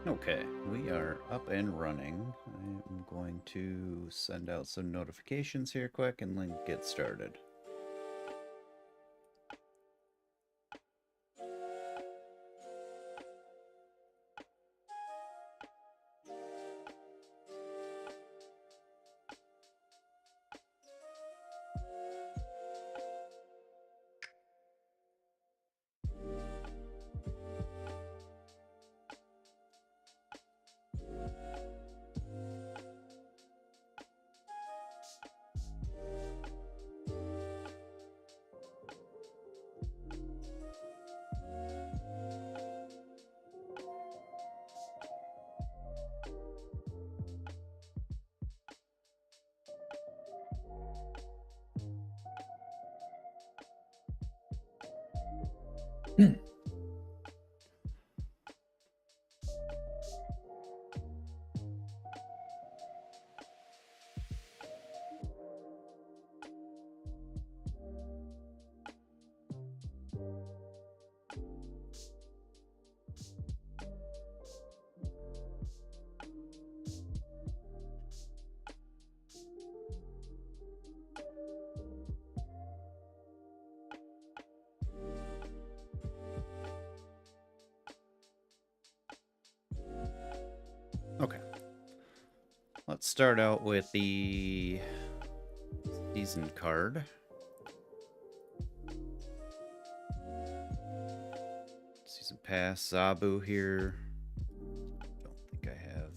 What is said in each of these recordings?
Okay, we are up and running. I am going to send out some notifications here quick and then get started. Okay, let's start out with the season card. Season pass, Zabu here. Don't think I have.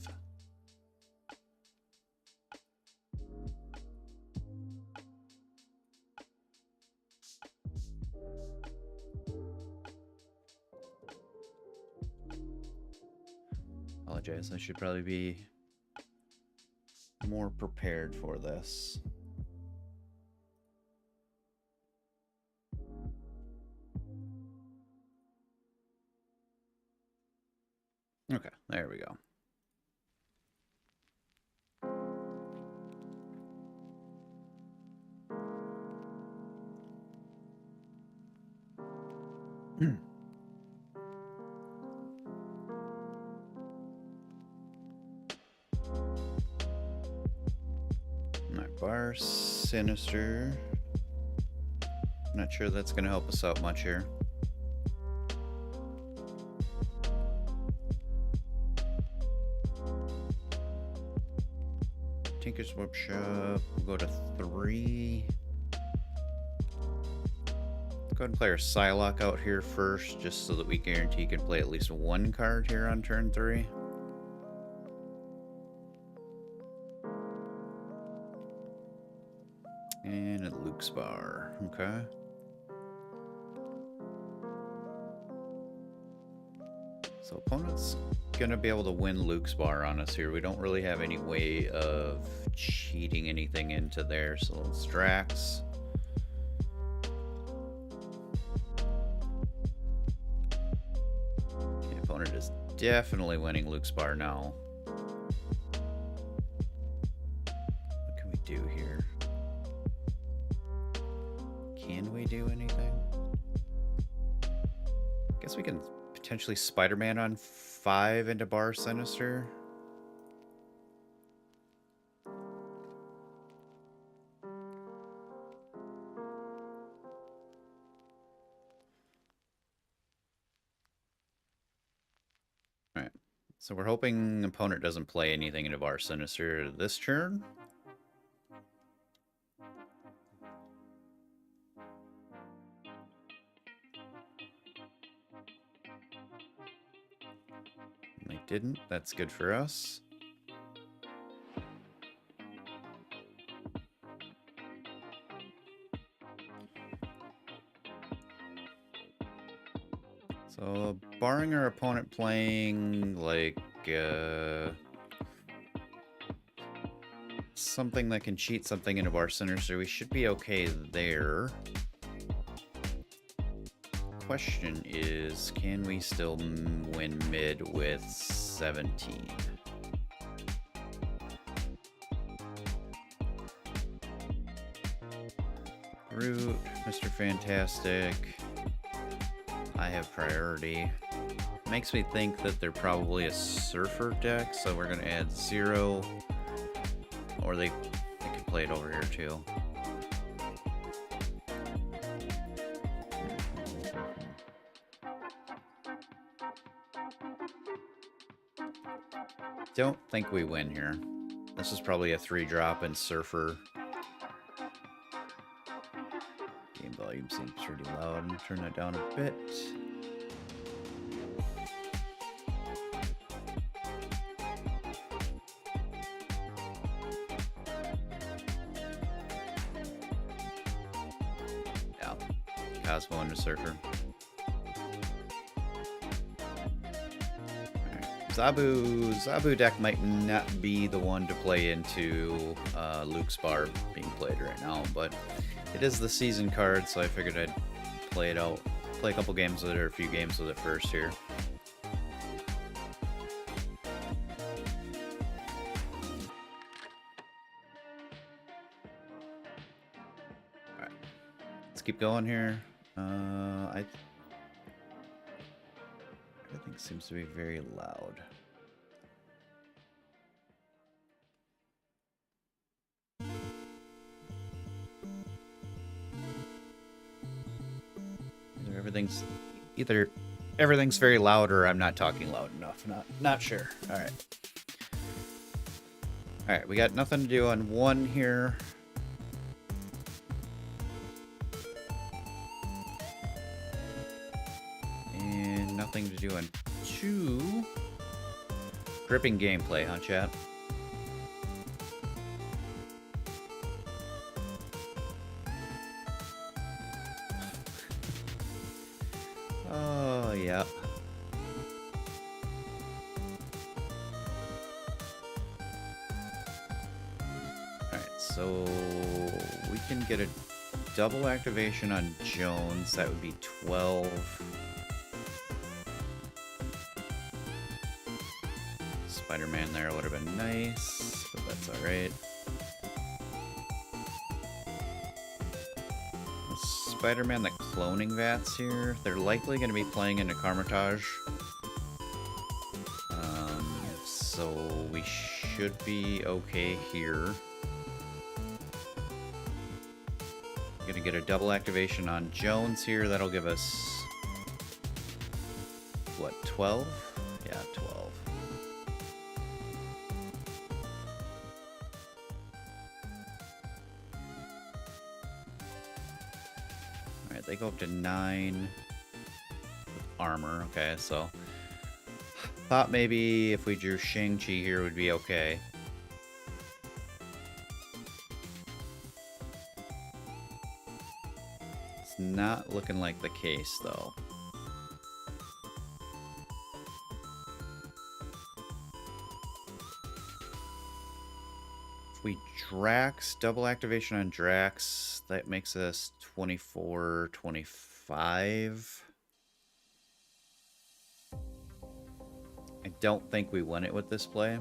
Apologize, I should probably be more prepared for this. Okay, there we go. Alright, Bar Sinister. Not sure that's going to help us out much here. Tinker's Workshop, we'll go to 3. Let's go ahead and play our Psylocke out here first, just so that we guarantee you can play at least one card here on turn 3. And a Luke's Bar, okay. So opponent's gonna be able to win Luke's Bar on us here. We don't really have any way of cheating anything into there, so let's Drax. The opponent is definitely winning Luke's Bar now. What can we do here? Can we do anything? Guess we can potentially Spider-Man on 5 into Bar Sinister. Alright, so we're hoping opponent doesn't play anything into Bar Sinister this turn. They didn't. That's good for us. So, barring our opponent playing, like, something that can cheat something into Bar Sinister, we should be okay there. Question is, can we still win mid with 17? Groot, Mr. Fantastic. I have priority. makes me think that they're probably a surfer deck, so we're gonna add 0. Or they could play it over here too. Don't think we win here. This is probably a 3-drop in surfer. Game volume seems pretty loud. Turn that down a bit. Yeah, Cosmo and a surfer. Zabu deck might not be the one to play into Luke's Bar being played right now, but it is the season card, so I figured I'd play it out, play a couple games with it, or a few games with it first here. Alright, let's keep going here. Everything seems to be very loud. Either everything's very loud or I'm not talking loud enough. Not sure. All right, we got nothing to do on 1 here. And nothing to do on 2. Gripping gameplay, huh, chat? Oh, yeah. Alright, so we can get a double activation on Jones. That would be 12. Spider-Man there would have been nice, but that's alright. Spider-Man, the cloning vats here, they're likely going to be playing into Carmitage. So we should be okay here. Gonna get a double activation on Jones here. That'll give us, what, 12? Yeah, 12. Alright, they go up to 9 armor. Okay, so thought maybe if we drew Shang-Chi here would be okay. It's not looking like the case, though. If we Drax, double activation on Drax, that makes us 24, 25. I don't think we win it with this play.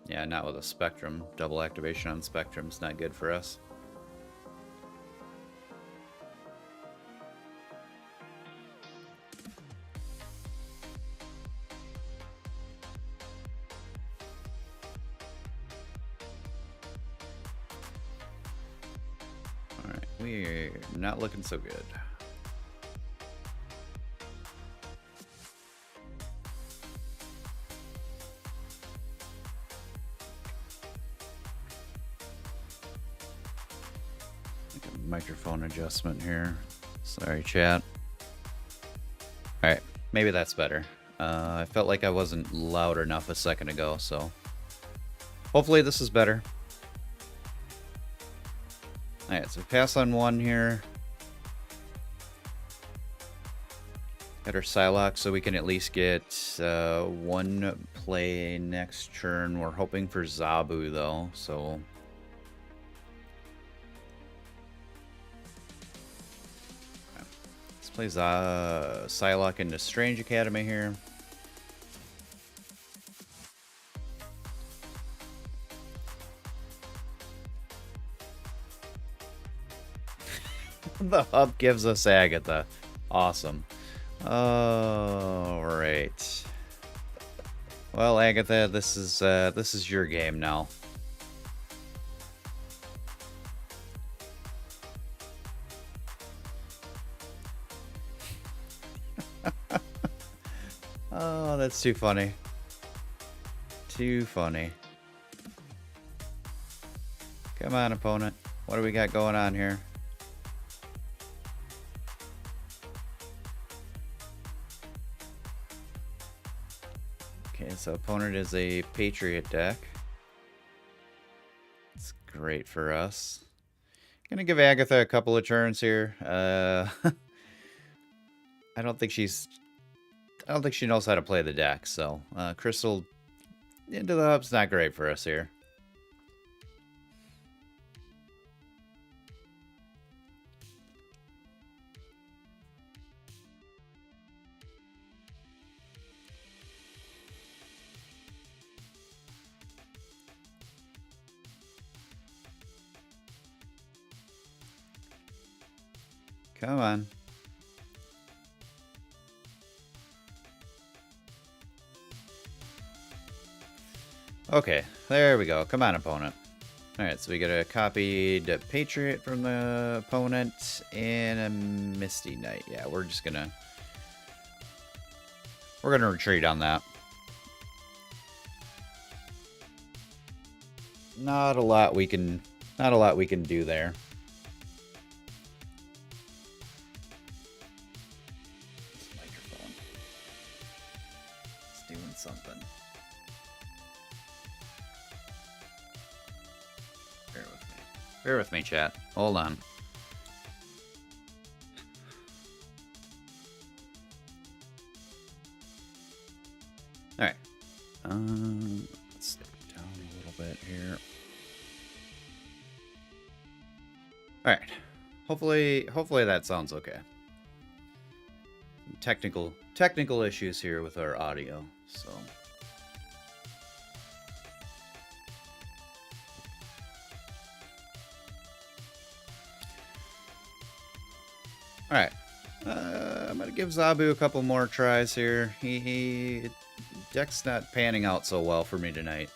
Yeah, not with a Spectrum. Double activation on Spectrum's not good for us. Alright, we're not looking so good. Microphone adjustment here. Sorry, chat. Alright, maybe that's better. I felt like I wasn't loud enough a second ago, so hopefully this is better. Alright, so pass on 1 here. Get our Psylocke so we can at least get 1 play next turn. We're hoping for Zabu though, so plays Psylocke into Strange Academy here. The hub gives us Agatha. Awesome. All right. Well, Agatha, this is your game now. Oh, that's too funny. Too funny. Come on, opponent. What do we got going on here? Okay, so opponent is a Patriot deck. It's great for us. Gonna give Agatha a couple of turns here. I don't think she knows how to play the deck, so Crystal into the hub's not great for us here. Come on. Okay, there we go. Come on, opponent. Alright, so we get a copied Patriot from the opponent and a Misty Knight. Yeah, we're gonna retreat on that. Not a lot we can do there. This microphone. It's doing something. Bear with me, chat. Hold on. Alright. Let's step down a little bit here. Alright. Hopefully that sounds okay. Some technical issues here with our audio, so. Alright. I'm gonna give Zabu a couple more tries here. Deck's not panning out so well for me tonight.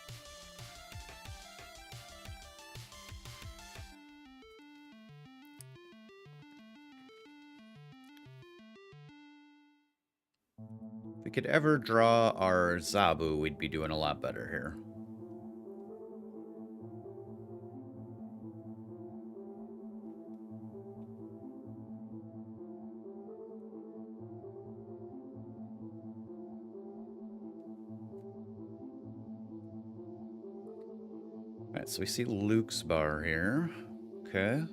If we could ever draw our Zabu, we'd be doing a lot better here. Alright, so we see Luke's bar here. Okay.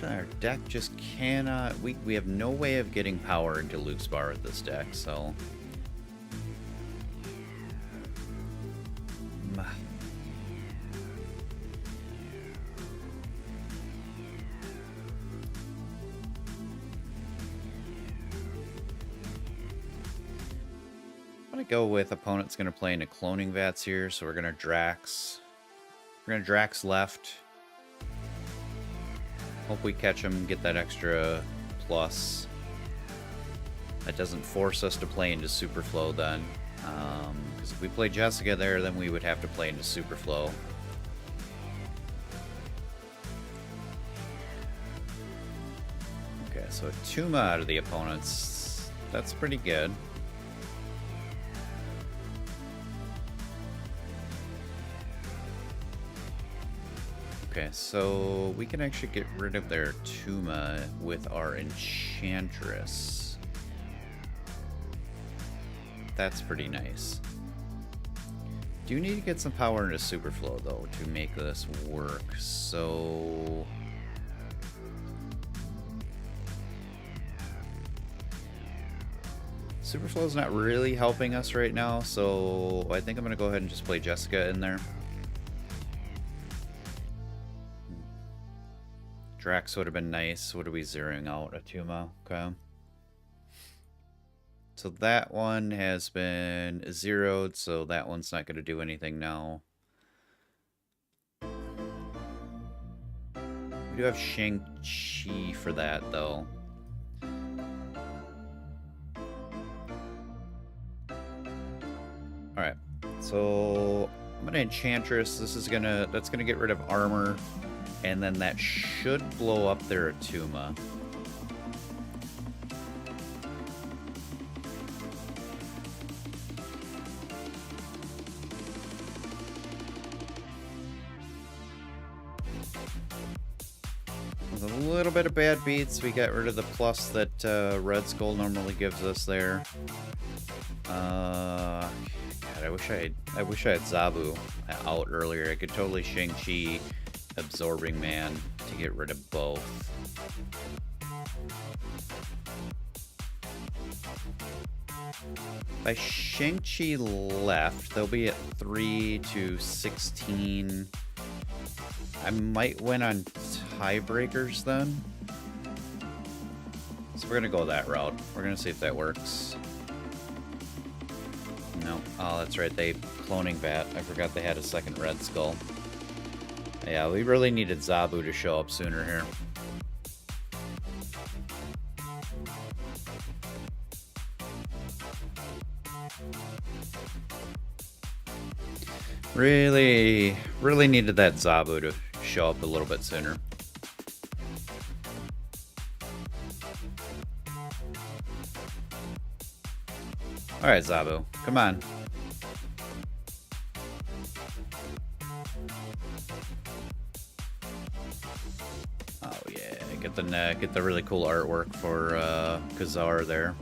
Our deck just cannot... We have no way of getting power into Luke's bar with this deck, so... I'm gonna go with opponent's gonna play into cloning vats here, so we're gonna Drax. We're gonna Drax left. Hope we catch him, get that extra plus. That doesn't force us to play into Superflow then. Because if we play Jessica there, then we would have to play into Superflow. Okay, so a Tuma out of the opponents. That's pretty good. Okay, so we can actually get rid of their Tuma with our Enchantress. That's pretty nice. Do need to get some power into Superflow, though, to make this work, so... Superflow's not really helping us right now, so I think I'm going to go ahead and just play Jessica in there. Drax would have been nice. What are we zeroing out? A Tuma? Okay. So that one has been zeroed, so that one's not going to do anything now. We do have Shang-Chi for that, though. Alright, so I'm gonna Enchantress. That's gonna get rid of armor, and then that should blow up their Atuma. With a little bit of bad beats, we got rid of the plus that Red Skull normally gives us there. God, I wish I had Zabu out earlier. I could totally Shang-Chi Absorbing Man to get rid of both. If Shang-Chi left, they'll be at 3 to 16. I might win on tiebreakers then. So we're gonna go that route. We're gonna see if that works. No. Oh, that's right. They cloning bat. I forgot they had a second Red Skull. Yeah, we really needed Zabu to show up sooner here. Really needed that Zabu to show up a little bit sooner. Alright, Zabu. Come on. Oh yeah, get the really cool artwork for Kazar there.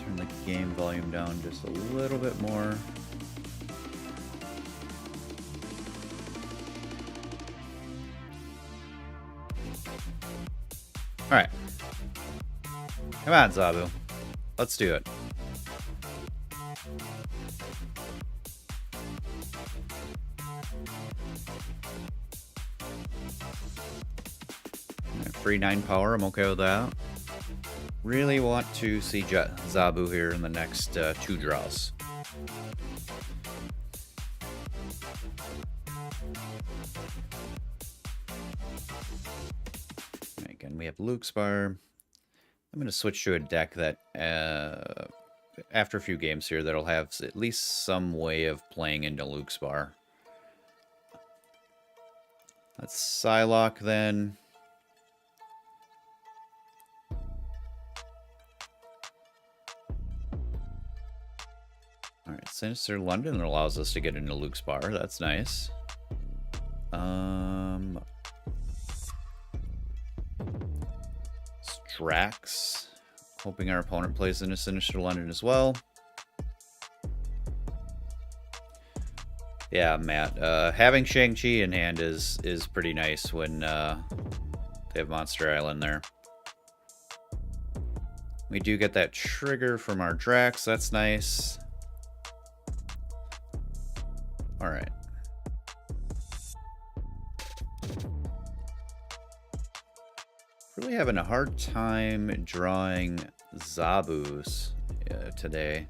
Turn the game volume down just a little bit more. Alright. Come on, Zabu. Let's do it. Free 9 power, I'm okay with that. Really want to see Zabu here in the next 2 draws. Again, we have Luke's Bar. I'm going to switch to a deck that, after a few games here, that'll have at least some way of playing into Luke's Bar. Let's Psylocke then. Alright, Sinister London allows us to get into Luke's Bar. That's nice. Drax. Hoping our opponent plays into Sinister London as well. Yeah, Matt. Having Shang-Chi in hand is pretty nice when they have Monster Island there. We do get that trigger from our Drax. That's nice. Alright. Really having a hard time drawing Zabus today.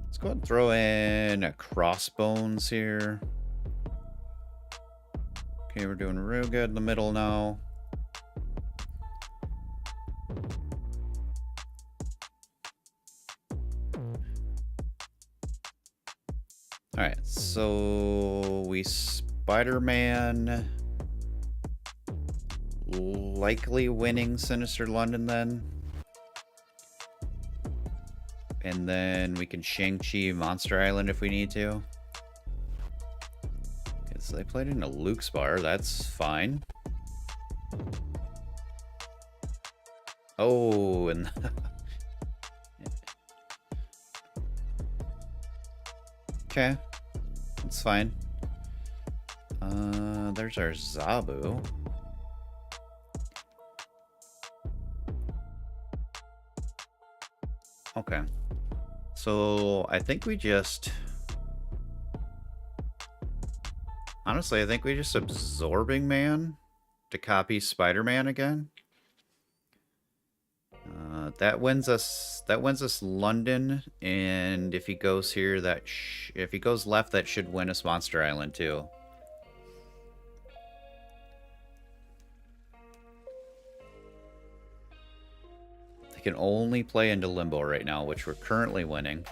Let's go ahead and throw in a Crossbones here. Okay, we're doing real good in the middle now. Alright, so we Spider-Man likely winning Sinister London then. And then we can Shang-Chi Monster Island if we need to. Okay, so they played into Luke's Bar, that's fine. Oh, and okay, that's fine. There's our Zabu. Okay, so I think we just Honestly, I think we just absorbing man to copy Spider-Man again. That wins us. That wins us London, and if he goes here, if he goes left, that should win us Monster Island too. They can only play into Limbo right now, which we're currently winning.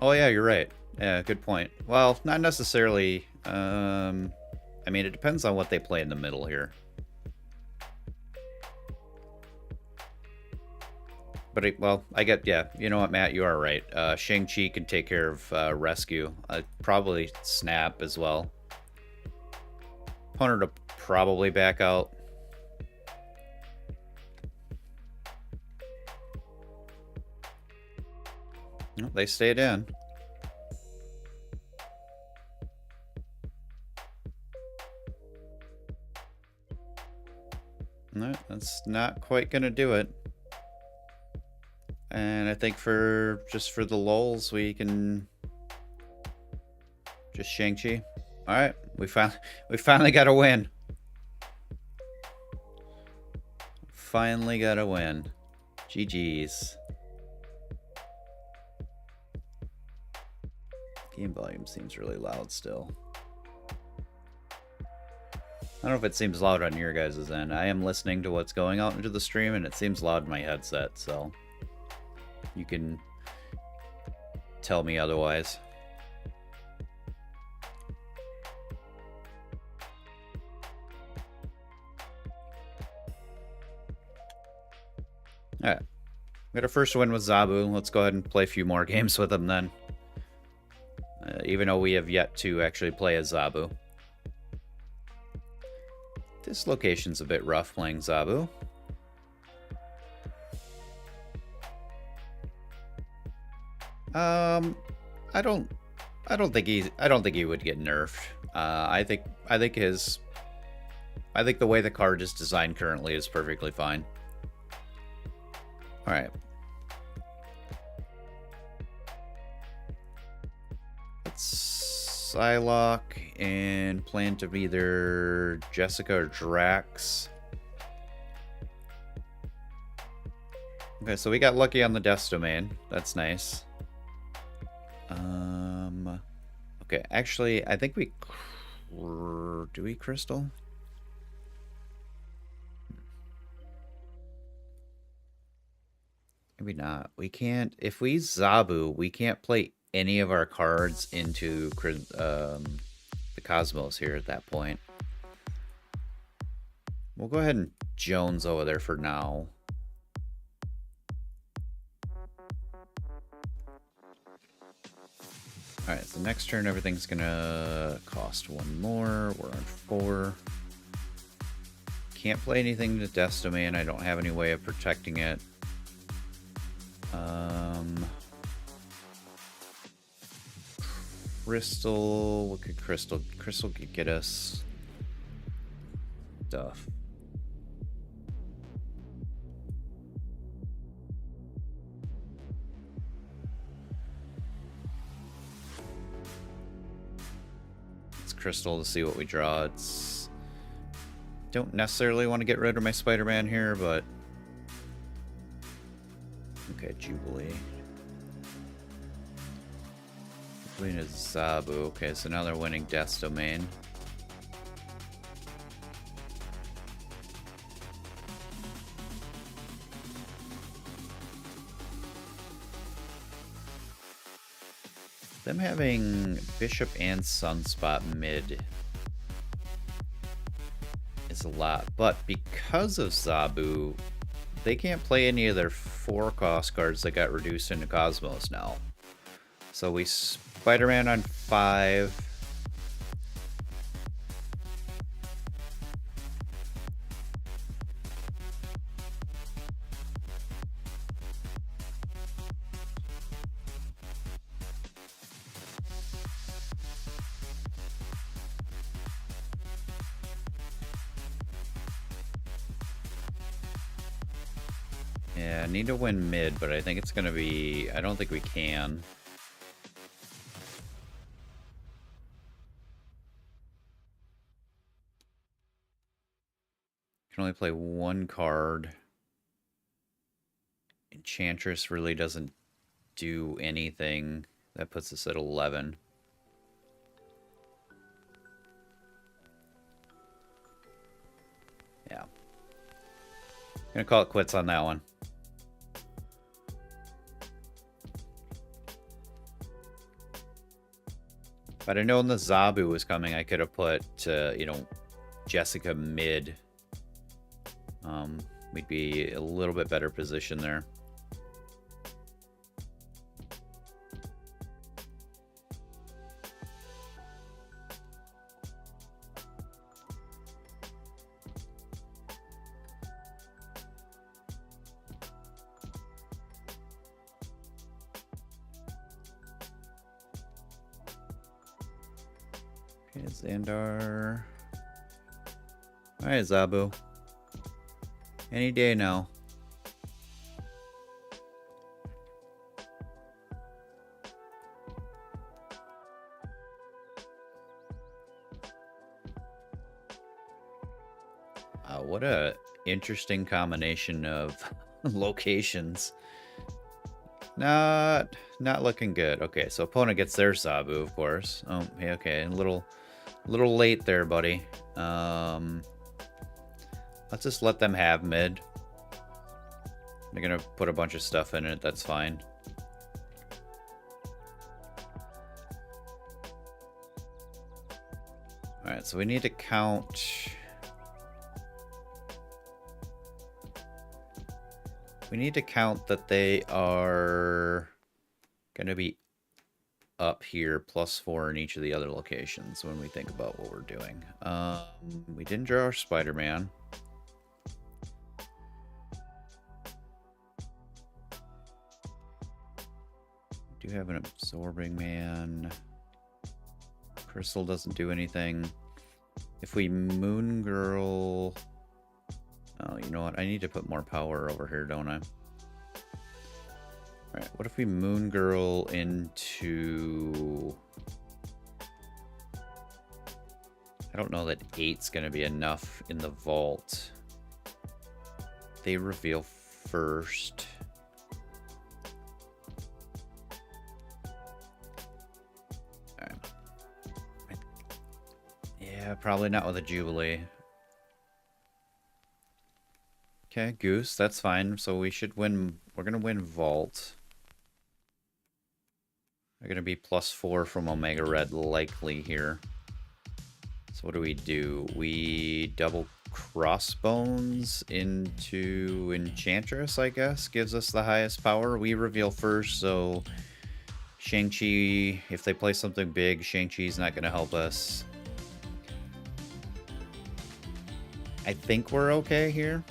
Oh yeah, you're right. Yeah, good point. Well, not necessarily. I mean, it depends on what they play in the middle here. But, well, I get, yeah, you know what, Matt, you are right. Shang-Chi can take care of Rescue. Probably Snap as well. Punter to probably back out. Oh, they stayed in. No, that's not quite going to do it. And I think just for the lulz, we can just Shang-Chi. All right, we finally got a win. Finally got a win. GG's. Game volume seems really loud still. I don't know if it seems loud on your guys' end. I am listening to what's going out into the stream, and it seems loud in my headset, so you can tell me otherwise. Alright. We got our first win with Zabu. Let's go ahead and play a few more games with him then. Even though we have yet to actually play as Zabu. This location's a bit rough playing Zabu. I don't think he would get nerfed. I think the way the card is designed currently is perfectly fine. All right. Let's Psylocke and plan to be either Jessica or Drax. Okay, so we got lucky on the Death Domain. That's nice. Okay, actually, I think we... Do we Crystal? Maybe not. We can't... If we Zabu, we can't play any of our cards into the Cosmos here at that point. We'll go ahead and Jones over there for now. Alright, so next turn everything's gonna cost one more. We're on 4. Can't play anything to Death Domain. I don't have any way of protecting it. Crystal. What could Crystal? Crystal could get us stuff. It's Crystal to see what we draw. It's don't necessarily want to get rid of my Spider-Man here, but okay, Jubilee. Jubilee is Zabu. Okay, so now they're winning Death's Domain. Them having Bishop and Sunspot mid is a lot, but because of Zabu, they can't play any of their 4-cost cards that got reduced into Cosmos now. So we Spider-Man on 5. Yeah, I need to win mid, but I think it's going to be... I don't think we can. Can only play one card. Enchantress really doesn't do anything. That puts us at 11. Yeah. Gonna call it quits on that one. If I'd have known the Zabu was coming, I could have put, you know, Jessica mid. We'd be a little bit better position there. Okay, Xandar. Alright, Zabu. Any day now. What a interesting combination of locations. Not looking good. Okay, so opponent gets their Zabu, of course. Oh, yeah, okay, a little late there, buddy. Let's just let them have mid. They're gonna put a bunch of stuff in it, that's fine. Alright, so we need to count... We need to count that they are gonna be up here, +4 in each of the other locations when we think about what we're doing. We didn't draw our Spider-Man. We do have an Absorbing Man. Crystal doesn't do anything. If we Moon Girl... Oh, you know what? I need to put more power over here, don't I? Alright, what if we Moon Girl into... I don't know that 8's going to be enough in the vault. They reveal first. Alright. Yeah, probably not with a Jubilee. Okay, Goose, that's fine. So we should win. We're going to win Vault. We're going to be +4 from Omega Red likely here. So what do? We double Crossbones into Enchantress, I guess. Gives us the highest power. We reveal first, so Shang-Chi, if they play something big, Shang-Chi's not going to help us. I think we're okay here.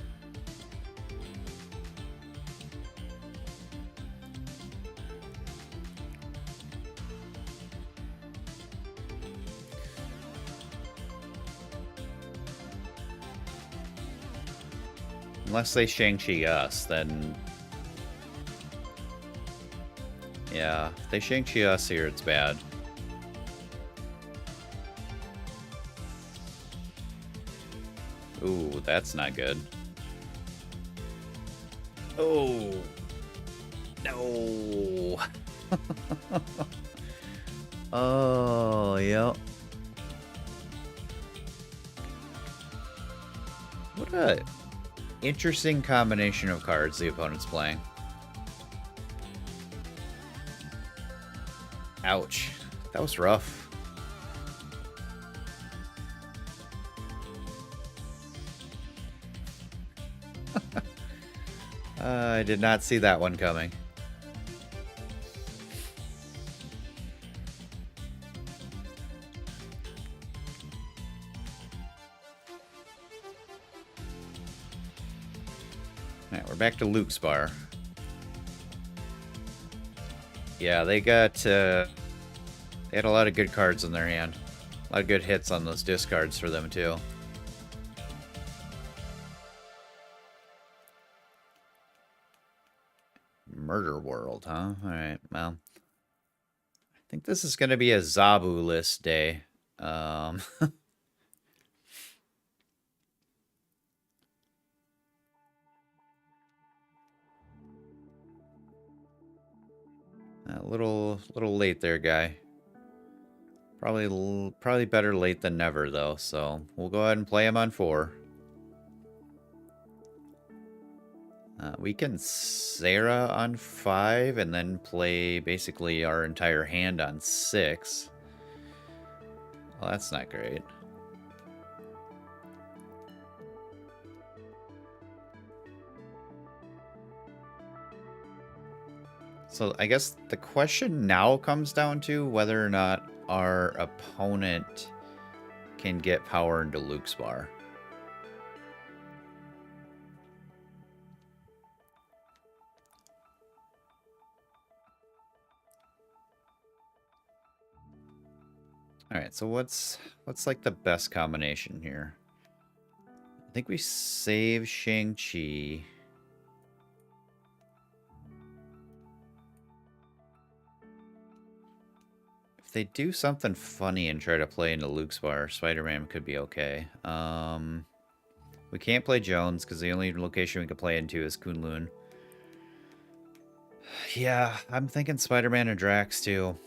Unless they Shang-Chi us, then... Yeah, if they Shang-Chi us here, it's bad. Ooh, that's not good. Oh! No! Oh, yep. What a... interesting combination of cards the opponent's playing. Ouch. That was rough. I did not see that one coming. Alright, we're back to Luke's bar. Yeah, they got, they had a lot of good cards in their hand. A lot of good hits on those discards for them, too. Murder World, huh? Alright, well. I think this is going to be a Zabu list day. A little late there, guy. Probably better late than never, though, so we'll go ahead and play him on 4. We can Sarah on 5 and then play basically our entire hand on 6. Well, that's not great. So I guess the question now comes down to whether or not our opponent can get power into Luke's bar. Alright, so what's like the best combination here? I think we save Shang-Chi. If they do something funny and try to play into Luke's bar, Spider-Man could be okay. We can't play Jones because the only location we can play into is Kunlun. Yeah, I'm thinking Spider-Man and Drax too.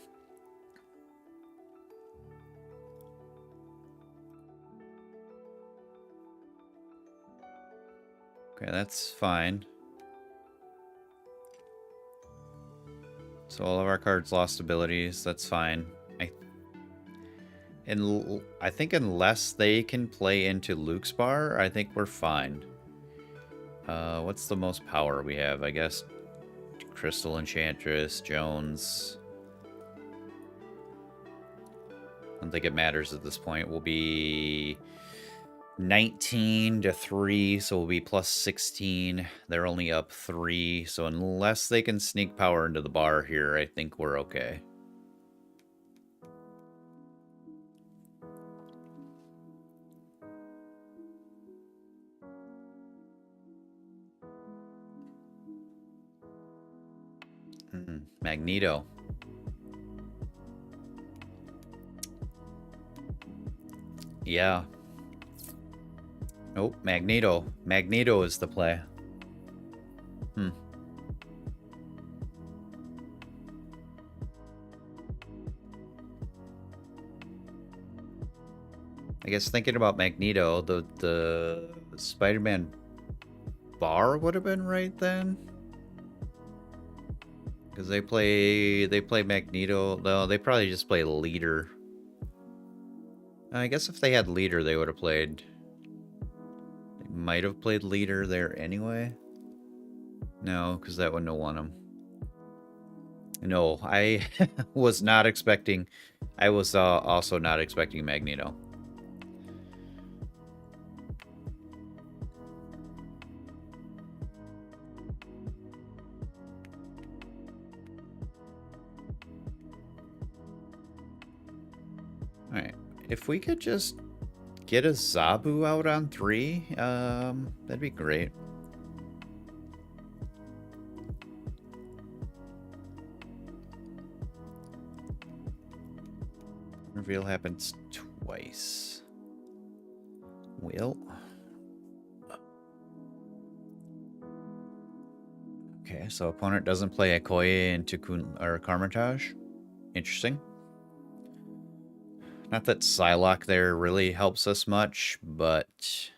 Okay, that's fine. So all of our cards lost abilities, that's fine. I think unless they can play into Luke's bar, I think we're fine. What's the most power we have? I guess Crystal Enchantress, Jones. I don't think it matters at this point. We'll be 19 to 3, so we'll be plus 16. They're only up 3, so unless they can sneak power into the bar here, I think we're okay. Magneto. Yeah. Nope, Magneto. Magneto is the play. I guess thinking about Magneto, the Spider-Man bar would have been right then. Because they play Magneto, though they probably just play Leader. I guess if they had Leader, they would have played. They might have played Leader there anyway. No, because that wouldn't have won them. No, I was not expecting. I was also not expecting Magneto. Alright, if we could just get a Zabu out on 3, that'd be great. Reveal happens twice. Will. Okay, so opponent doesn't play Okoye into Carmitage. Interesting. Not that Psylocke there really helps us much, but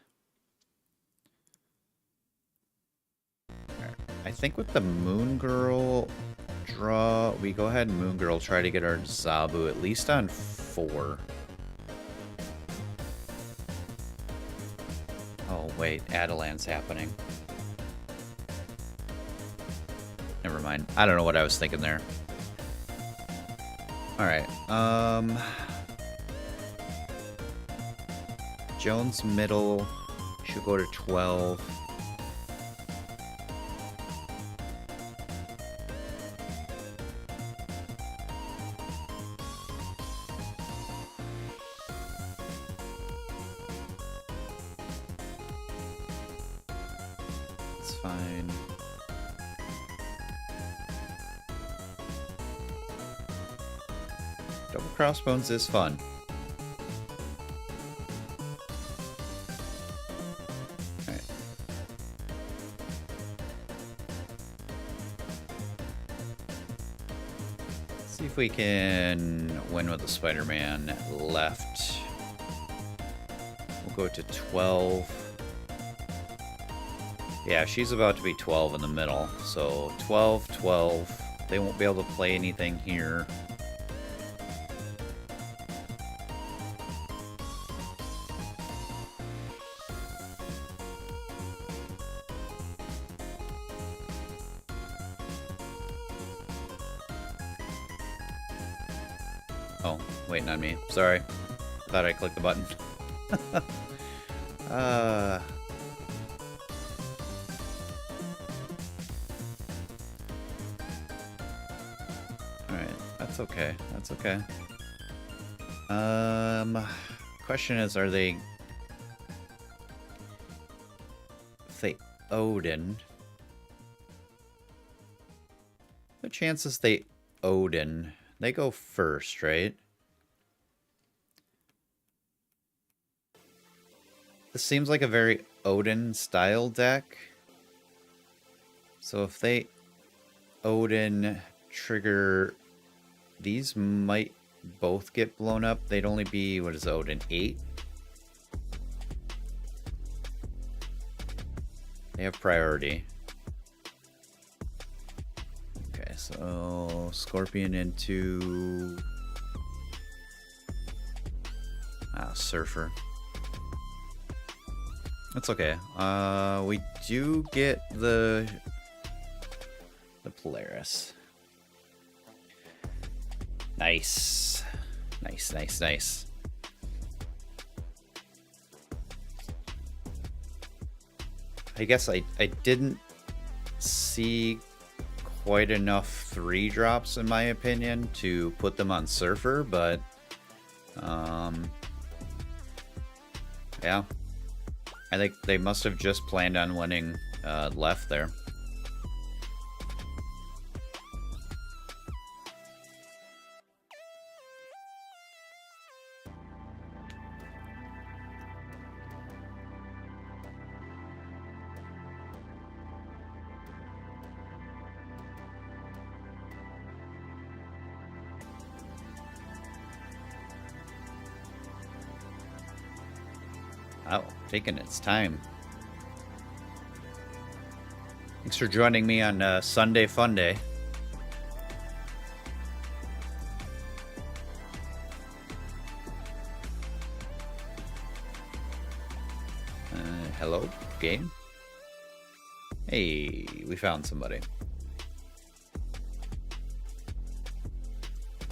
I think with the Moon Girl draw, we go ahead and Moon Girl try to get our Zabu at least on 4. Oh wait, Adelan's happening. Never mind. I don't know what I was thinking there. Alright, Jones middle should go to 12. It's fine. Double crossbones is fun. if we can win with the Spider-Man left. We'll go to 12. Yeah, she's about to be 12 in the middle. So 12, 12. They won't be able to play anything here. Oh, waiting on me. Sorry. Thought I clicked the button. Alright, that's okay. That's okay. Question is, are they... If they Odin... The chances they Odin... They go first, right? This seems like a very Odin-style deck. So if they Odin trigger... These might both get blown up. They'd only be, what is Odin, 8? They have priority. Okay, so Scorpion into... Surfer. That's okay. We do get the Polaris. Nice. Nice, nice, nice. I guess I didn't see quite enough 3-drops, in my opinion, to put them on Surfer, but... yeah. I think they must have just planned on winning left there. Oh, taking its time. Thanks for joining me on Sunday Funday. Hello, game? Hey, we found somebody.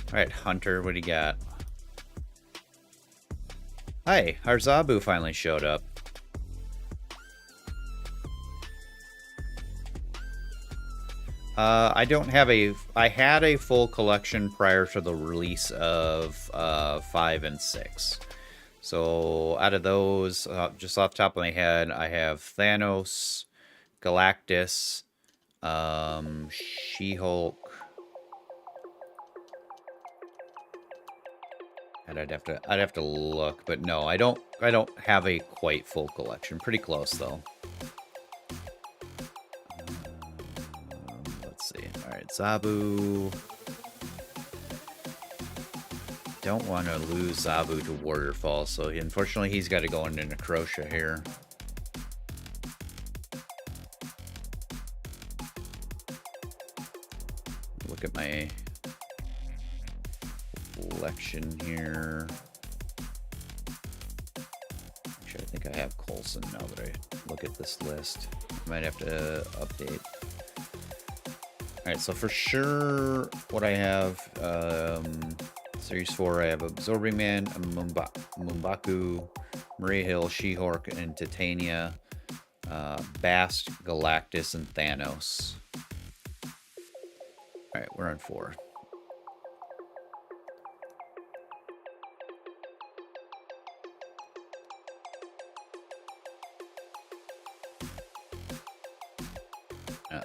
Alright, Hunter, what do you got? Hi, our Zabu finally showed up. I don't have a... I had a full collection prior to the release of 5 and 6. So, out of those, just off the top of my head, I have Thanos, Galactus, She-Hulk, and I'd have to look, but no, I don't have a quite full collection. Pretty close though. Let's see. All right, Zabu. Don't want to lose Zabu to Warrior Fall, so unfortunately he's got to go into Necrosha here. Look at my collection here. Actually, I think I have Coulson now that I look at this list. I might have to update. Alright, so for sure what I have, Series 4, I have Absorbing Man, Mumbaku, Maria Hill, She-Hulk, and Titania, Bast, Galactus, and Thanos. Alright, we're on 4.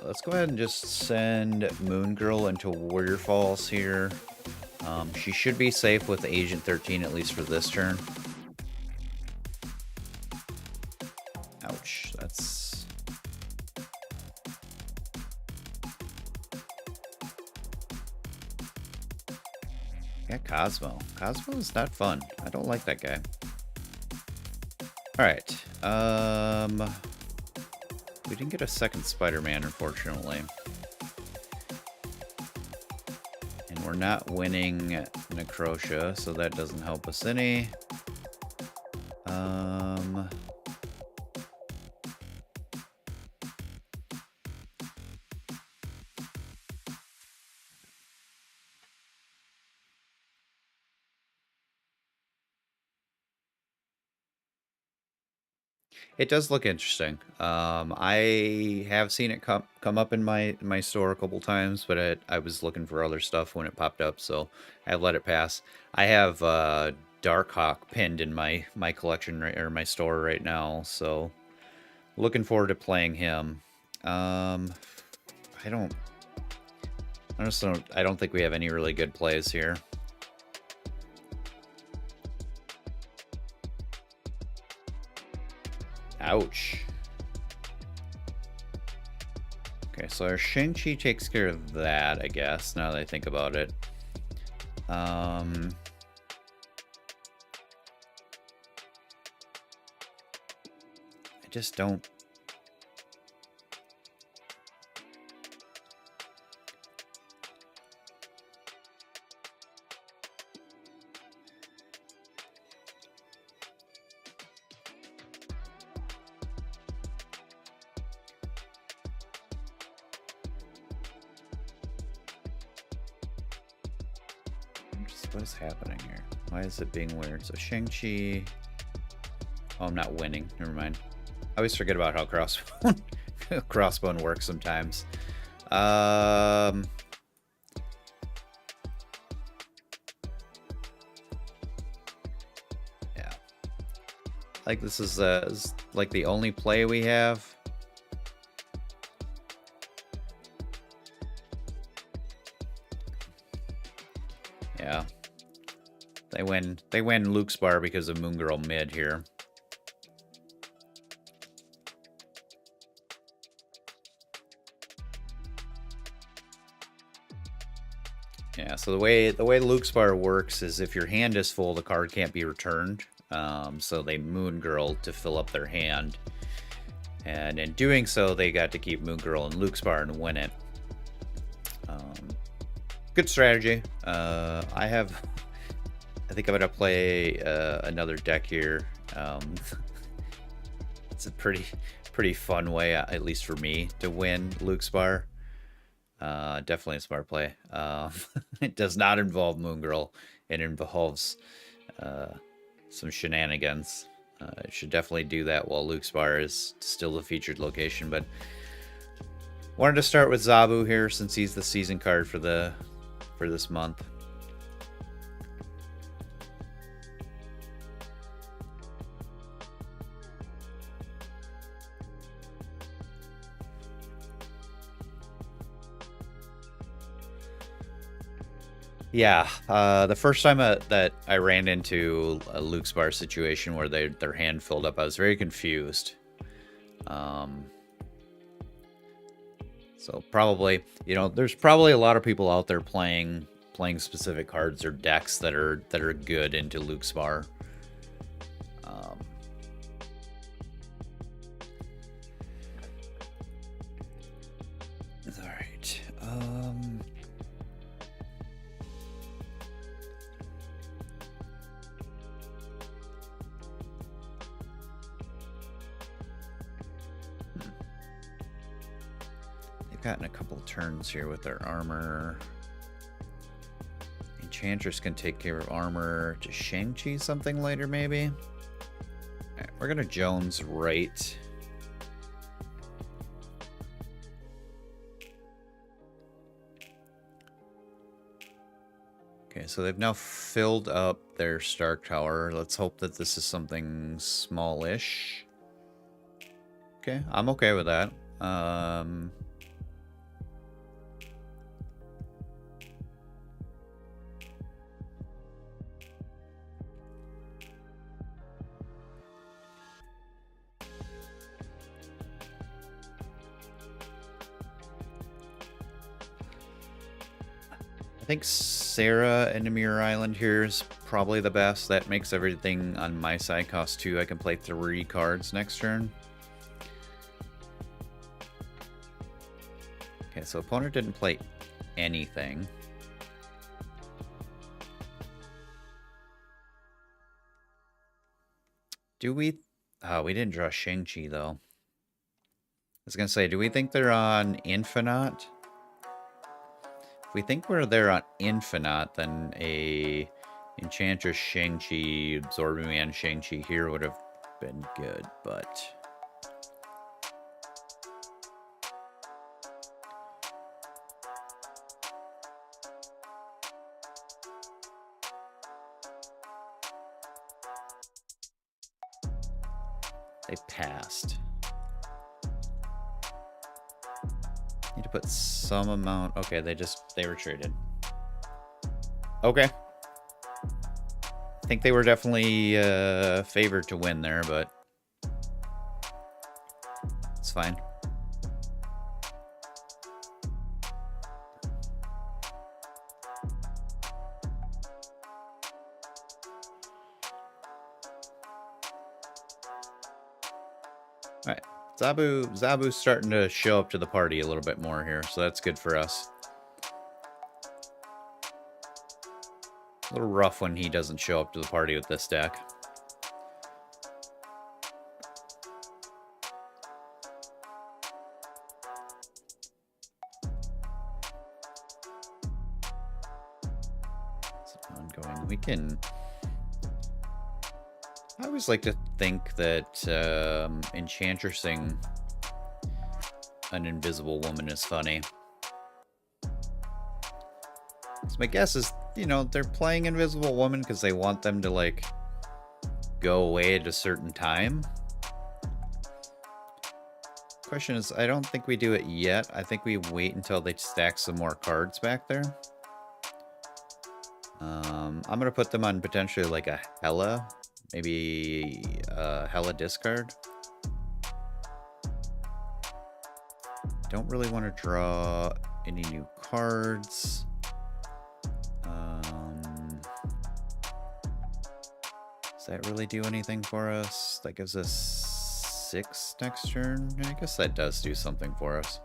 Let's go ahead and just send Moon Girl into Warrior Falls here. She should be safe with Agent 13, at least for this turn. Ouch, that's... Cosmo. Cosmo is not fun. I don't like that guy. Alright. We didn't get a second Spider-Man, unfortunately. And we're not winning Necrotia, so that doesn't help us any. It does look interesting. I have seen it come up in my store a couple times, but I was looking for other stuff when it popped up, so I let it pass. I have Darkhawk pinned in my collection or my store right now, so looking forward to playing him. I don't think we have any really good plays here. Ouch. Okay, so our Shang-Chi takes care of that, I guess, now that I think about it. I just don't... What is happening here? Why is it being weird? So Shang-Chi... Oh, I'm not winning. Never mind. I always forget about how Crossbone works sometimes. Yeah. Like this is like the only play we have. Yeah. They win Luke's bar because of Moon Girl mid here. Yeah, so the way Luke's bar works is if your hand is full, the card can't be returned. So they Moon Girl to fill up their hand. And in doing so, they got to keep Moon Girl and Luke's bar and win it. Good strategy. I think I'm gonna play another deck here. It's a pretty fun way, at least for me, to win Luke's bar. Definitely a smart play. It does not involve Moon Girl. It involves some shenanigans. It should definitely do that while Luke's bar is still the featured location. But wanted to start with Zabu here since he's the season card for this month. Yeah, the first time that I ran into a Luke's bar situation where their hand filled up, I was very confused. So probably, there's probably a lot of people out there playing specific cards or decks that are good into Luke's bar. All right. Gotten a couple turns here with their armor. Enchantress can take care of armor to Shang-Chi something later, maybe? Alright, we're gonna Jones right. Okay, so they've now filled up their Stark Tower. Let's hope that this is something smallish. Okay, I'm okay with that. I think Sarah and Namir Island here is probably the best. That makes everything on my side cost 2. I can play 3 cards next turn. Okay, so opponent didn't play anything. Do we... Oh, we didn't draw Shang-Chi, though. I was going to say, do we think they're on Infinite? If we think they're on Infinite, then a Enchantress Shang-Chi, Absorbing Man Shang-Chi here would have been good, but... They passed. Need to put some amount... Okay, they retreated. Okay. I think they were definitely favored to win there, but it's fine. Alright, Zabu's starting to show up to the party a little bit more here, so that's good for us. A little rough when he doesn't show up to the party with this deck. It's ongoing. We can... I always like to think that enchantressing an invisible woman is funny. So my guess is, you know, they're playing Invisible Woman because they want them to, like, go away at a certain time. Question is, I don't think we do it yet. I think we wait until they stack some more cards back there. I'm going to put them on potentially, like, a Hela. Maybe a Hela discard. Don't really want to draw any new cards. Does that really do anything for us? That gives us 6 next turn. I guess that does do something for us.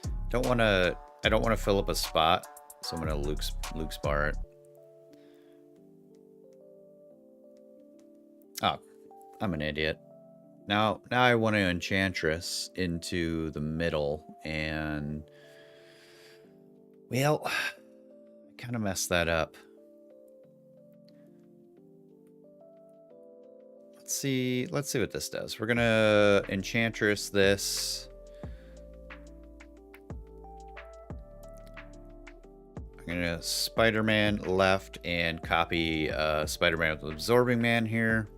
I don't want to fill up a spot, so I'm gonna Luke's bar it. Oh, I'm an idiot. Now I want to Enchantress into the middle, and well, I kind of messed that up. Let's see what this does. We're gonna Enchantress this. I'm gonna Spider-Man left and copy Spider-Man with Absorbing Man here.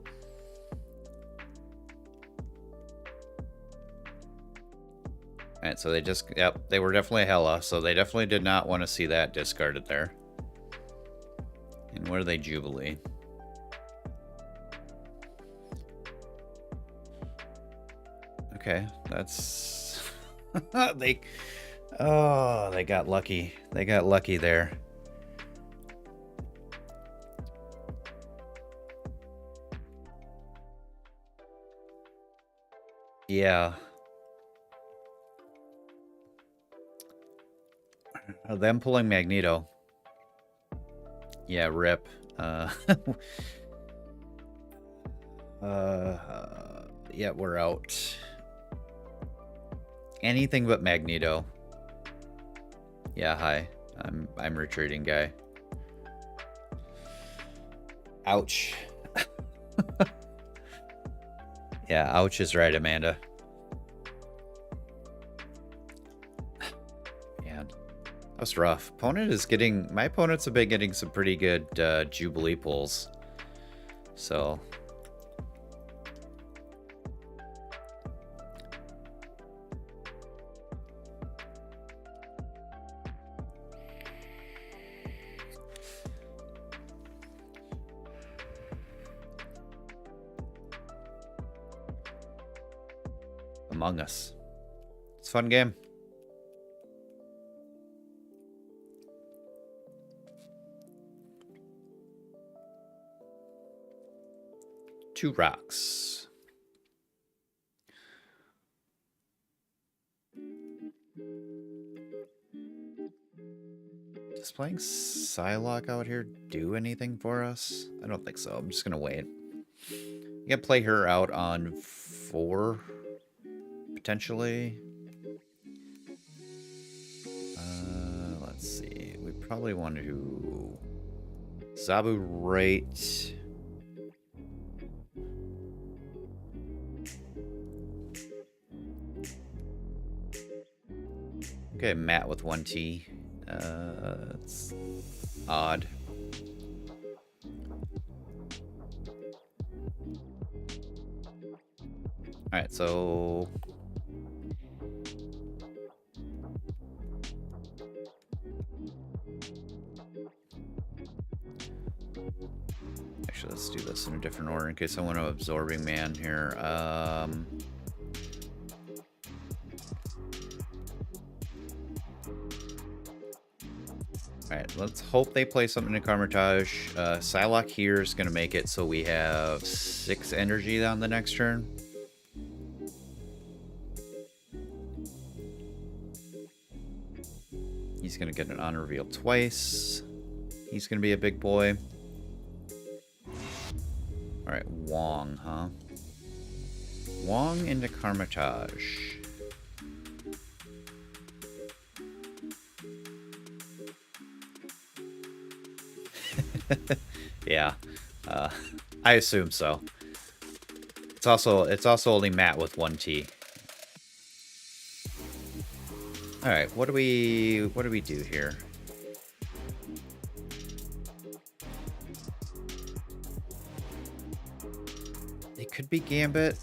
Alright, so they were definitely a Hela, so they definitely did not want to see that discarded there. And what are they, Jubilee? Okay, that's... they got lucky. They got lucky there. Yeah. Them pulling Magneto. Yeah, rip. Yeah, we're out. Anything but Magneto. Yeah, hi. I'm retreating, guy. Ouch. Yeah, ouch is right, Amanda. Yeah, that was rough. My opponents have been getting some pretty good Jubilee pulls. So... Among Us. It's a fun game. 2 rocks. Does playing Psylocke out here do anything for us? I don't think so. I'm just gonna wait. You can play her out on 4, potentially. Let's see. We probably want to Zabu right. Okay, Matt with 1T. It's odd. Alright, so... Actually, let's do this in a different order in case I want to Absorbing Man here. Alright, let's hope they play something in Carmitage. Psylocke here is going to make it so we have 6 energy on the next turn. He's going to get an on reveal twice. He's going to be a big boy. Alright, Wong, huh? Wong into Carmitage. Yeah, I assume so. It's also only Matt with 1T. All right, what do we do here? It could be Gambit.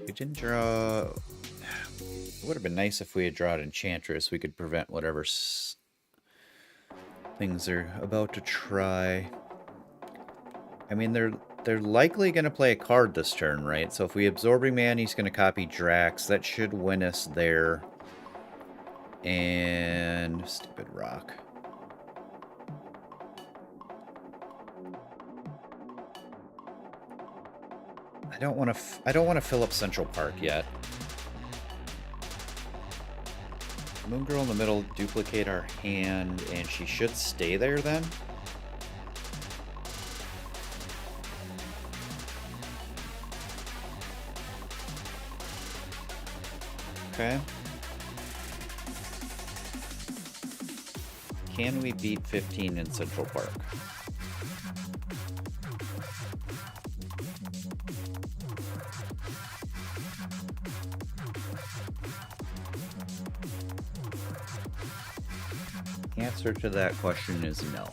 We didn't draw. It would have been nice if we had drawn Enchantress. We could prevent whatever things they're about to try. I mean, they're likely going to play a card this turn, right? So if we Absorbing Man, he's going to copy Drax. That should win us there. And stupid rock. I don't want to fill up Central Park yet. Moon Girl in the middle, duplicate our hand, and she should stay there then. Okay. Can we beat 15 in Central Park? The answer to that question is no.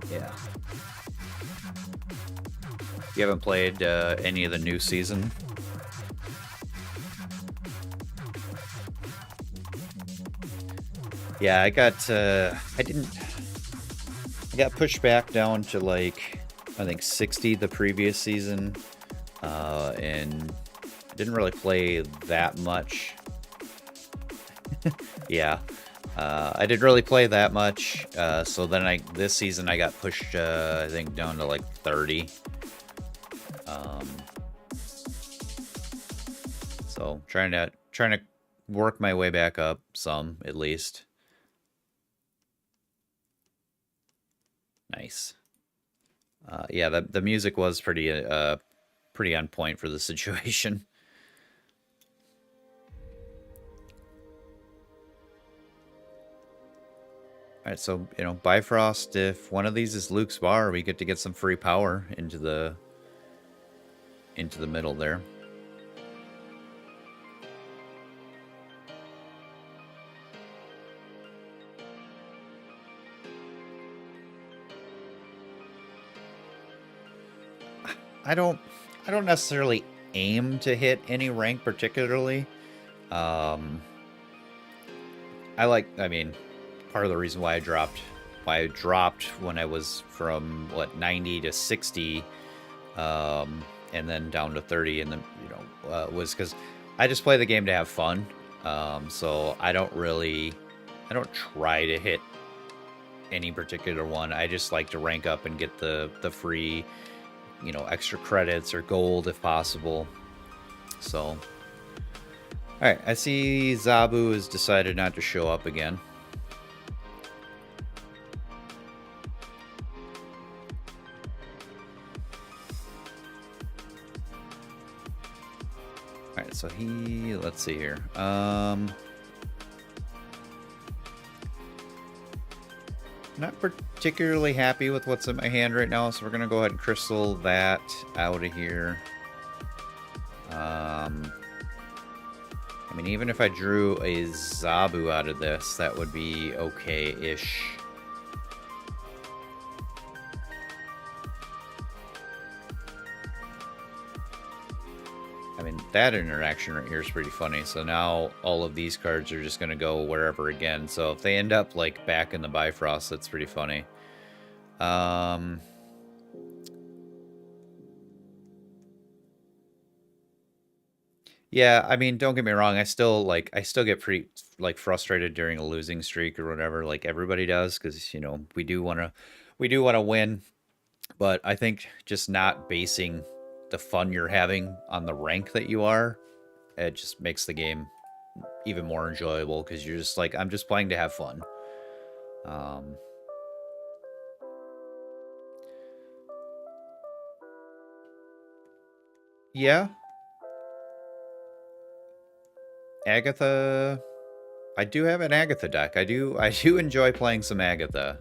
Yeah. You haven't played any of the new season? Yeah, I got pushed back down to like, I think 60 the previous season, and didn't really play that much. Yeah, I didn't really play that much, so then this season I got pushed, I think down to like 30. So trying to work my way back up some, at least. Nice. Yeah, the music was pretty on point for the situation. All right, so Bifrost. If one of these is Luke's bar, we get to get some free power into the middle there. I don't necessarily aim to hit any rank particularly. I mean, part of the reason why I dropped when I was from 90 to 60, and then down to 30, and then was because I just play the game to have fun. So I don't try to hit any particular one. I just like to rank up and get the free, extra credits or gold if possible. So, all right, I see Zabu has decided not to show up again. All right, so let's see here. Not particularly happy with what's in my hand right now, so we're gonna go ahead and crystal that out of here. I mean, even if I drew a Zabu out of this, that would be okay-ish. I mean, that interaction right here is pretty funny. So now all of these cards are just going to go wherever again. So if they end up like back in the Bifrost, that's pretty funny. Yeah, I mean, don't get me wrong. I still get pretty like frustrated during a losing streak or whatever, like everybody does, because we do want to win. But I think just not basing the fun you're having on the rank that you are, it just makes the game even more enjoyable, because you're just like, I'm just playing to have fun. Yeah. Agatha, I do have an Agatha deck. I do enjoy playing some Agatha.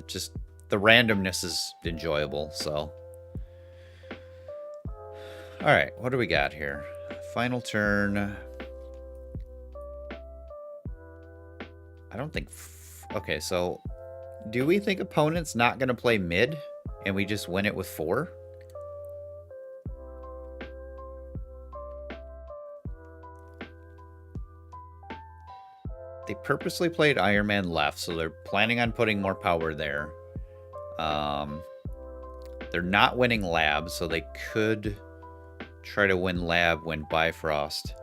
Just the randomness is enjoyable, so. All right, what do we got here? Final turn. I don't think... Okay, so do we think opponent's not going to play mid and we just win it with 4? They purposely played Iron Man left, so they're planning on putting more power there. They're not winning Lab, so they could try to win Lab, win Bifrost.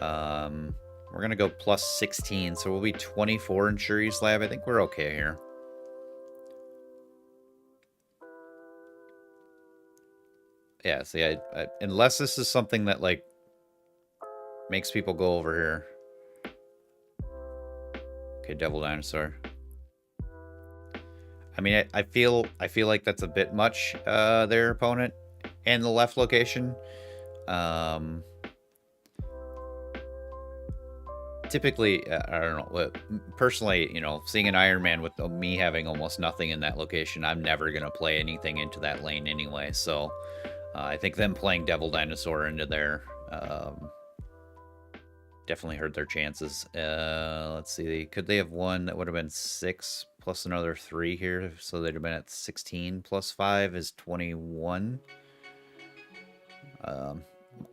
We're going to go plus 16, so we'll be 24 in Shuri's Lab. I think we're okay here. Yeah, see, I unless this is something that, like, makes people go over here. Okay, Devil Dinosaur. I mean, I feel like that's a bit much, their opponent and the left location. Typically, I don't know. Personally, seeing an Iron Man with me having almost nothing in that location, I'm never going to play anything into that lane anyway. So I think them playing Devil Dinosaur into there definitely hurt their chances. Let's see. Could they have won? That would have been 6 plus another 3 here. So they'd have been at 16 plus 5 is 21.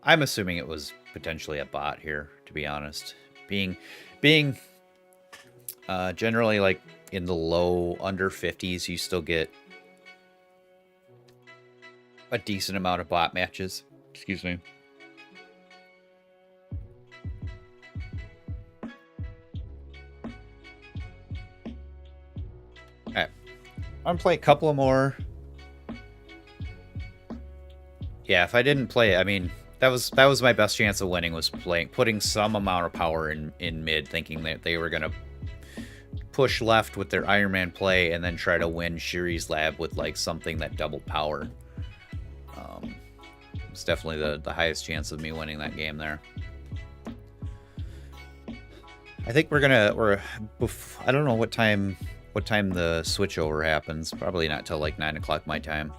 I'm assuming it was potentially a bot here, to be honest. Being generally like in the low under 50s, you still get a decent amount of bot matches. Excuse me. All right, I'm gonna play a couple of more. Yeah, if I didn't play it, I mean, that was my best chance of winning, was putting some amount of power in mid, thinking that they were gonna push left with their Iron Man play and then try to win Shuri's Lab with like something that doubled power. It's definitely the highest chance of me winning that game there. I think we're I don't know what time the switchover happens. Probably not till like 9 o'clock my time.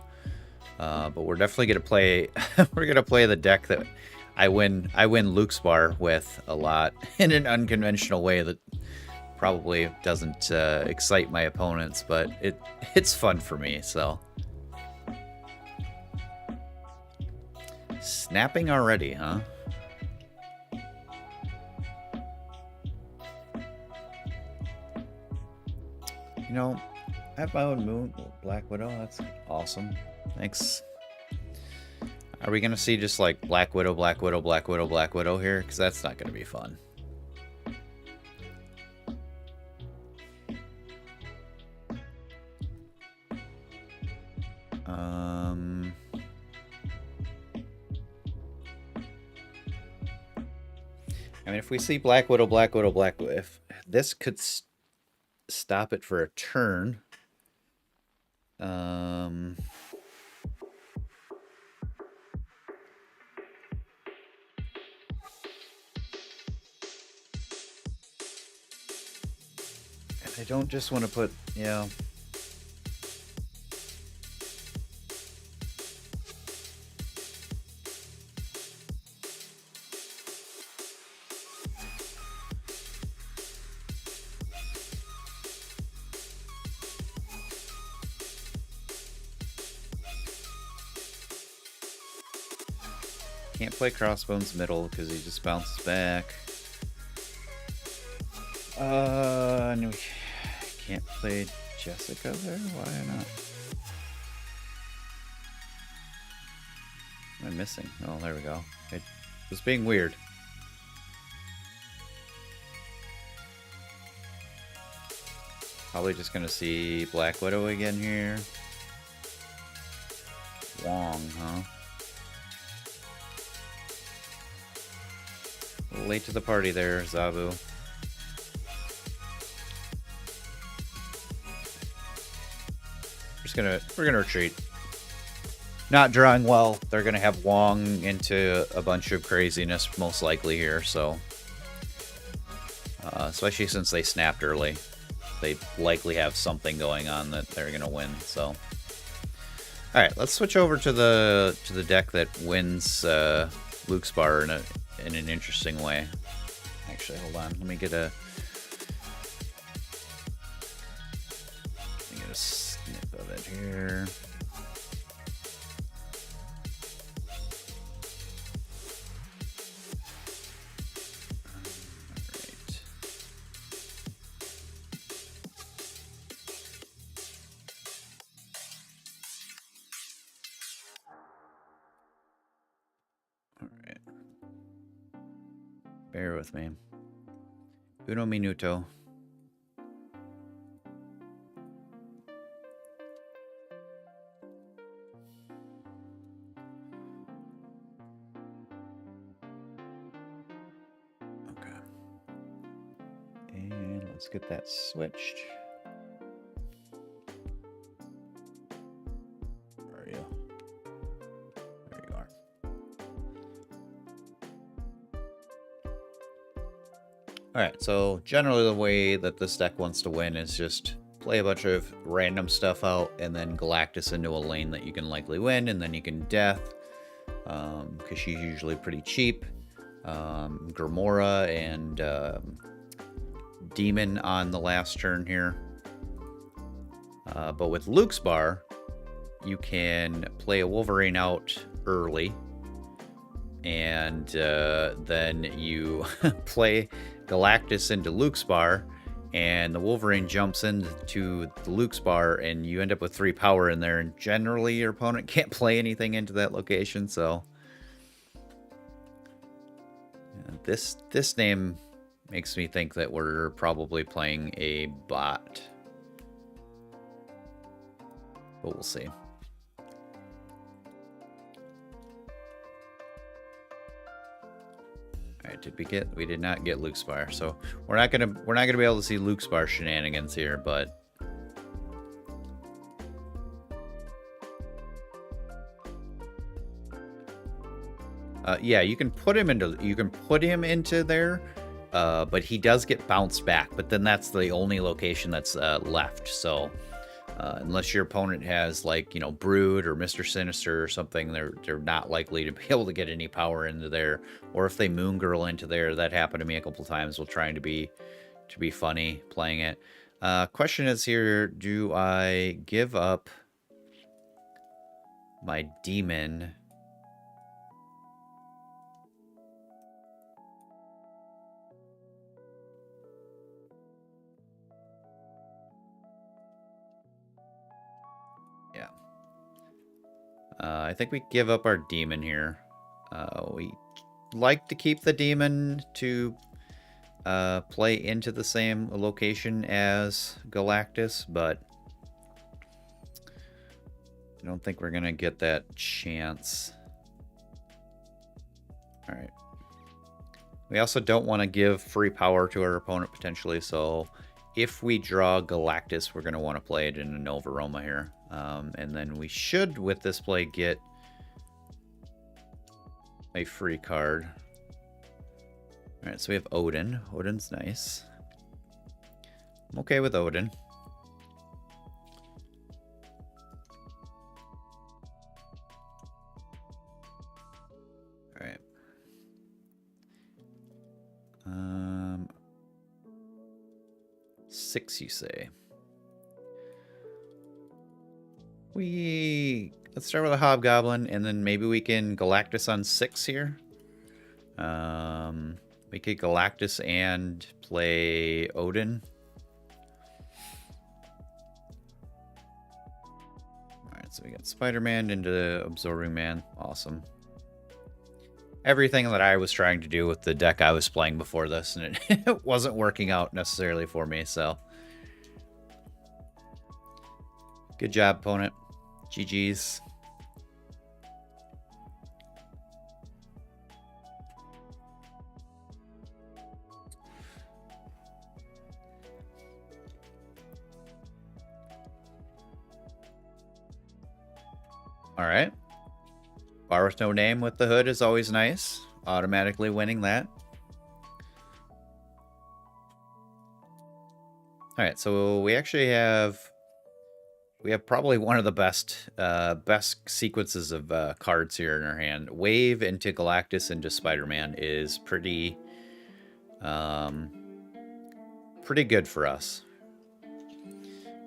But we're definitely gonna play. We're gonna play the deck that I win Luke's Bar with a lot in an unconventional way that probably doesn't excite my opponents, but it's fun for me. So snapping already, huh? I have my own moon, Black Widow. That's awesome. Thanks. Are we going to see just like Black Widow, Black Widow, Black Widow, Black Widow here? Because that's not going to be fun. I mean, if we see Black Widow, Black Widow, Black Widow, if this could stop it for a turn. I don't just want to put, you know. Can't play Crossbones middle because he just bounces back. And we can't play Jessica there? Why not? What am I missing? Oh, there we go. It was being weird. Probably just gonna see Black Widow again here. Wong, huh? A little late to the party there, Zabu. We're gonna retreat. Not drawing well. They're gonna have Wong into a bunch of craziness most likely here, so especially since they snapped early. They likely have something going on that they're gonna win, so. Alright, let's switch over to the deck that wins Luke's bar in an interesting way. Actually, hold on. Let me get a snip of it here. Bear with me. Uno minuto. Okay. And let's get that switched. Where are you? There you are. Alright, so generally the way that this deck wants to win is just play a bunch of random stuff out and then Galactus into a lane that you can likely win, and then you can death, because she's usually pretty cheap. Grimora and Demon on the last turn here. But with Luke's bar, you can play a Wolverine out early, and then you play Galactus into Luke's bar, and the Wolverine jumps into the Luke's bar, and you end up with 3 power in there, and generally your opponent can't play anything into that location, so this name makes me think that we're probably playing a bot, but we'll see. Alright, we did not get Luke's bar, so we're not gonna be able to see Luke's bar shenanigans here, but yeah, you can put him into there, but he does get bounced back, but then that's the only location that's left, so unless your opponent has, like, you know, Brood or Mr. Sinister or something, they're not likely to be able to get any power into there. Or if they Moon Girl into there, that happened to me a couple times while trying to be funny playing it. Question is here, do I give up my Demon? I think we give up our demon here. We like to keep the demon to play into the same location as Galactus, but I don't think we're going to get that chance. All right. We also don't want to give free power to our opponent potentially, so if we draw Galactus, we're going to want to play it in a Nova Roma here. And then we should, with this play, get a free card. All right, so we have Odin. Odin's nice. I'm okay with Odin. All right. 6, you say? Let's start with a Hobgoblin, and then maybe we can Galactus on 6 here. We could Galactus and play Odin. Alright, so we got Spider-Man into Absorbing Man. Awesome. Everything that I was trying to do with the deck I was playing before this, and it wasn't working out necessarily for me, so. Good job, opponent. GG's. All right. Bar with no name with the hood is always nice. Automatically winning that. All right, so we actually have probably one of the best sequences of cards here in our hand. Wave into Galactus into Spider-Man is pretty good for us.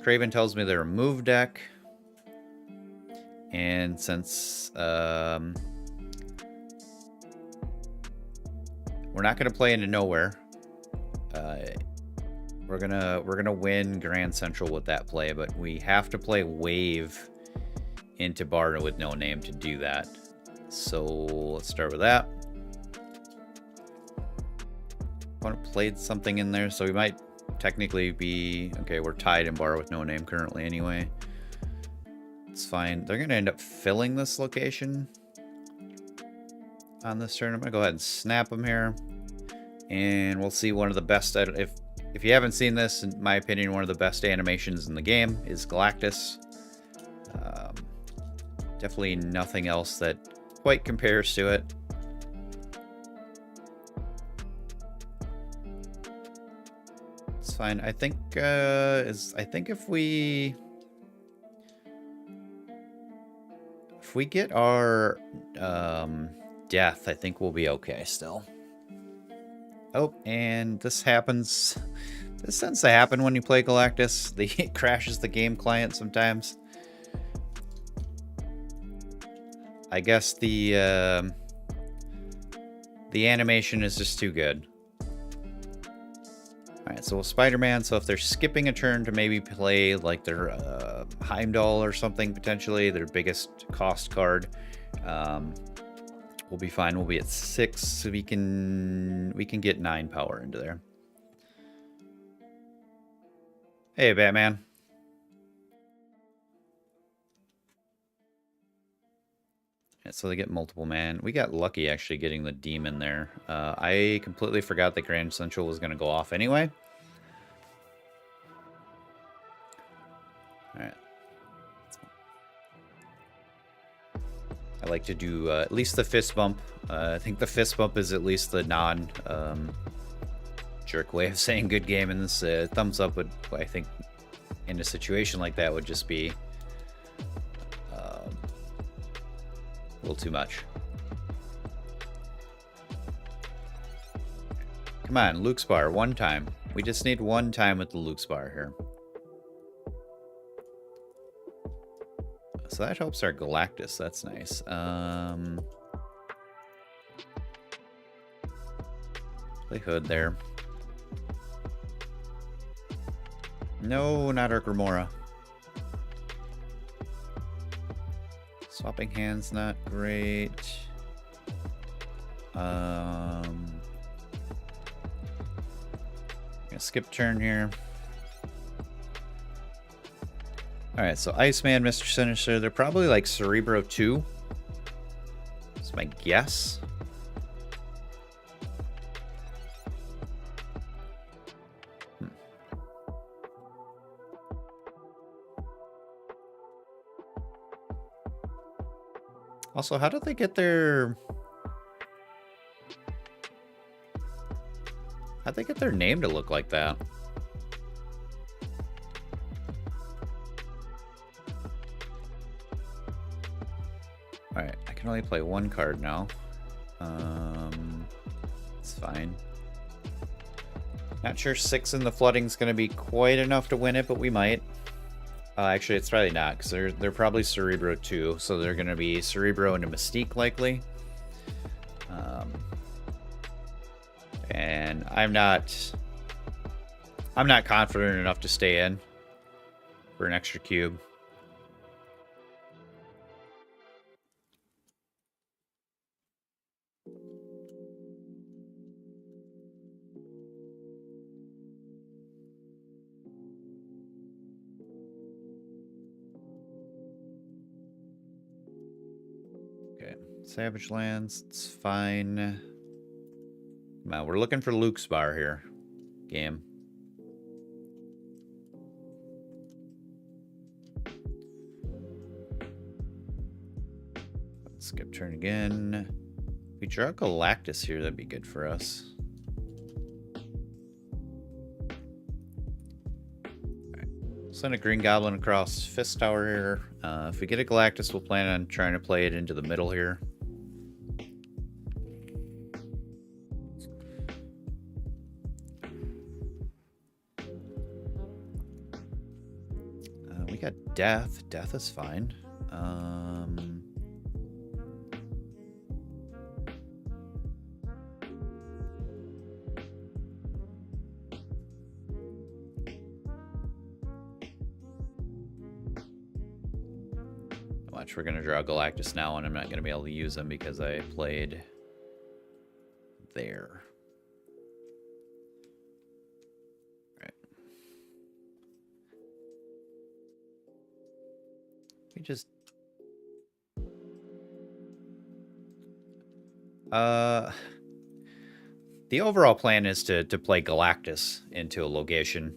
Craven tells me they're a move deck. And since we're not gonna play into nowhere, we're gonna win Grand Central with that play, but we have to play Wave into Barter with no name to do that. So let's start with that. Opponent played something in there, so we might technically be okay. We're tied in Barter with no name currently anyway. It's fine. They're going to end up filling this location on this turn. I'm going to go ahead and snap them here. And we'll see one of the best... If you haven't seen this, in my opinion, one of the best animations in the game is Galactus. Definitely nothing else that quite compares to it. It's fine. I think if we get our death, I think we'll be okay still. Oh, and this happens. This tends to happen when you play Galactus. It crashes the game client sometimes. I guess the animation is just too good. Alright, so Spider-Man, so if they're skipping a turn to maybe play like their Heimdall or something, potentially, their biggest cost card, we'll be fine. We'll be at 6, so we can get 9 power into there. Hey, Batman. Yeah, so they get multiple man. We got lucky actually getting the demon there. I completely forgot that Grand Central was going to go off anyway. Alright. I like to do at least the fist bump. I think the fist bump is at least the non-jerk way of saying good game. And this thumbs up would, I think, in a situation like that would just be a little too much. Come on, Luke's bar, one time. We just need one time with the Luke's bar here. So that helps our Galactus. That's nice. Play Hood there. No, not our Grimora. Swapping hands not great. Gonna skip turn here. Alright, so Iceman, Mr. Sinister, they're probably like Cerebro 2. That's my guess. Also, how did they get their... How'd they get their name to look like that? Alright, I can only play one card now. It's fine. Not sure 6 in the flooding's gonna be quite enough to win it, but we might. Actually, it's probably not, because they're probably Cerebro 2, so they're gonna be Cerebro into Mystique, likely. And I'm not confident enough to stay in for an extra cube. Okay, Savage Lands, it's fine. Now we're looking for Luke's bar here. Game. Let's skip turn again. If we draw Galactus here, that'd be good for us. Alright. Send a Green Goblin across Fist Tower here. If we get a Galactus, we'll plan on trying to play it into the middle here. We got Death. Death is fine. Watch, we're going to draw Galactus now, and I'm not going to be able to use them because I played there. We just... The overall plan is to play Galactus into a location.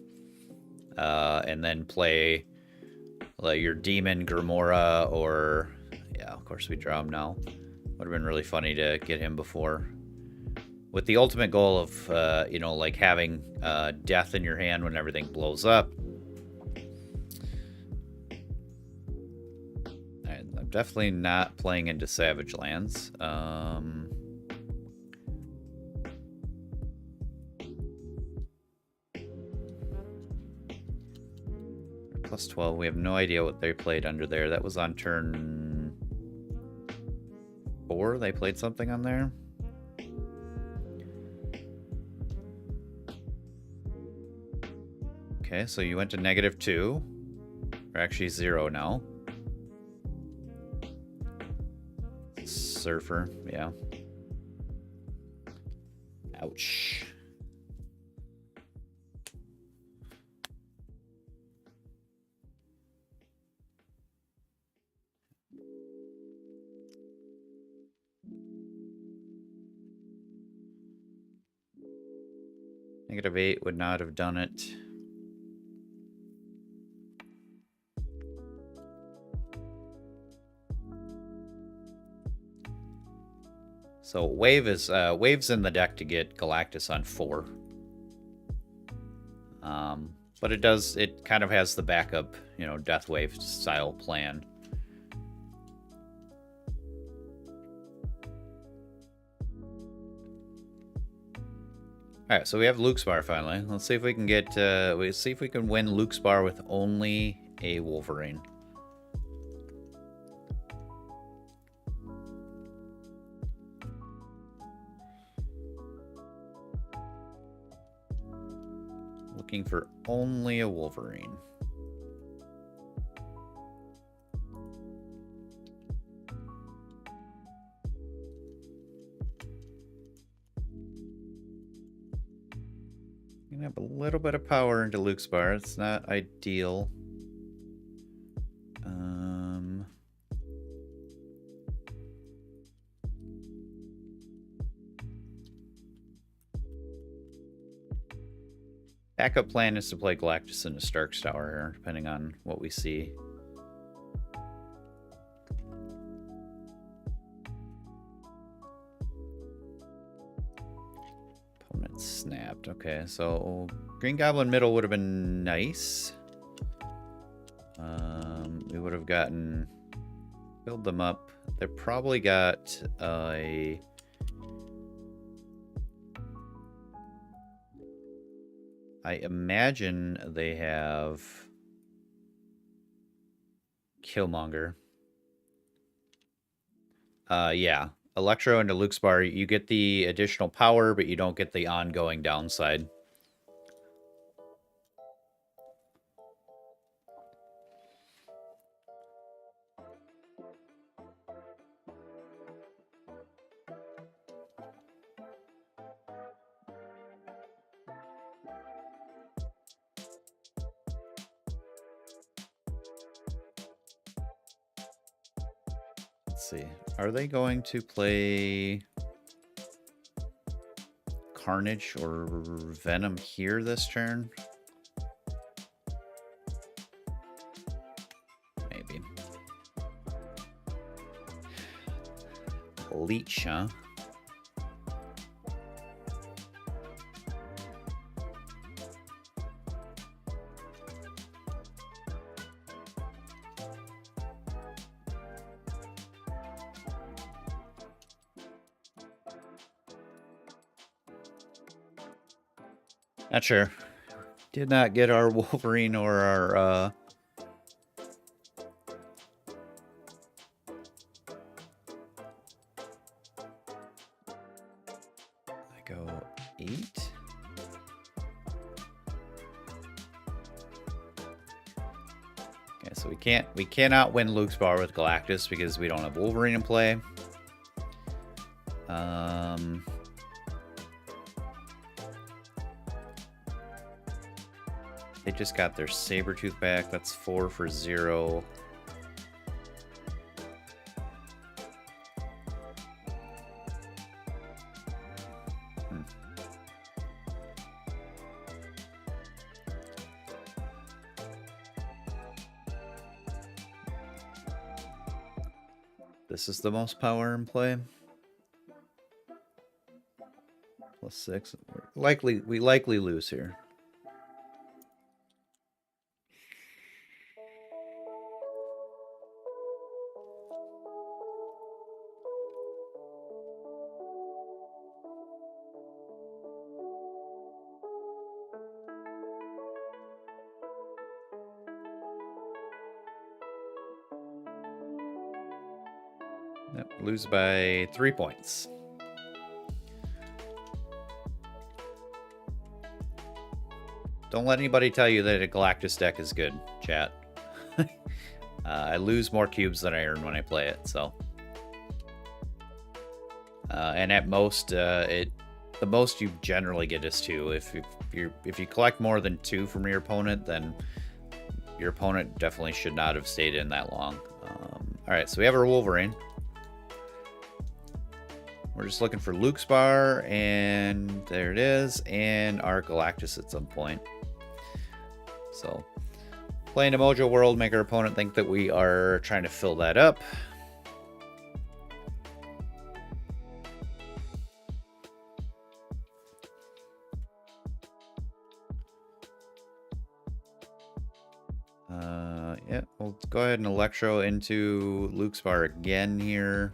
And then play like your Demon, Grimora, or... Yeah, of course we draw him now. Would have been really funny to get him before. With the ultimate goal of, you know, like having Death in your hand when everything blows up. I'm definitely not playing into Savage Lands. Plus 12. We have no idea what they played under there. That was on turn 4. They played something on there. Okay, so you went to -2. We're actually 0 now. Surfer, yeah. Ouch. -8 would not have done it. So Wave's in the deck to get Galactus on 4. But it kind of has the backup, you know, Death Wave style plan. Alright, so we have Luke's Bar finally. Let's see if we can get see if we can win Luke's Bar with only a Wolverine. Looking for only a Wolverine. gonna have a little bit of power into Luke's bar. It's not ideal. Backup plan is to play Galactus into Stark's Tower here, depending on what we see. Opponent snapped. Okay, so Green Goblin middle would have been nice. We would have gotten... Build them up. They probably got a... I imagine they have Killmonger. Yeah. Electro into Luke's bar, you get the additional power, but you don't get the ongoing downside. Let's see. Are they going to play Carnage or Venom here this turn? Maybe. Leech, huh? Not sure. Did not get our Wolverine or our, I go 8. Okay, so we cannot win Luke's bar with Galactus because we don't have Wolverine in play. They just got their Sabretooth back. That's 4 for 0. This is the most power in play. +6. We likely lose here. Yep, lose by 3 points. Don't let anybody tell you that a Galactus deck is good, chat. I lose more cubes than I earn when I play it, so. And at most, the most you generally get is 2. If you collect more than 2 from your opponent, then your opponent definitely should not have stayed in that long. All right, so we have our Wolverine. We're just looking for Luke's bar, and there it is, and our Galactus at some point. So, playing a Mojo World, make our opponent think that we are trying to fill that up. Yeah, we'll go ahead and Electro into Luke's bar again here.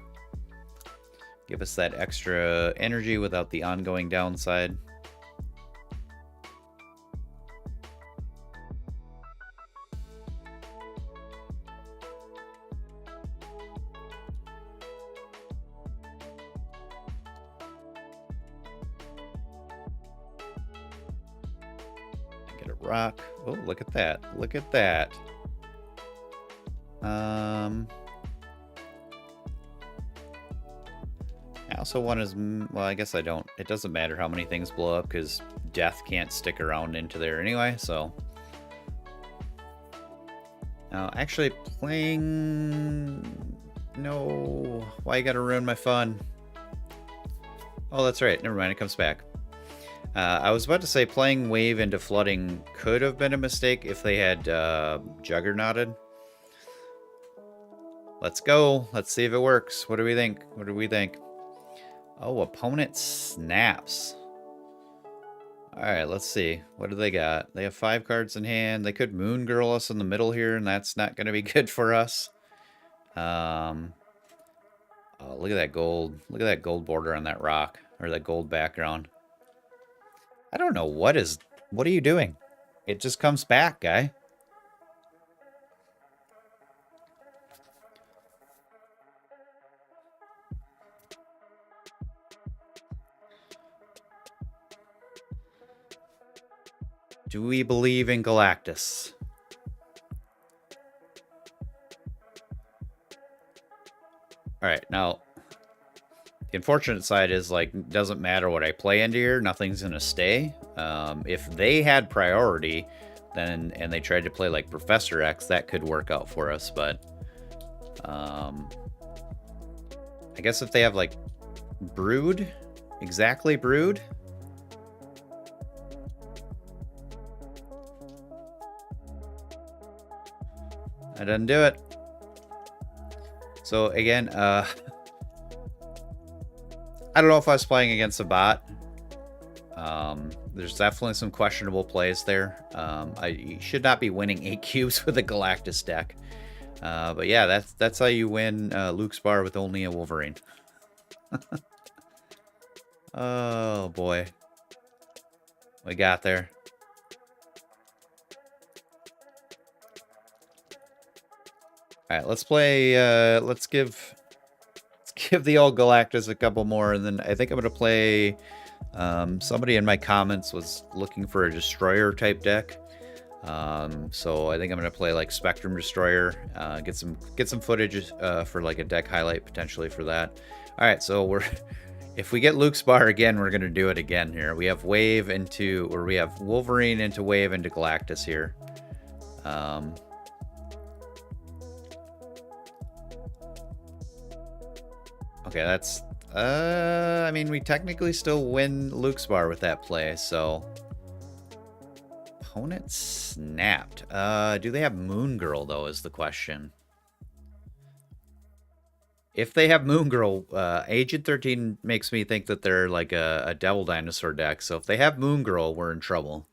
Give us that extra energy without the ongoing downside. Get a rock. Oh, look at that. Look at that. also want is, well, I guess I don't. It doesn't matter how many things blow up because death can't stick around into there anyway, so. Now, actually playing... No, why you gotta ruin my fun? Oh, that's right, never mind, it comes back. I was about to say playing wave into flooding could have been a mistake if they had juggernauted. Let's go. Let's see if it works. What do we think? What do we think? Oh, opponent snaps. Alright, let's see. What do they got? They have 5 cards in hand. They could Moon Girl us in the middle here, and that's not going to be good for us. Oh, look at that gold. Look at that gold border on that rock. Or that gold background. I don't know what is... What are you doing? It just comes back, guy. Do we believe in Galactus? Alright, now... The unfortunate side is, like, doesn't matter what I play into here, nothing's gonna stay. If they had priority, then, and they tried to play, like, Professor X, that could work out for us, but... I guess if they have, like, Brood? Exactly Brood? That doesn't do it. So, again, I don't know if I was playing against a bot. There's definitely some questionable plays there. You should not be winning 8 cubes with a Galactus deck. But yeah, that's how you win Luke's Bar with only a Wolverine. Oh boy. We got there. Alright, let's play, let's give the old Galactus a couple more, and then I think I'm going to play, somebody in my comments was looking for a Destroyer type deck. So I think I'm going to play like Spectrum Destroyer, get some footage, for like a deck highlight potentially for that. Alright, so if we get Luke's Bar again, we're going to do it again here. We have Wave into, or we have Wolverine into Wave into Galactus here. Okay, that's... I mean, we technically still win Luke's Bar with that play, so... Opponent snapped. Do they have Moon Girl, though, is the question. If they have Moon Girl, Agent 13 makes me think that they're like a Devil Dinosaur deck, so if they have Moon Girl, we're in trouble.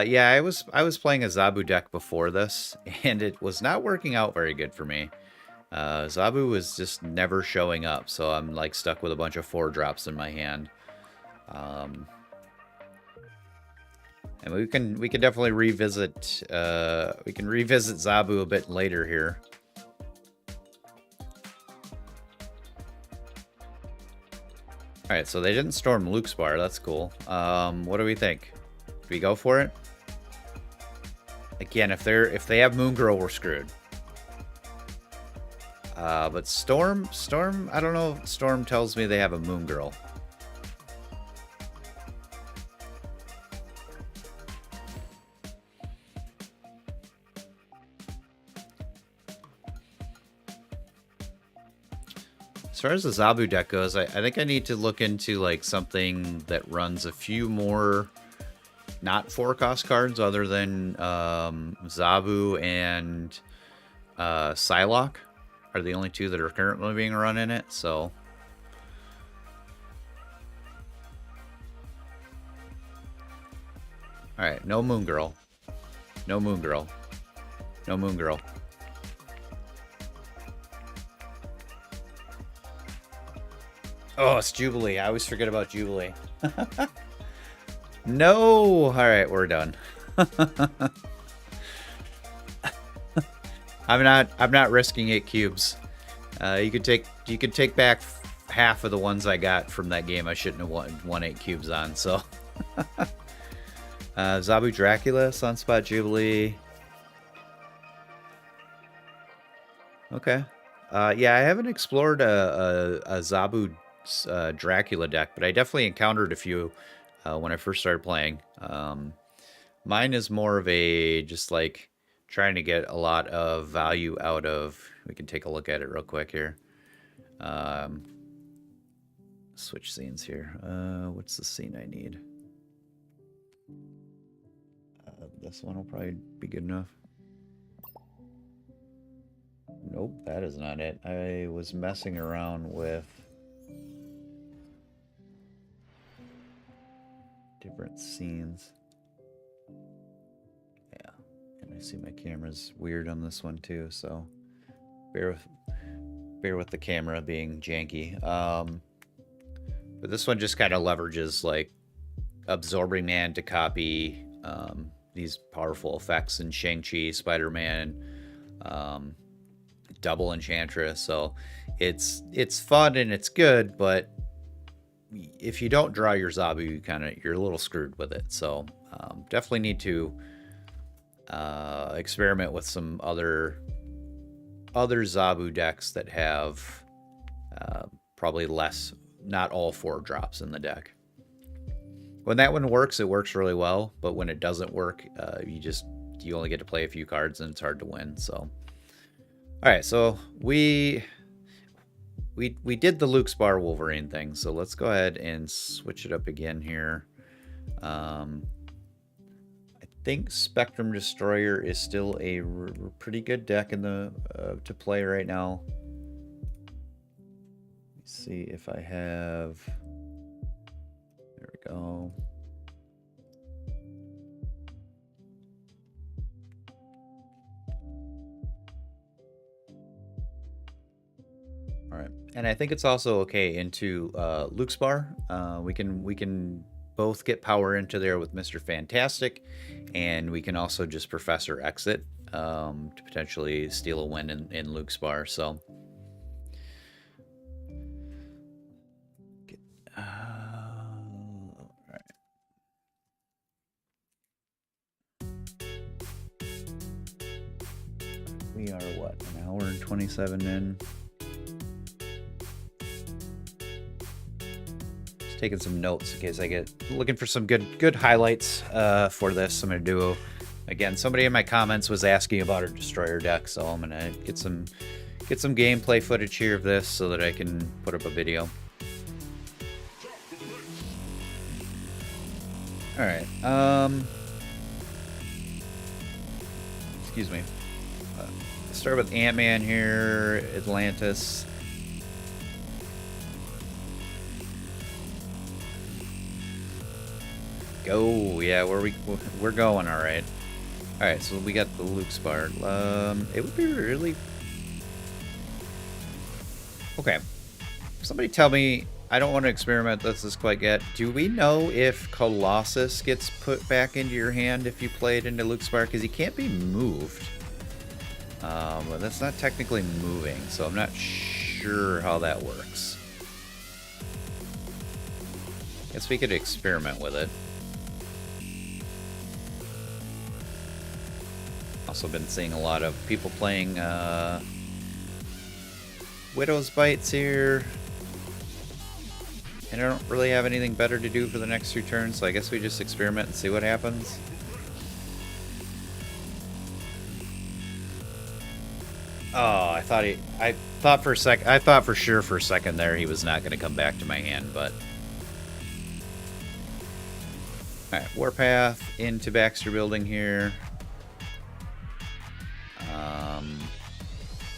Yeah, I was playing a Zabu deck before this, and it was not working out very good for me. Zabu was just never showing up, so I'm like stuck with a bunch of 4-drops in my hand. And we can definitely revisit Zabu a bit later here. Alright, so they didn't storm Luke's Bar, that's cool. What do we think? Do we go for it? Again, if they have Moon Girl, we're screwed. But Storm, I don't know if Storm tells me they have a Moon Girl. As far as the Zabu deck goes, I think I need to look into like something that runs a few more not 4-cost cards other than Zabu and Psylocke are the only 2 that are currently being run in it, so... Alright, no Moon Girl. No Moon Girl. No Moon Girl. Oh, it's Jubilee. I always forget about Jubilee. No! Alright, we're done. I'm not risking 8 cubes. You could take back half of the ones I got from that game I shouldn't have won 8 cubes on, so. Zabu Dracula, Sunspot Jubilee. Okay. Yeah, I haven't explored a Zabu Dracula deck, but I definitely encountered a few when I first started playing. Mine is more of a just like trying to get a lot of value out of. We can take a look at it real quick here. Switch scenes here. What's the scene I need? This one will probably be good enough. Nope, that is not it. I was messing around with different scenes. Yeah, and I see my camera's weird on this one too, so bear with the camera being janky. But this one just kind of leverages like absorbing man to copy these powerful effects in Shang-Chi, Spider-Man, double Enchantress. So it's fun and it's good, but if you don't draw your Zabu, you're a little screwed with it. So definitely need to experiment with some other Zabu decks that have probably less, not all 4 drops in the deck. When that one works, it works really well, but when it doesn't work, you only get to play a few cards and it's hard to win. So, all right, so we did the Luke Spar Wolverine thing, so let's go ahead and switch it up again here. I think Spectrum Destroyer is still a pretty good deck in the to play right now. Let's see if I have. There we go. All right, and I think it's also okay into Luke Spar. We can both get power into there with Mr. Fantastic, and we can also just Professor Exit to potentially steal a win in Luke Spar. So. We are what, an hour and 27 in. Just taking some notes in case I get looking for some good highlights for this. I'm gonna do again. Somebody in my comments was asking about our Destroyer deck, so I'm gonna get some gameplay footage here of this so that I can put up a video. All right. Excuse me. Start with Ant-Man here, Atlantis. Go, yeah, we're going, all right. All right, so we got the Luke Spar. It would be really okay. Somebody tell me. I don't want to experiment this quite yet. Do we know if Colossus gets put back into your hand if you play it into Luke Spar? Because he can't be moved. But that's not technically moving, so I'm not sure how that works. Guess we could experiment with it. Also been seeing a lot of people playing Widow's Bites here. And I don't really have anything better to do for the next 2 turns, so I guess we just experiment and see what happens. Oh, I thought for sure for a second there he was not going to come back to my hand, but all right, Warpath into Baxter Building here.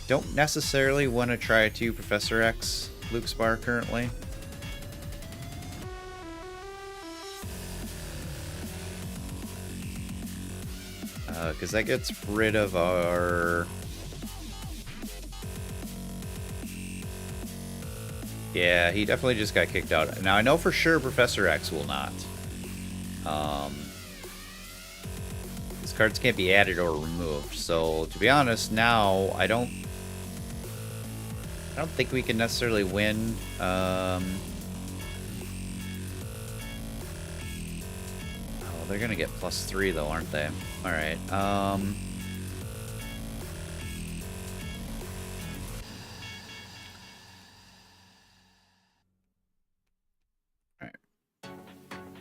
Don't necessarily want to try to Professor X Luke Spar currently. Because that gets rid of our... Yeah, he definitely just got kicked out. Now, I know for sure Professor X will not. These cards can't be added or removed. So, to be honest, now, I don't think we can necessarily win. Oh, Oh, they're gonna get +3 though, aren't they? Alright, Alright.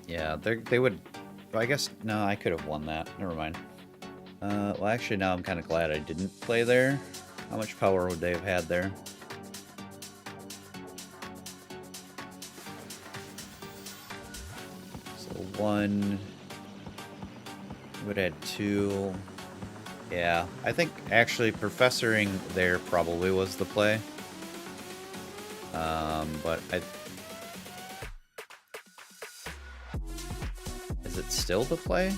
Yeah, they would... I guess... No, I could have won that. Never mind. Well, actually, now I'm kind of glad I didn't play there. How much power would they have had there? So 1... would add 2... Yeah, I think actually professoring there probably was the play. But is it still the play?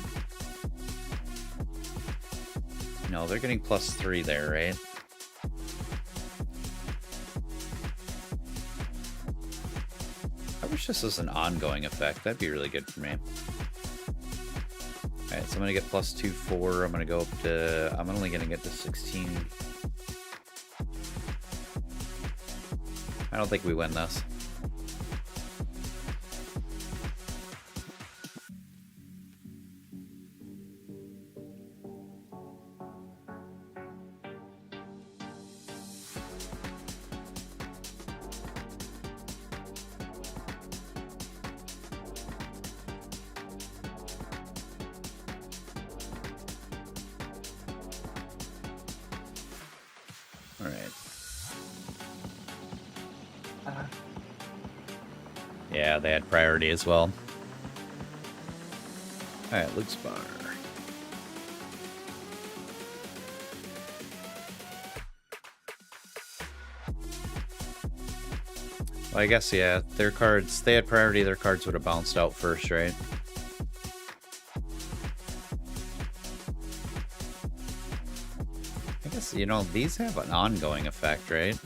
No, they're getting +3 there, right? I wish this was an ongoing effect. That'd be really good for me. Alright, so I'm gonna get +2, 4. I'm gonna go up to... I'm only gonna get to 16. I don't think we win this. Yeah, they had priority as well. Alright, Luke's bar. Well, I guess, yeah, their cards, they had priority, their cards would have bounced out first, right? I guess, you know, these have an ongoing effect, right?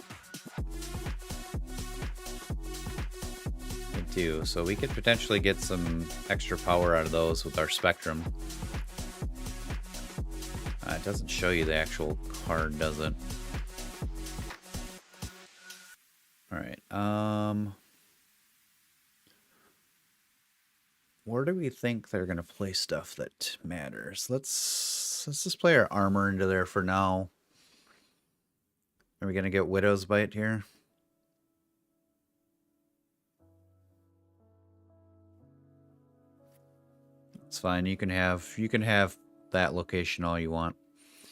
Too, so we could potentially get some extra power out of those with our spectrum. It doesn't show you the actual card, does it? Alright, where do we think they're gonna play stuff that matters? Let's just play our armor into there for now. Are we gonna get Widow's Bite here? It's fine. You can have that location all you want.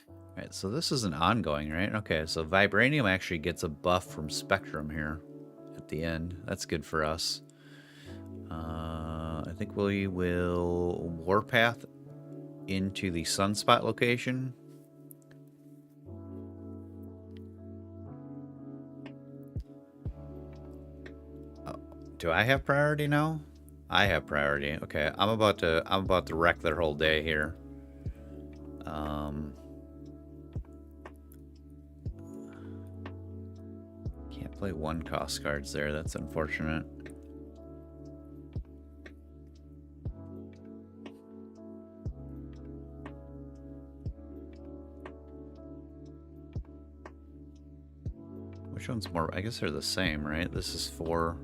All right, so this is an ongoing, right? Okay, so Vibranium actually gets a buff from Spectrum here at the end. That's good for us. I think we will Warpath into the Sunspot location. Oh, do I have priority now? I have priority. Okay, I'm about to wreck their whole day here. Can't play 1-cost cards there. That's unfortunate. Which one's more? I guess they're the same, right? This is 4.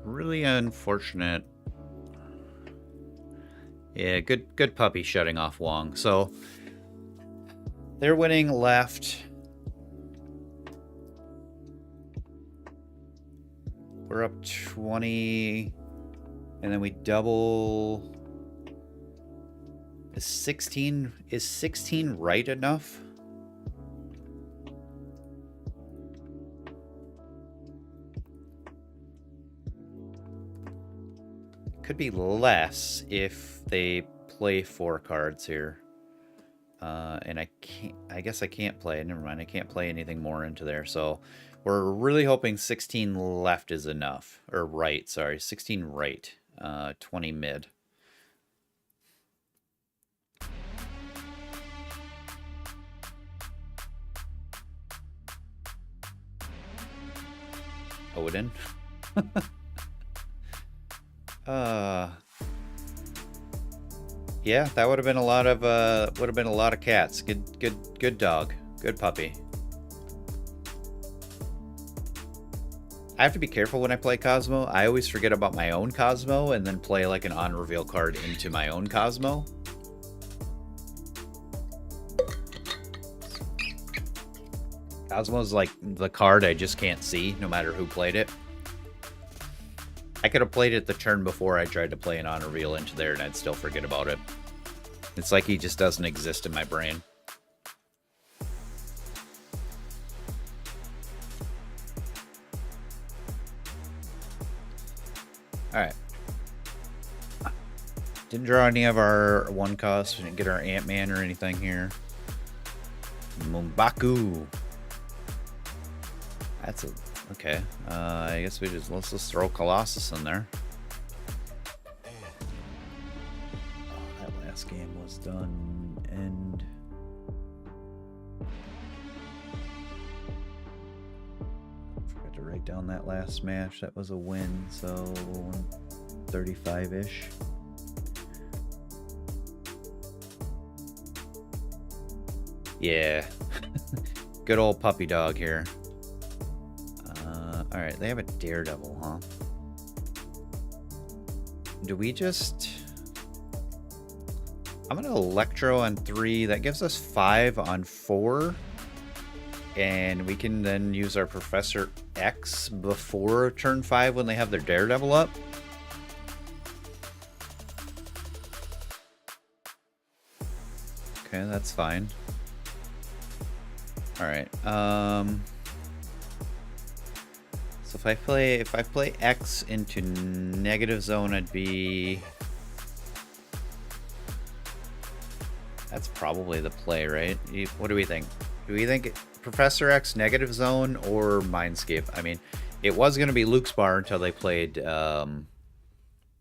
Really unfortunate. Yeah, good puppy shutting off Wong. So they're winning left. We're up 20, and then we double. Is 16 right enough? Could be less if they play 4 cards here. And I guess I can't play, never mind, I can't play anything more into there. So we're really hoping 16 left is enough, or right, sorry, 16 right, 20 mid. Odin. Yeah, that would have been a lot of cats. Good dog. Good puppy. I have to be careful when I play Cosmo. I always forget about my own Cosmo and then play like an on-reveal card into my own Cosmo. Cosmo's like the card I just can't see, no matter who played it. I could have played it the turn before I tried to play an on-reveal into there, and I'd still forget about it. It's like he just doesn't exist in my brain. Alright. Didn't draw any of our one costs. We didn't get our Ant-Man or anything here. Mumbaku. That's a... Okay. I guess let's just throw Colossus in there. Oh, that last game was done. And... forgot to write down that last smash. That was a win, so 135-ish. Yeah. Good old puppy dog here. Alright, they have a Daredevil, huh? Do we just... I'm gonna Electro on 3. That gives us 5 on 4. And we can then use our Professor X before turn 5 when they have their Daredevil up. Okay, that's fine. Alright, so if I play X into negative zone, I'd be... That's probably the play, right? What do we think? Do we think Professor X negative zone or Mindscape? I mean, it was going to be Luke's Bar until they played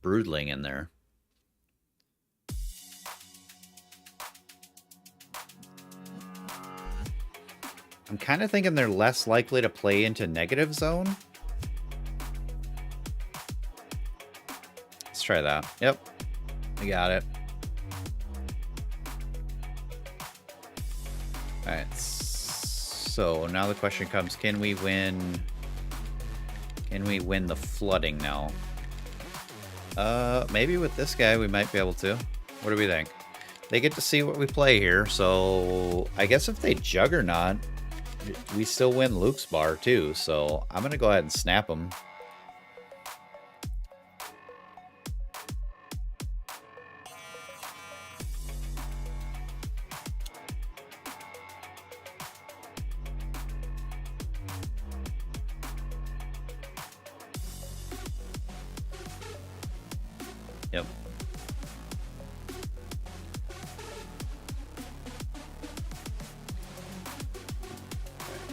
Broodling in there. I'm kind of thinking they're less likely to play into negative zone. Let's try that. Yep, we got it. Alright, so now the question comes, can we win the flooding now? Maybe with this guy we might be able to. What do we think? They get to see what we play here, so I guess if they Juggernaut, we still win Luke's Bar too, so I'm gonna go ahead and snap them. Yep.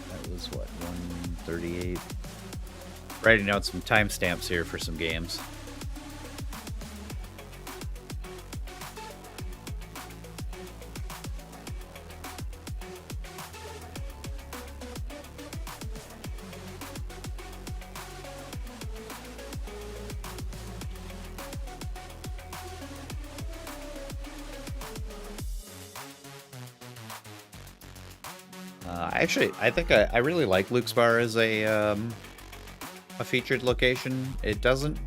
That was what, 138? Writing down some timestamps here for some games. I think I really like Luke's Bar as a featured location. It doesn't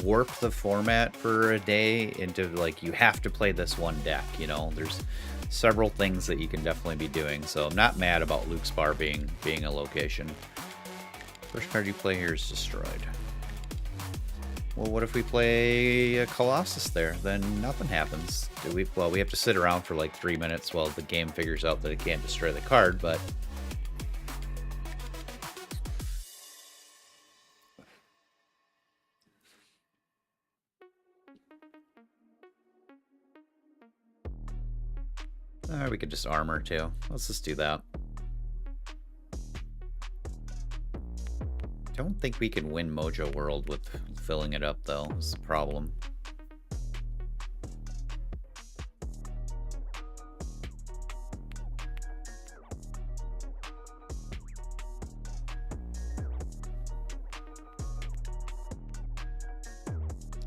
warp the format for a day into like you have to play this one deck. You know, there's several things that you can definitely be doing. So I'm not mad about Luke's Bar being a location. First card you play here is destroyed. Well, what if we play a Colossus there? Then nothing happens. Well, we have to sit around for like 3 minutes while the game figures out that it can't destroy the card, but... we could just armor too. Let's just do that. Don't think we can win Mojo World with filling it up, though. Is the problem.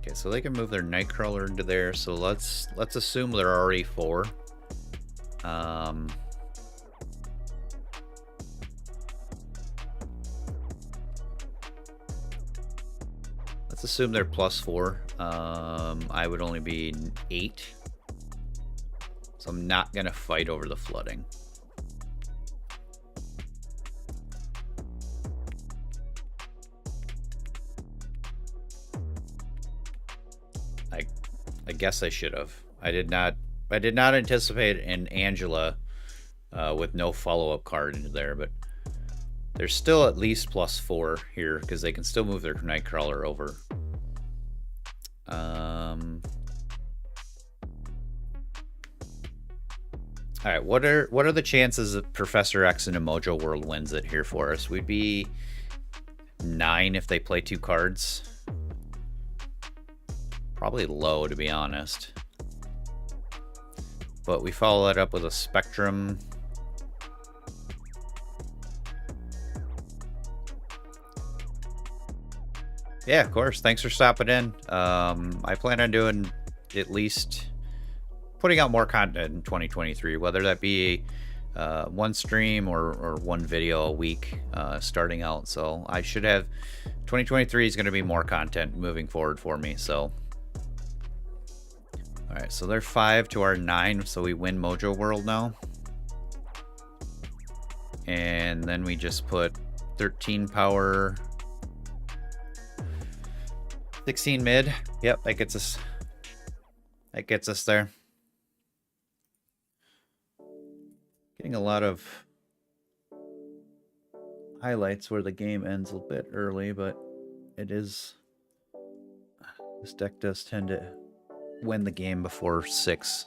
Okay, so they can move their Nightcrawler into there. So let's assume they're already 4. Let's assume they're +4. I would only be 8. So I'm not gonna fight over the flooding. I guess I should have. I did not anticipate an Angela with no follow-up card into there, but there's still at least +4 here because they can still move their Nightcrawler over. All right, what are the chances that Professor X in a Mojo World wins it here for us? We'd be 9 if they play 2 cards. Probably low, to be honest. But we follow that up with a Spectrum. Yeah, of course. Thanks for stopping in. I plan on doing at least putting out more content in 2023, whether that be one stream or one video a week starting out. So I should have 2023 is going to be more content moving forward for me. So all right, so they're 5 to our 9, so we win Mojo World now. And then we just put 13 power, 16 mid. Yep, that gets us. That gets us there. Getting a lot of highlights where the game ends a bit early, but it is. This deck does tend to win the game before 6.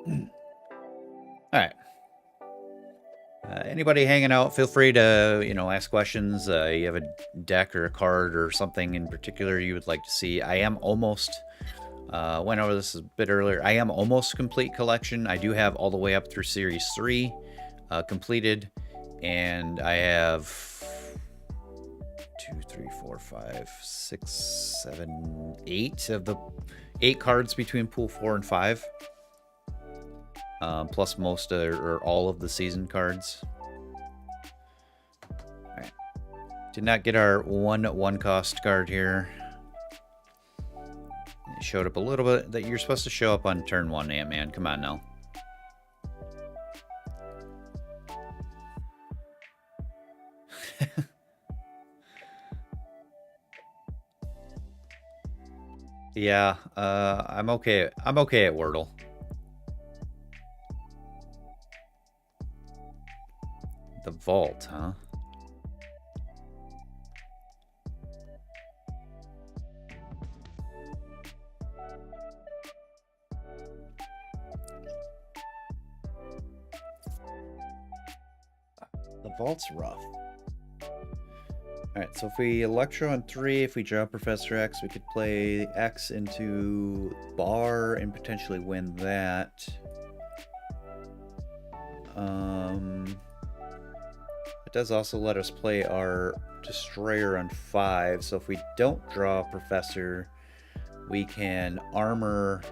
All right. Anybody hanging out, feel free to, ask questions. You have a deck or a card or something in particular you would like to see. I am almost, went over this a bit earlier. I am almost complete collection. I do have all the way up through Series 3 completed. And I have 2, 3, 4, 5, 6, 7, 8 of the 8 cards between Pool 4 and 5. Plus most or all of the season cards. All right. Did not get our one cost card here. It showed up a little bit. That you're supposed to show up on turn 1, Ant-Man. Come on now. Yeah, I'm okay. I'm okay at Wordle. The vault, huh? The vault's rough. Alright, so if we Electro on 3, if we draw Professor X, we could play X into Bar and potentially win that. It does also let us play our Destroyer on 5, so if we don't draw Professor, we can armor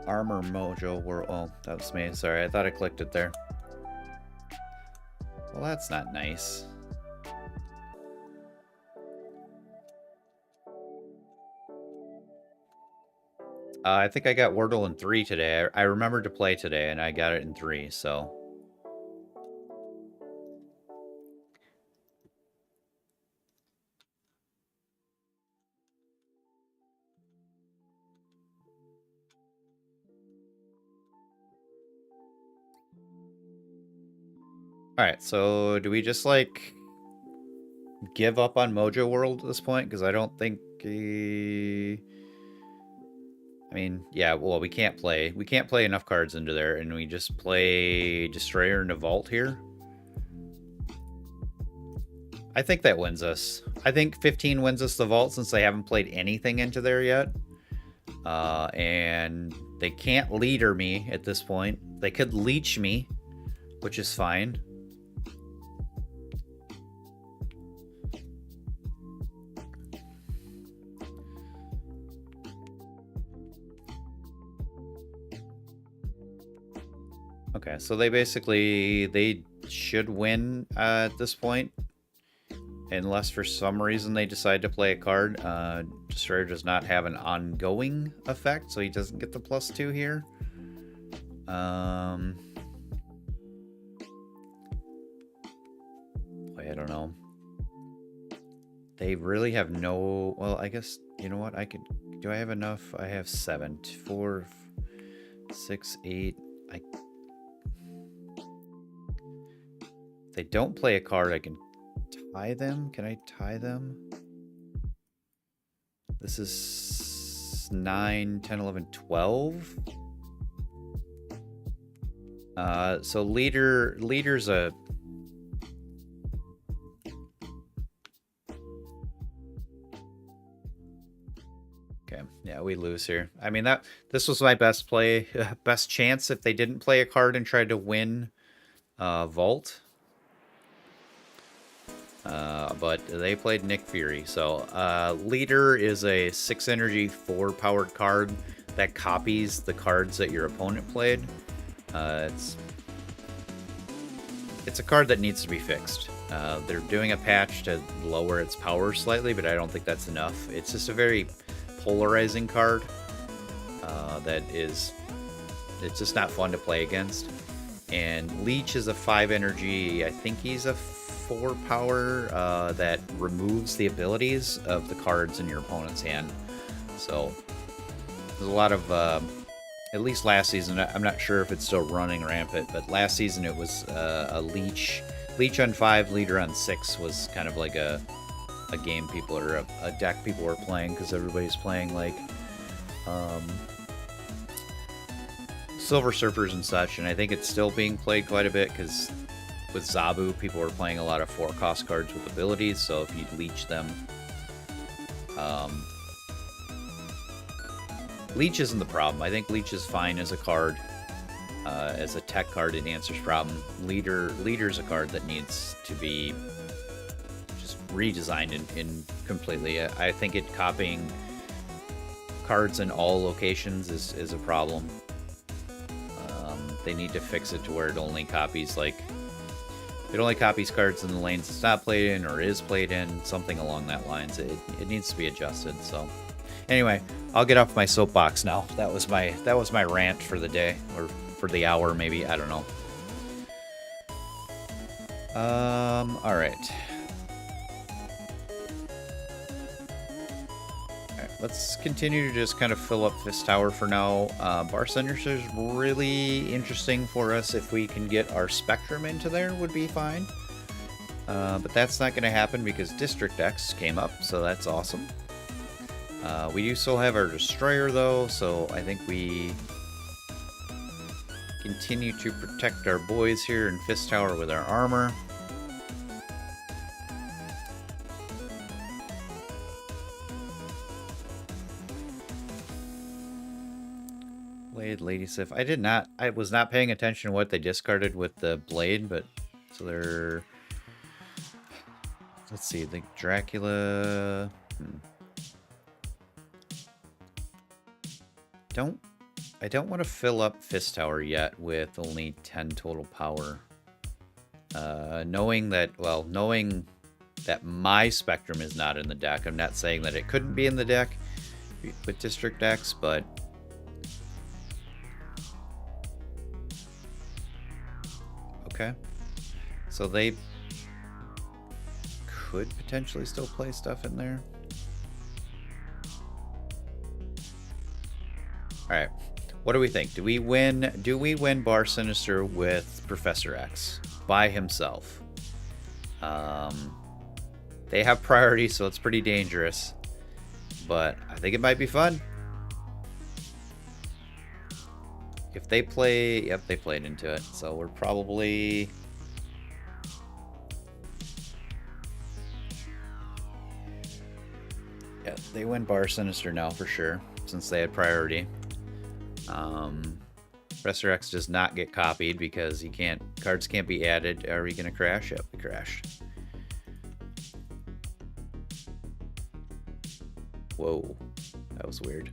Mojo World. Oh, that was me. Sorry, I thought I clicked it there. Well, that's not nice. I think I got Wordle in 3 today. I remembered to play today, and I got it in 3, so. Alright, so do we just, like, give up on Mojo World at this point? Because I don't think... I mean, yeah, well, we can't play enough cards into there, and we just play Destroyer into Vault here. I think that wins us. I think 15 wins us the Vault since they haven't played anything into there yet. And they can't leader me at this point. They could leech me, which is fine. Okay, so they should win at this point. Unless for some reason they decide to play a card. Destroyer does not have an ongoing effect, so he doesn't get the +2 here. Boy, I don't know. They really have no... Well, I guess, you know what? I could... Do I have enough? I have 7. 4, 6, 8. If they don't play a card, I can tie them. Can I tie them? This is 9, 10, 11, 12. So leader's a... Okay, yeah, we lose here. I mean, this was my best play, best chance if they didn't play a card and tried to win Vault. But they played Nick Fury. So Leader is a 6 energy, 4 powered card that copies the cards that your opponent played. It's a card that needs to be fixed. They're doing a patch to lower its power slightly, but I don't think that's enough. It's just a very polarizing card it's just not fun to play against. And Leech is a 5 energy. I think he's a 4 power that removes the abilities of the cards in your opponent's hand. So there's a lot of at least last season, I'm not sure if it's still running rampant, but last season it was a Leech on 5, Leader on 6 was kind of like a game people, or a deck people were playing, because everybody's playing like Silver Surfers and such, and I think it's still being played quite a bit, because with Zabu, people were playing a lot of 4-cost cards with abilities, so if you leech them... Leech isn't the problem. I think Leech is fine as a card. As a tech card, it answers problem. Leader's a card that needs to be just redesigned in completely. I think it copying cards in all locations is a problem. They need to fix it to where it only copies, like, it only copies cards in the lanes it's not played in or is played in, something along that lines. It needs to be adjusted. So anyway, I'll get off my soapbox now. That was my rant for the day, or for the hour maybe, I don't know. All right. Let's continue to just kind of fill up this tower for now. Bar Centers is really interesting for us. If we can get our Spectrum into there, would be fine. But that's not going to happen because District X came up, so that's awesome. We do still have our Destroyer, though, so I think we continue to protect our boys here in Fist Tower with our armor. Lady Sif. I was not paying attention to what they discarded with the blade, but so they're, let's see, the Dracula. I don't want to fill up Fist Tower yet with only 10 total power. Knowing that my Spectrum is not in the deck. I'm not saying that it couldn't be in the deck with District X, but okay. So they could potentially still play stuff in there. Alright. What do we think? Do we win Bar Sinister with Professor X by himself? They have priority, so it's pretty dangerous. But I think it might be fun. If they play... Yep, they played into it. So we're probably... Yeah, they win Bar Sinister now for sure, since they had priority. Professor X does not get copied because cards can't be added. Are we going to crash? Yep, we crashed. Whoa, that was weird.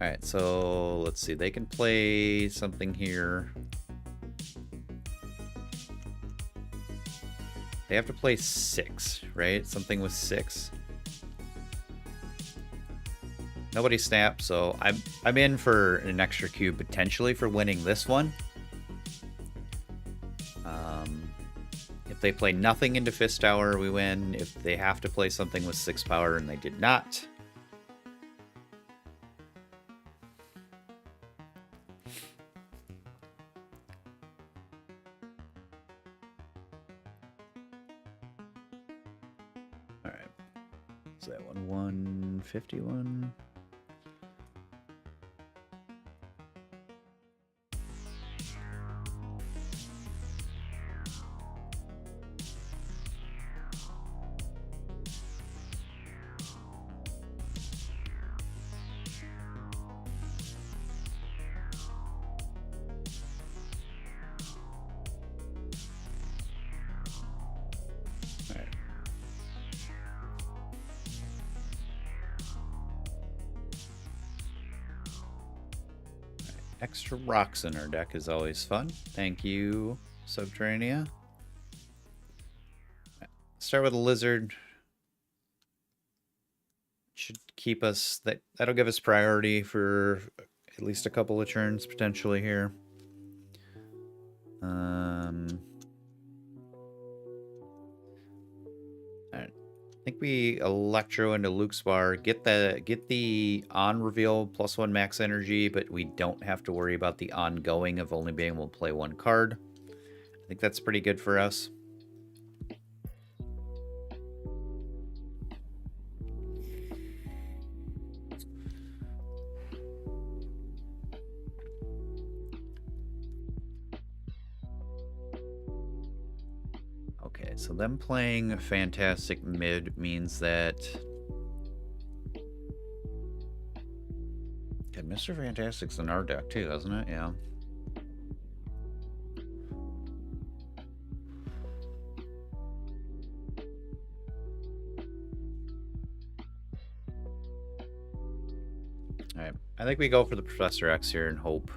Alright, so let's see. They can play something here. They have to play 6, right? Something with 6. Nobody snapped, so I'm in for an extra cube potentially for winning this one. If they play nothing into Fist Tower, we win. If they have to play something with 6 power and they did not. Alright. Is that one 151? Extra rocks in our deck is always fun. Thank you, Subterranea. Start with a lizard. Should keep us, that'll give us priority for at least a couple of turns potentially here. Alright. I think we electro into Luke's bar, get the on reveal +1 max energy, but we don't have to worry about the ongoing of only being able to play 1 card. I think that's pretty good for us. Okay, so them playing Fantastic mid means that... Okay, Mr. Fantastic's in our deck too, isn't it? Yeah. Alright, I think we go for the Professor X here and hope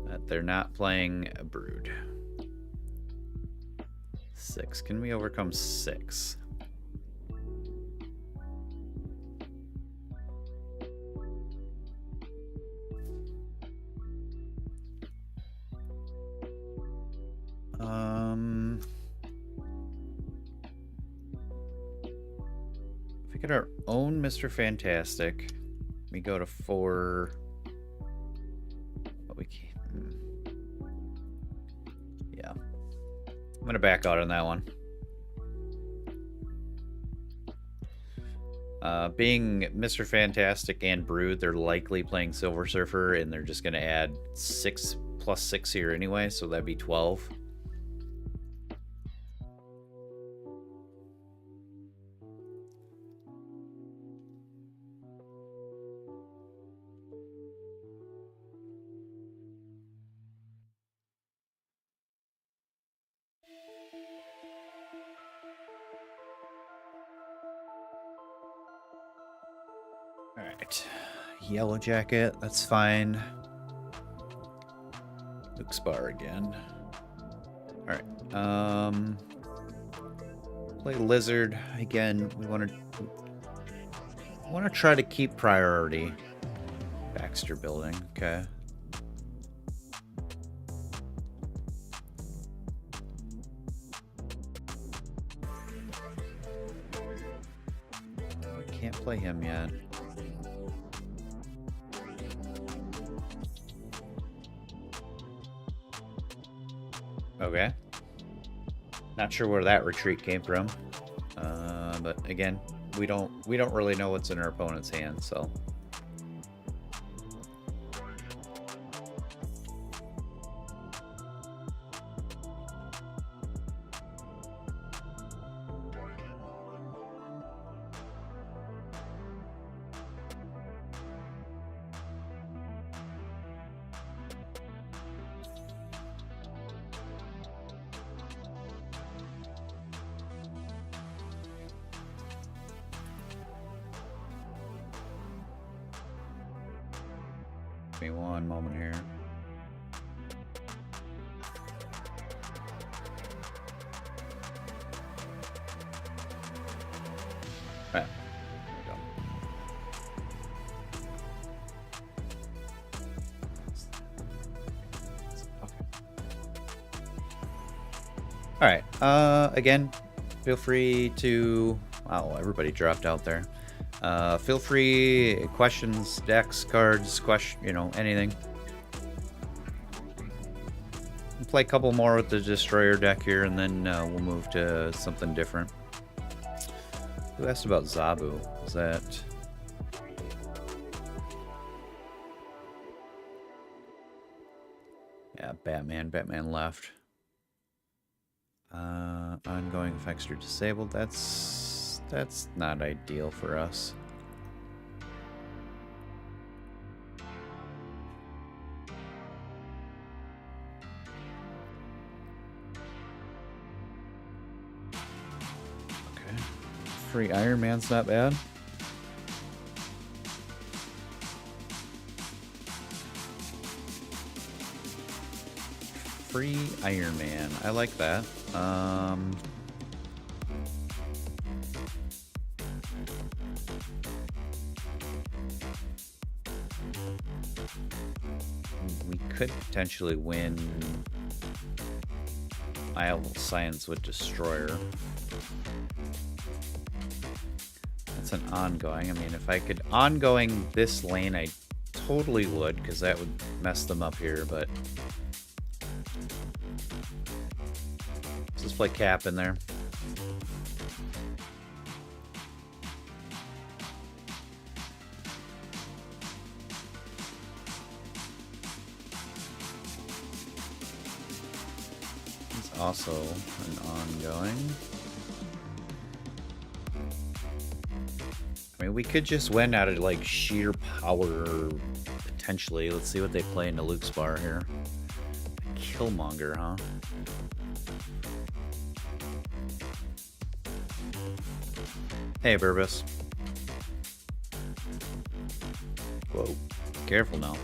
that they're not playing a Brood. 6. Can we overcome 6? If we get our own Mr. Fantastic, we go to 4. But we can't. Yeah. I'm going to back out on that one. Being Mr. Fantastic and Brood, they're likely playing Silver Surfer, and they're just going to add 6 plus 6 here anyway, so that'd be 12. Alright. Yellow Jacket, that's fine. Luke's bar again. Alright. Play Lizard. Again, we want to try to keep priority. Baxter building, okay. We can't play him yet. Okay. Not sure where that retreat came from. But again, we don't really know what's in our opponent's hand, so. me one moment here. Right. There we go. Okay. Alright. Again, feel free to... Wow, everybody dropped out there. Feel free, questions, decks, cards, anything. We'll play a couple more with the Destroyer deck here, and then we'll move to something different. Who asked about Zabu? Is that... Yeah, Batman. Batman left. Ongoing effects are disabled. That's not ideal for us. Okay. Free Iron Man's not bad. Free Iron Man. I like that. We could potentially win Isle Science with Destroyer. That's an ongoing. I mean, if I could ongoing this lane, I totally would, because that would mess them up here, but... Let's play Cap in there. It's also an ongoing. I mean, we could just win out of like sheer power, potentially. Let's see what they play into Luke's bar here. Killmonger, huh? Hey, Burbus. Whoa. Careful now.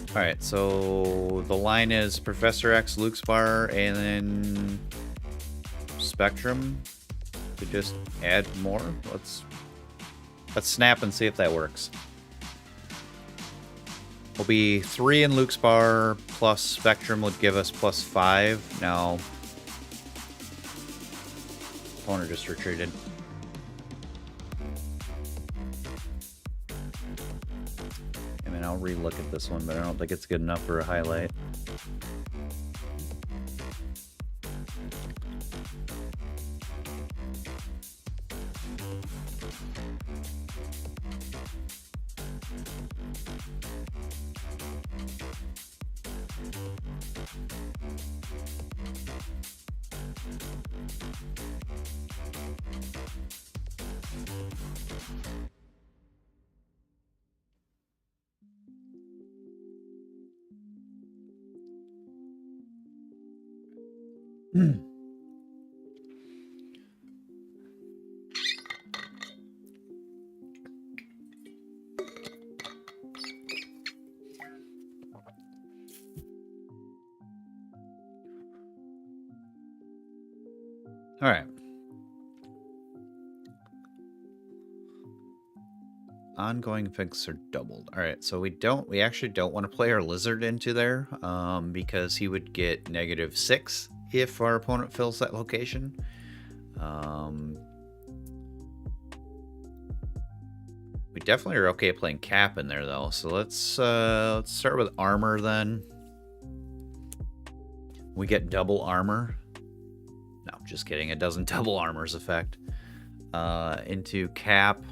Alright, so the line is Professor X, Luke's bar, and then Spectrum to just add more. Let's snap and see if that works. Will be 3 in Luke's bar, plus Spectrum would give us +5. Now, opponent just retreated. I'll re-look at this one, but I don't think it's good enough for a highlight. All right. Ongoing effects are doubled. All right, so we actually don't want to play our lizard into there, because he would get -6 if our opponent fills that location. We definitely are okay playing Cap in there though. So let's start with armor then. We get double armor. No, just kidding. It doesn't double armor's effect. Into Cap.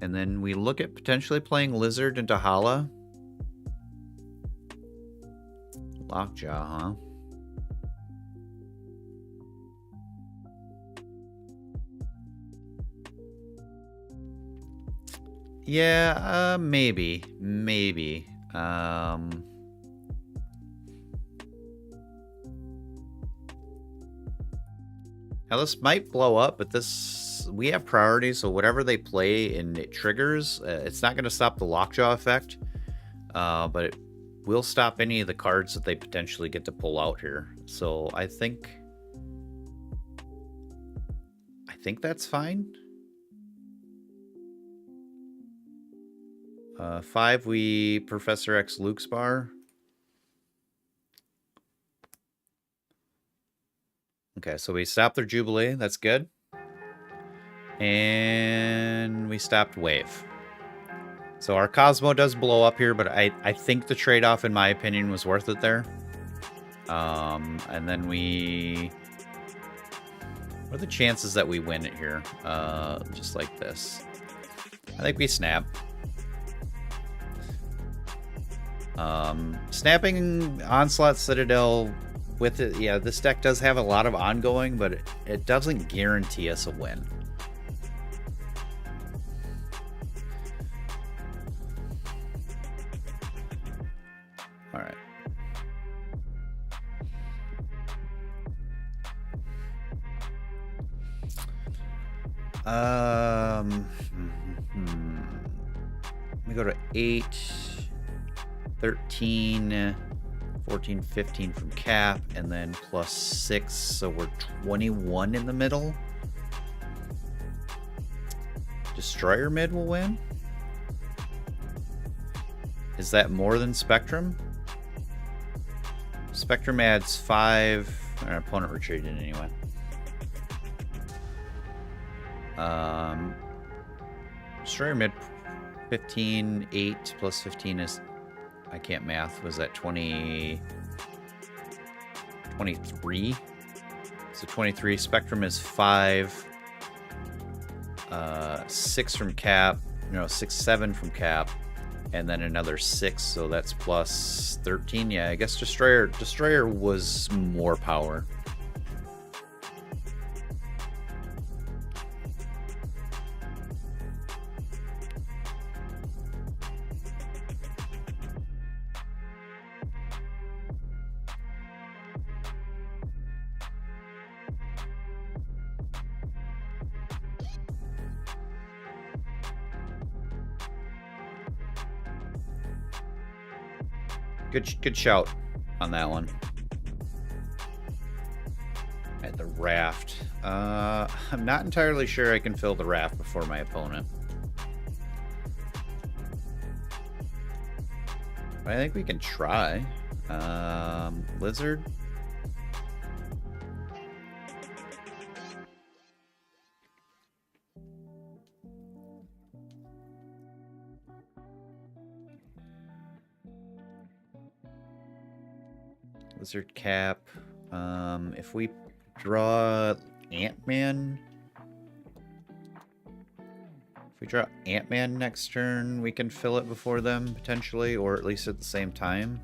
And then we look at potentially playing Lizard into Hala. Lockjaw, huh? Yeah, maybe. Now this might blow up, but this is we have priority, so whatever they play and it triggers, it's not going to stop the lockjaw effect, but it will stop any of the cards that they potentially get to pull out here. So I think that's fine. 5, we Professor X Luke's bar. Okay, so we stopped their Jubilee. That's good. And we stopped Wave. So our Cosmo does blow up here, but I think the trade-off, in my opinion, was worth it there. And then we... What are the chances that we win it here? Just like this. I think we snap. Snapping Onslaught Citadel with it, yeah, this deck does have a lot of ongoing, but it doesn't guarantee us a win. All right. We go to 8, 13, 14, 15 from cap, and then plus 6, so we're 21 in the middle. Destroyer mid will win? Is that more than Spectrum? Spectrum adds 5. Our opponent retreated anyway. Destroyer mid 15, 8 plus 15 is, I can't math, was that 20, 23? So 23, Spectrum is 5, 6 from cap, no, 6, 7 from cap, and then another 6, so that's plus 13. Yeah, I guess Destroyer was more power. Good shout on that one. At the raft. I'm not entirely sure I can fill the raft before my opponent. But I think we can try. Lizard. Lizard cap. If we draw Ant-Man... If we draw Ant-Man next turn, we can fill it before them, potentially, or at least at the same time.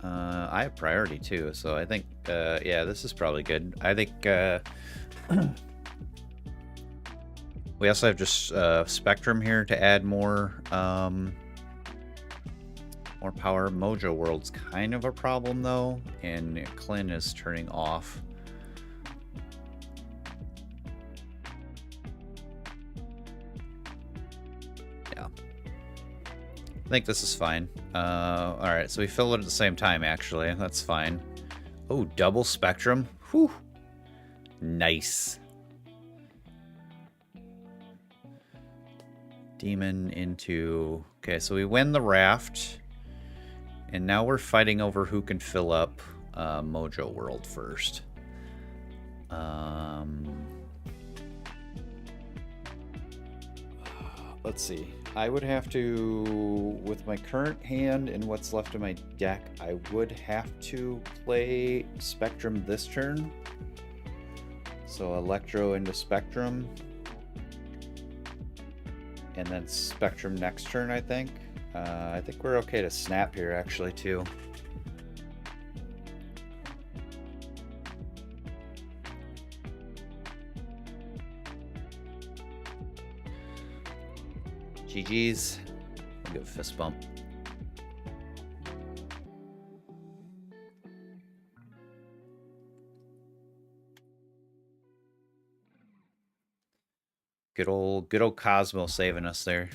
I have priority, too, so I think, yeah, this is probably good. I think, we also have just Spectrum here to add more, more power. Mojo World's kind of a problem, though, and Clint is turning off. Yeah. I think this is fine. Alright, so we fill it at the same time, actually. That's fine. Oh, double Spectrum. Whew. Nice. Demon into... Okay, so we win the raft. And now we're fighting over who can fill up Mojo World first. Let's see. I would have to, with my current hand and what's left of my deck, I would have to play Spectrum this turn. So Electro into Spectrum. And then Spectrum next turn, I think. I think we're okay to snap here, actually, too. GG's. I'll give a fist bump. Good old Cosmo saving us there.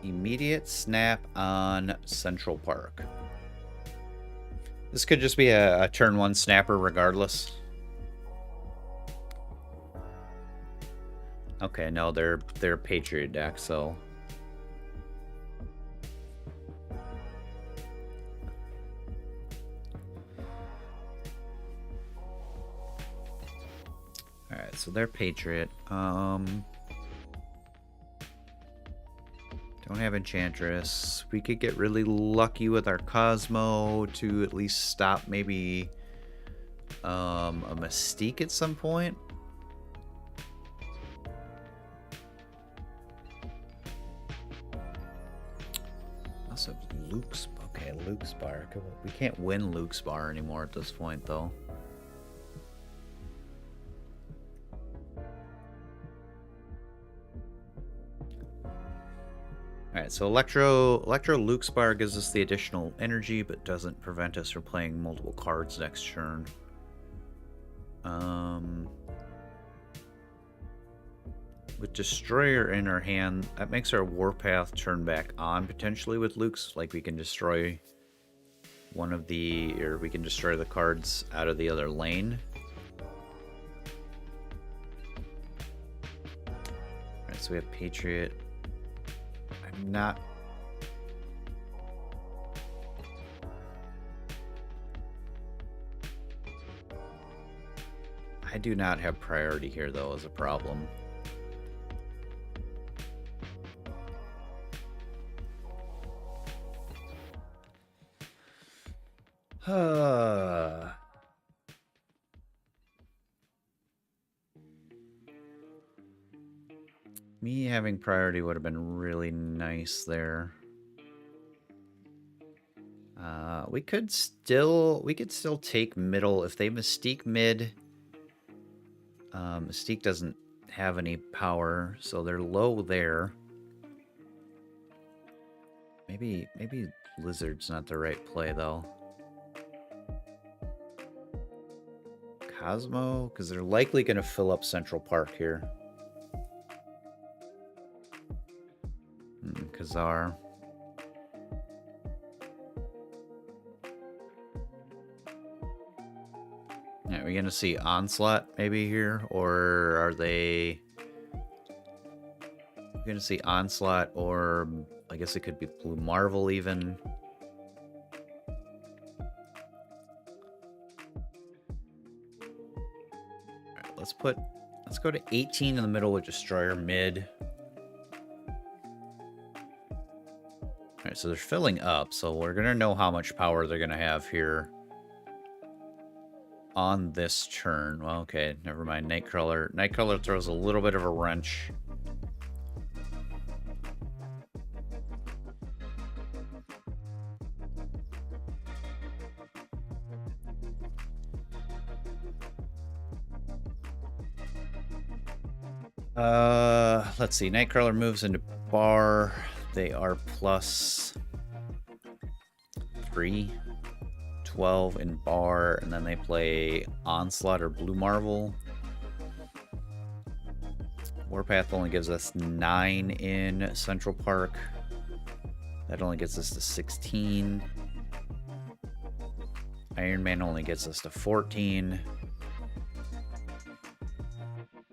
Immediate snap on Central Park. This could just be a turn 1 snapper regardless. Okay, no, they're Patriot deck, so alright, so they're Patriot. Don't have Enchantress. We could get really lucky with our Cosmo to at least stop maybe a Mystique at some point. Also, Luke's... Okay, Luke's Bar. We can't win Luke's Bar anymore at this point, though. Alright, so Electro Luke's Bar gives us the additional energy, but doesn't prevent us from playing multiple cards next turn. With Destroyer in our hand, that makes our Warpath turn back on potentially with Luke's. Like we can destroy one of the, or we can destroy the cards out of the other lane. Alright, so we have Patriot. I'm not... I do not have priority here, though, as a problem. Me having priority would have been really nice there. We could still take middle if they Mystique mid. Mystique doesn't have any power, so they're low there. Maybe Lizard's not the right play though. Cosmo, because they're likely going to fill up Central Park here. Kazar. Yeah, are we going to see Onslaught maybe here? Or are they... We're going to see Onslaught, or I guess it could be Blue Marvel even. Alright, let's go to 18 in the middle with Destroyer mid. Alright, so they're filling up, so we're going to know how much power they're going to have here on this turn. Well, okay, never mind. Nightcrawler. Nightcrawler throws a little bit of a wrench. Let's see. Nightcrawler moves into bar. They are plus 3, 12 in bar, and then they play Onslaught or Blue Marvel. Warpath only gives us 9 in Central Park. That only gets us to 16. Iron Man only gets us to 14.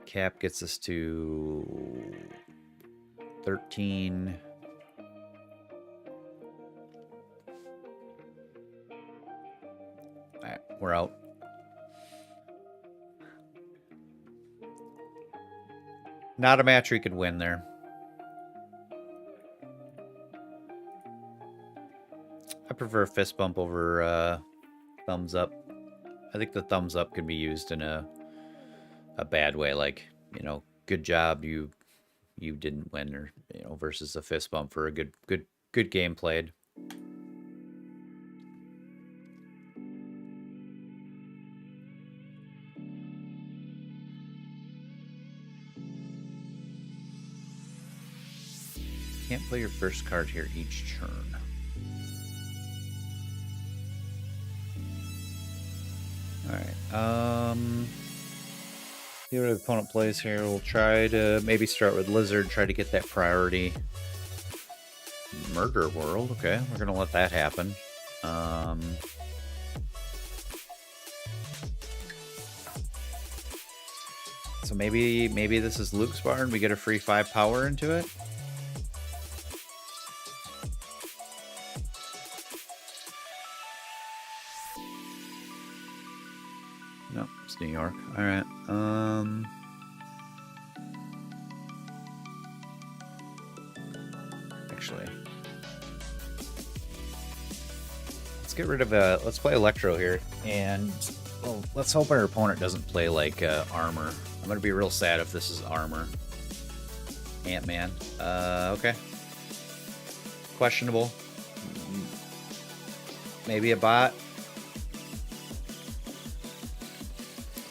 Cap gets us to 13. Alright, we're out. Not a match we could win there. I prefer fist bump over thumbs up. I think the thumbs up can be used in a bad way, like, you know, good job, you didn't win, or, you know, versus a fist bump for a good game played. Can't play your first card here each turn. Alright, see what the opponent plays here. We'll try to maybe start with Lizard, try to get that priority. Murder World, okay, we're gonna let that happen. So maybe this is Luke's bar and we get a free 5 power into it? No, it's New York. Alright, actually, let's get rid of let's play Electro here, and well, let's hope our opponent doesn't play like Armor. I'm gonna be real sad if this is Armor. Ant-Man. Okay. Questionable. Maybe a bot.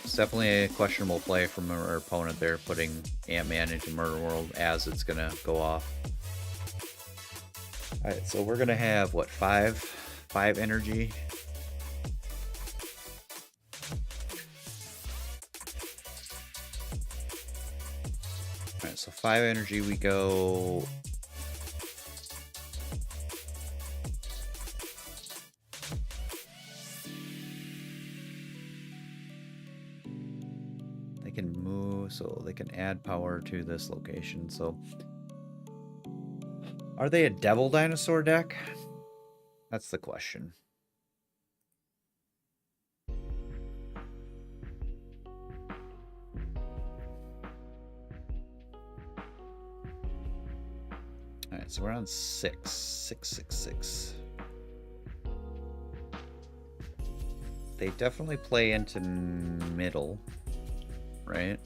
It's definitely a questionable play from our opponent there, putting Ant-Man into Murder World as it's gonna go off. Alright, so we're gonna have, what, 5 energy? Alright, so 5 energy, we go... They can move, so they can add power to this location, so... Are they a Devil Dinosaur deck? That's the question. Alright, so we're on 6. They definitely play into middle, right?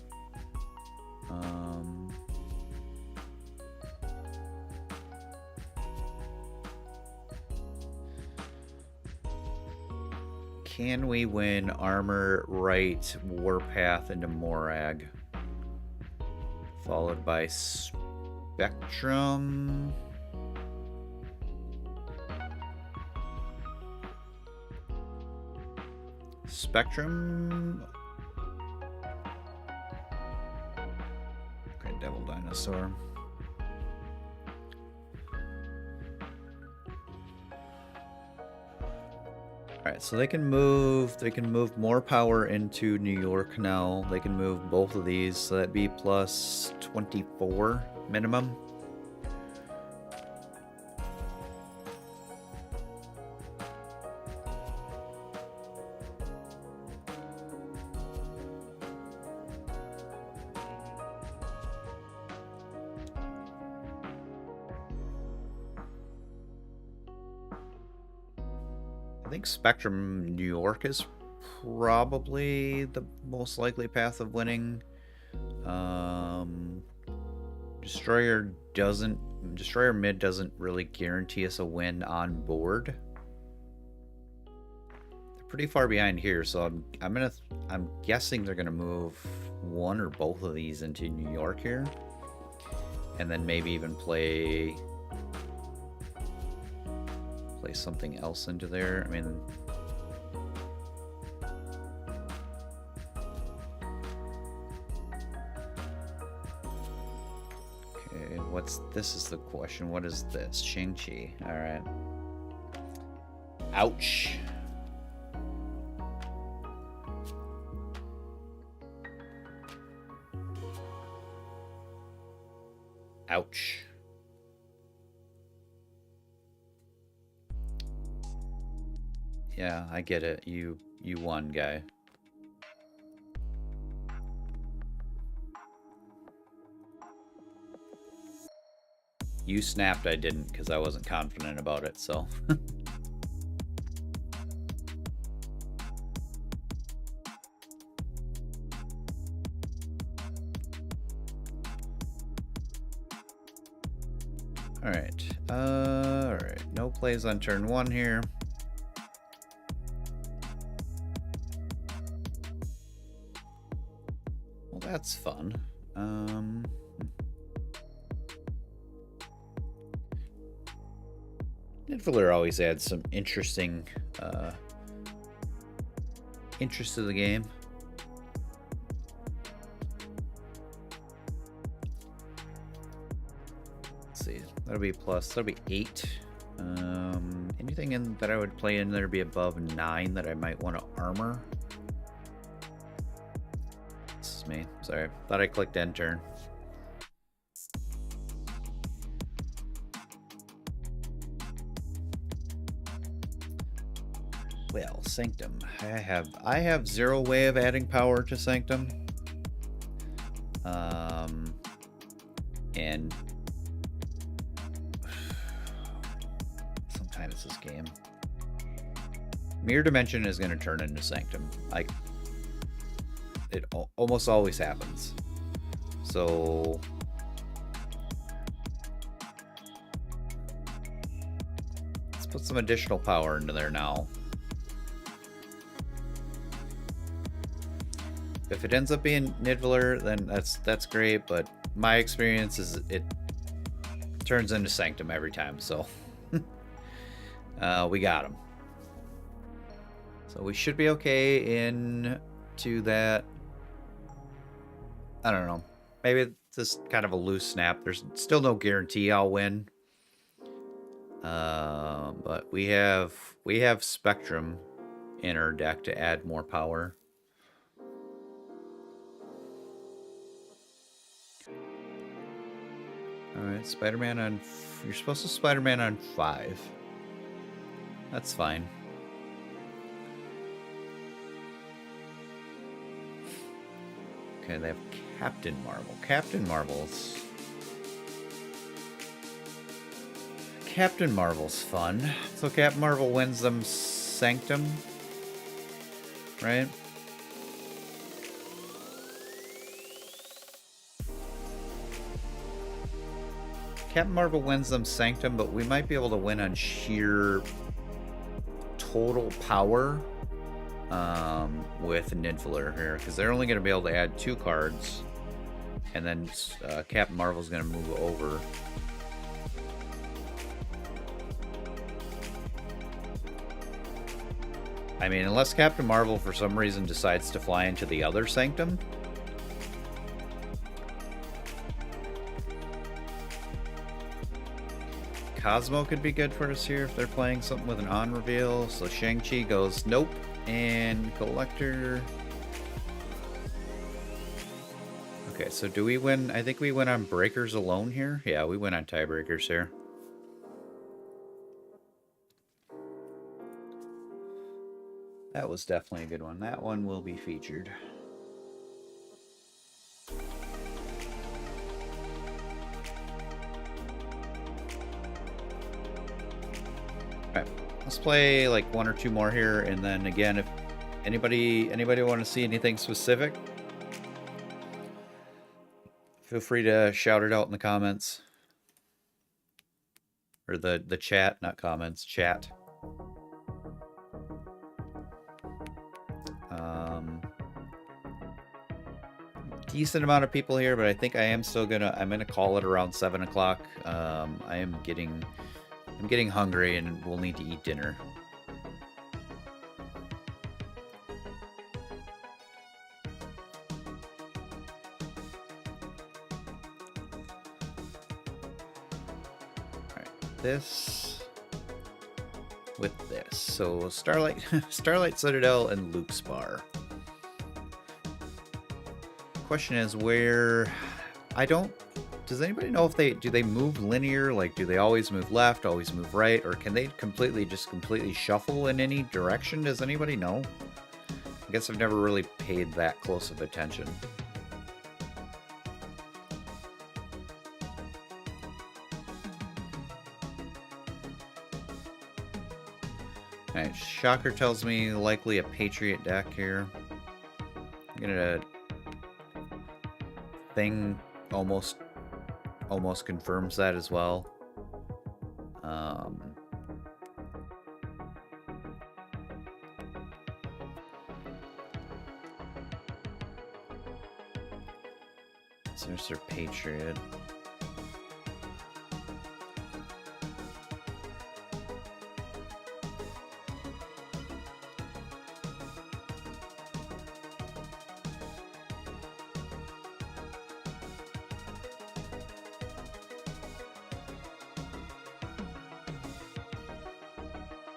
Can we win Armor, Right, Warpath into Morag? Followed by Spectrum. Spectrum. Okay, Devil Dinosaur. Alright, so they can move more power into New York now. They can move both of these, so that'd be plus 24 minimum. I think Spectrum New York is probably the most likely path of winning. Destroyer mid doesn't really guarantee us a win on board. They're pretty far behind here, so I'm guessing they're gonna move one or both of these into New York here, and then maybe even play something else into there. I mean, okay, this is the question. What is this? Shang-Chi. All right. Ouch. Ouch. Yeah, I get it. You won, guy. You snapped, I didn't, because I wasn't confident about it, so. Alright. Alright. No plays on turn 1 here. Well, that's fun. Niffler always adds some interesting interest of the game. Let's see, that'll be plus. That'll be 8. Anything in that I would play in there be above 9 that I might want to armor. This is me. Sorry, thought I clicked end turn. Well, Sanctum. I have 0 way of adding power to Sanctum. And sometimes this game. Mirror Dimension is going to turn into Sanctum. It almost always happens. So let's put some additional power into there now. If it ends up being Nidavellir, then that's great, but my experience is it turns into Sanctum every time, so we got him. So we should be okay into that. I don't know. Maybe it's just kind of a loose snap. There's still no guarantee I'll win. But we have Spectrum in our deck to add more power. Alright, Spider-Man on... You're supposed to Spider-Man on 5. That's fine. Okay, they have Captain Marvel. Captain Marvel's fun. So Captain Marvel wins them Sanctum, right? Captain Marvel wins them Sanctum, but we might be able to win on sheer total power with Nidavellir here, because they're only going to be able to add 2 cards, and then Captain Marvel's going to move over. I mean, unless Captain Marvel for some reason decides to fly into the other Sanctum. Cosmo could be good for us here if they're playing something with an on reveal. So Shang-Chi goes nope, and Collector. Okay, so do we win? I think we win on breakers alone here. Yeah, we win on tiebreakers here. That was definitely a good one. That one will be featured. Alright, let's play like 1 or 2 more here, and then again, if anybody want to see anything specific, feel free to shout it out in the comments. Or the chat, not comments, chat. Decent amount of people here, but I think I am still I'm gonna call it around 7 o'clock. I'm getting hungry and we'll need to eat dinner. Alright, this with this. So Starlight Citadel and Luke's Bar. Question is where does anybody know if do they move linear? Like, do they always move left, always move right, or can they completely shuffle in any direction? Does anybody know? I guess I've never really paid that close of attention. Alright, Shocker tells me likely a Patriot deck here. I'm gonna thing almost confirms that as well. So there's their Patriot.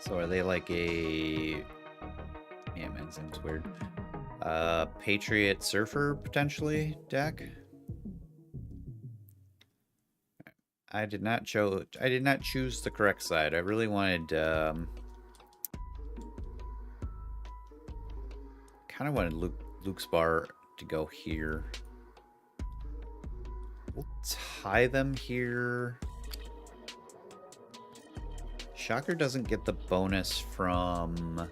So are they like a... Yeah, man, seems weird. Patriot Surfer, potentially, deck? I did not choose the correct side. I really wanted, kind of wanted Luke's bar to go here. We'll tie them here. Shocker doesn't get the bonus from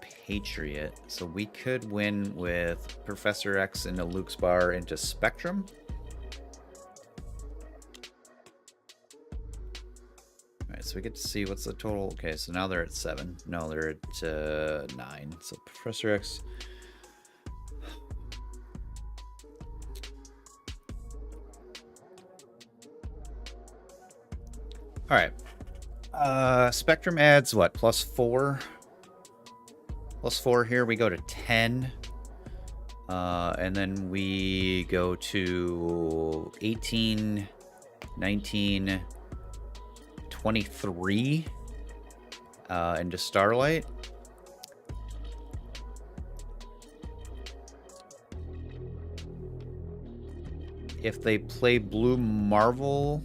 Patriot, so we could win with Professor X into Luke's bar into Spectrum. Alright, so we get to see what's the total. Okay, so now they're at 7. No, they're at 9. So Professor X. Alright. Spectrum adds what? +4? +4 here. We go to 10. And then we go to 18, 19, 23 into Starlight. If they play Blue Marvel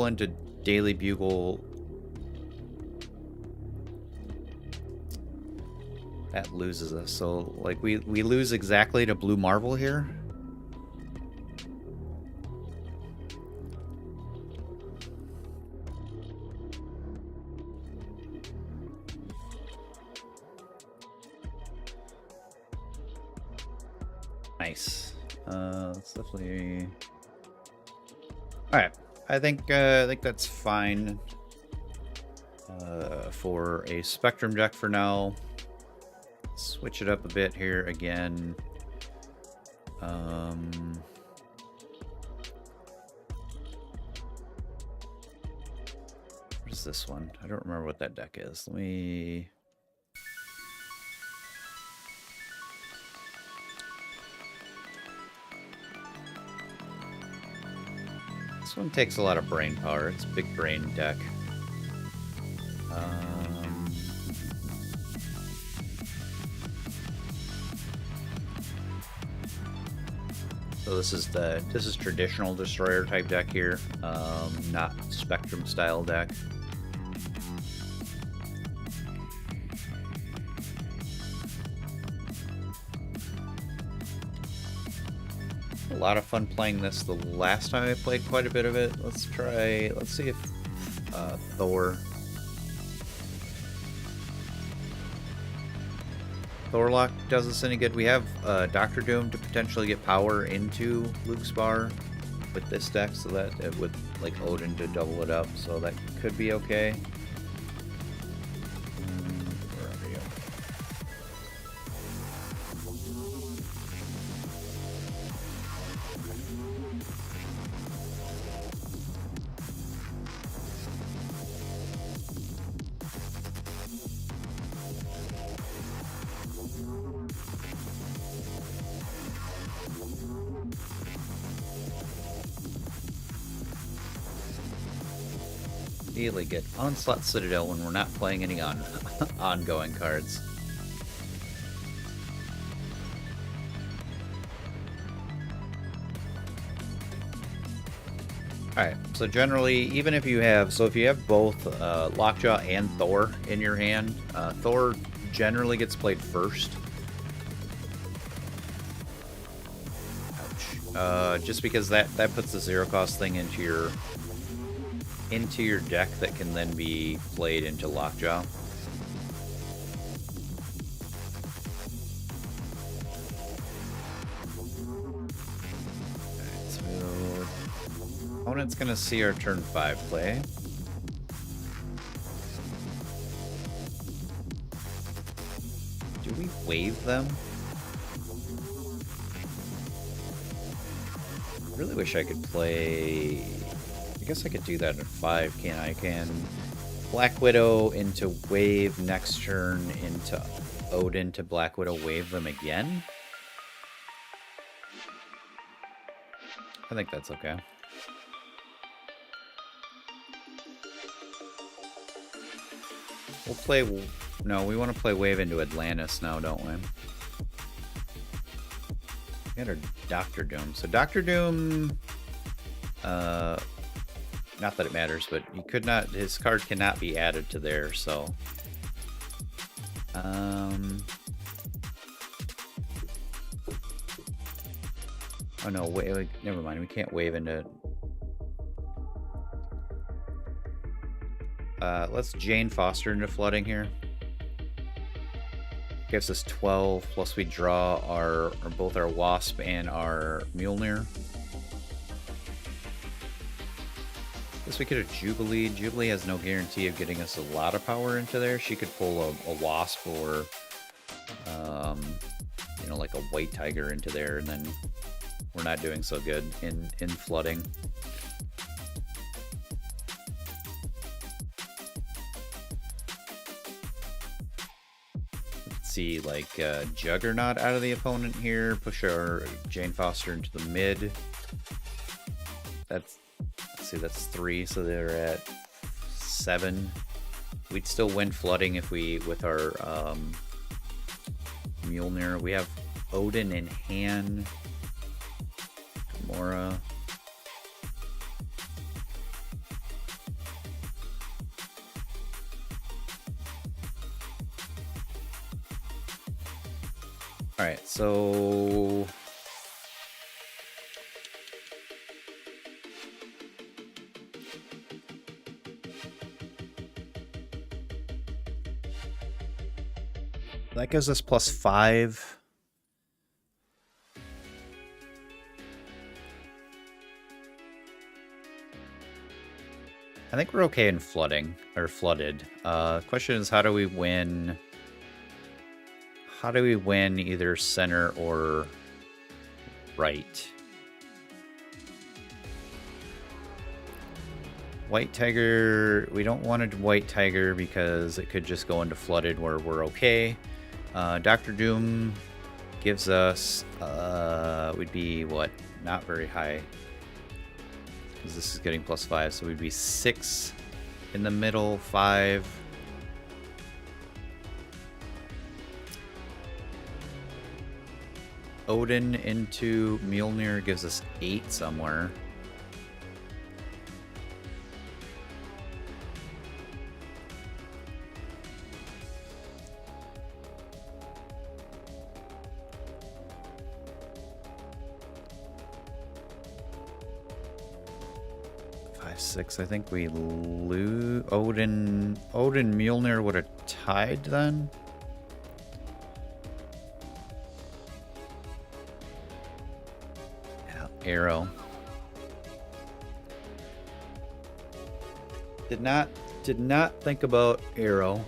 into Daily Bugle, that loses us. So like we lose exactly to Blue Marvel here. Nice. That's definitely... Alright. I think that's fine for a Spectrum deck for now. Switch it up a bit here again. What is this one? I don't remember what that deck is. Let me... This one takes a lot of brain power. It's a big brain deck. So this is traditional destroyer type deck here, not Spectrum style deck. A lot of fun playing this. The last time I played quite a bit of it. Let's see if Thorlock does us any good. We have Doctor Doom to potentially get power into Luke's bar with this deck, so that with like Odin to double it up, so that could be okay. Where are we? Really good. Onslaught Citadel when we're not playing any ongoing cards. Alright, so generally, even if you have... So if you have both Lockjaw and Thor in your hand, Thor generally gets played first. Ouch. Just because that puts the zero-cost thing into your deck that can then be played into Lockjaw. Alright, so opponent's gonna see our turn 5 play. Do we wave them? I really wish I could play... I guess I could do that at 5, can't I? Can Black Widow into wave next turn into Odin to Black Widow wave them again? I think that's okay. We'll play... No, we want to play Wave into Atlantis now, don't we? We got our Doctor Doom. So Doctor Doom... not that it matters, but he could not... His card cannot be added to there, so... Oh no, wait, never mind. We can't wave into... let's Jane Foster into flooding here. Gives us 12, plus we draw our both our Wasp and our Mjolnir. Guess we could have Jubilee. Jubilee has no guarantee of getting us a lot of power into there. She could pull a Wasp or, you know, like a White Tiger into there, and then we're not doing so good in flooding. See, like Juggernaut out of the opponent here, push our Jane Foster into the mid. That's, let's see, that's 3, so they're at 7. We'd still win flooding if we, with our Mjolnir. We have Odin in hand, Gamora. Alright, so... that gives us +5. I think we're okay in flooding, or flooded. Question is, how do we win... How do we win either center or right? White Tiger, we don't want a White Tiger because it could just go into flooded where we're okay. Doctor Doom gives us, would be what? Not very high. Because this is getting +5, so we'd be 6 in the middle, 5. Odin into Mjolnir gives us 8 somewhere. Five, 6. I think we lose. Odin Mjolnir would have tied then. Arrow. Did not think about Arrow.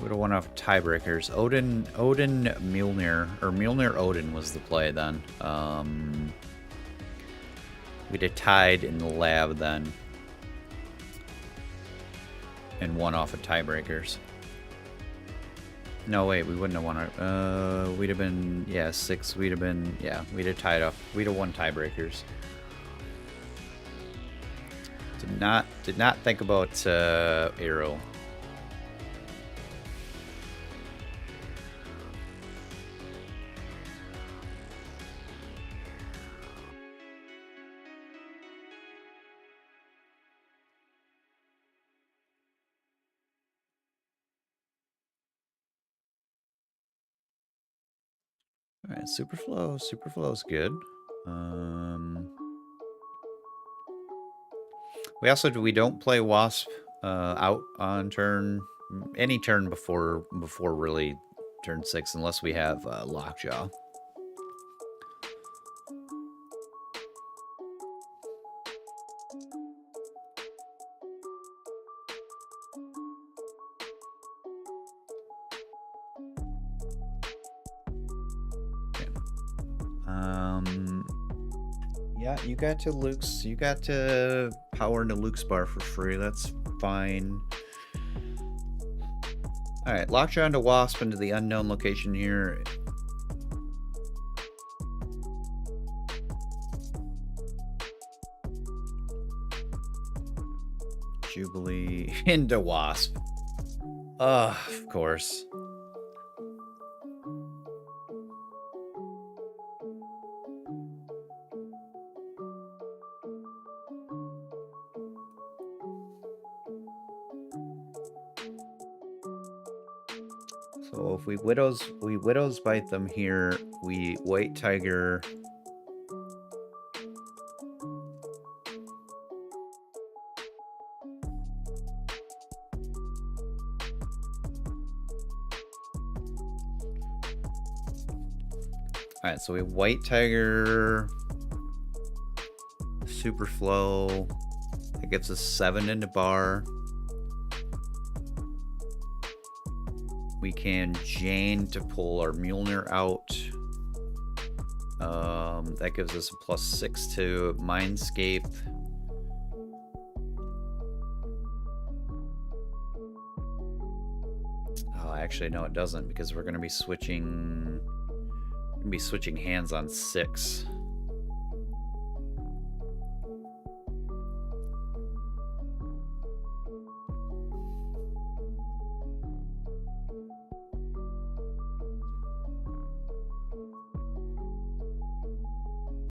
Would have won off tiebreakers. Odin Mjolnir, or Mjolnir Odin was the play then. We'd have tied in the lab then, and won off of tiebreakers. No, wait, we wouldn't have won our... we'd have been... Yeah, 6. We'd have been... Yeah, we'd have tied up. We'd have won tiebreakers. Did not think about Arrow. Alright, Super Flow's good. We don't play Wasp out on any turn before really turn 6 unless we have Lockjaw. Yeah, you got to power into Luke's bar for free. That's fine. Alright, Lockjaw into Wasp into the unknown location here. Jubilee into Wasp. Of course. So if we Widows bite them here, we White Tiger. Alright, so we White Tiger Super Flow. That gives us 7 into bar. We can Jane to pull our Mjolnir out. That gives us a +6 to Mindscape. Oh, actually, no, it doesn't, because we're going to be switching hands on 6.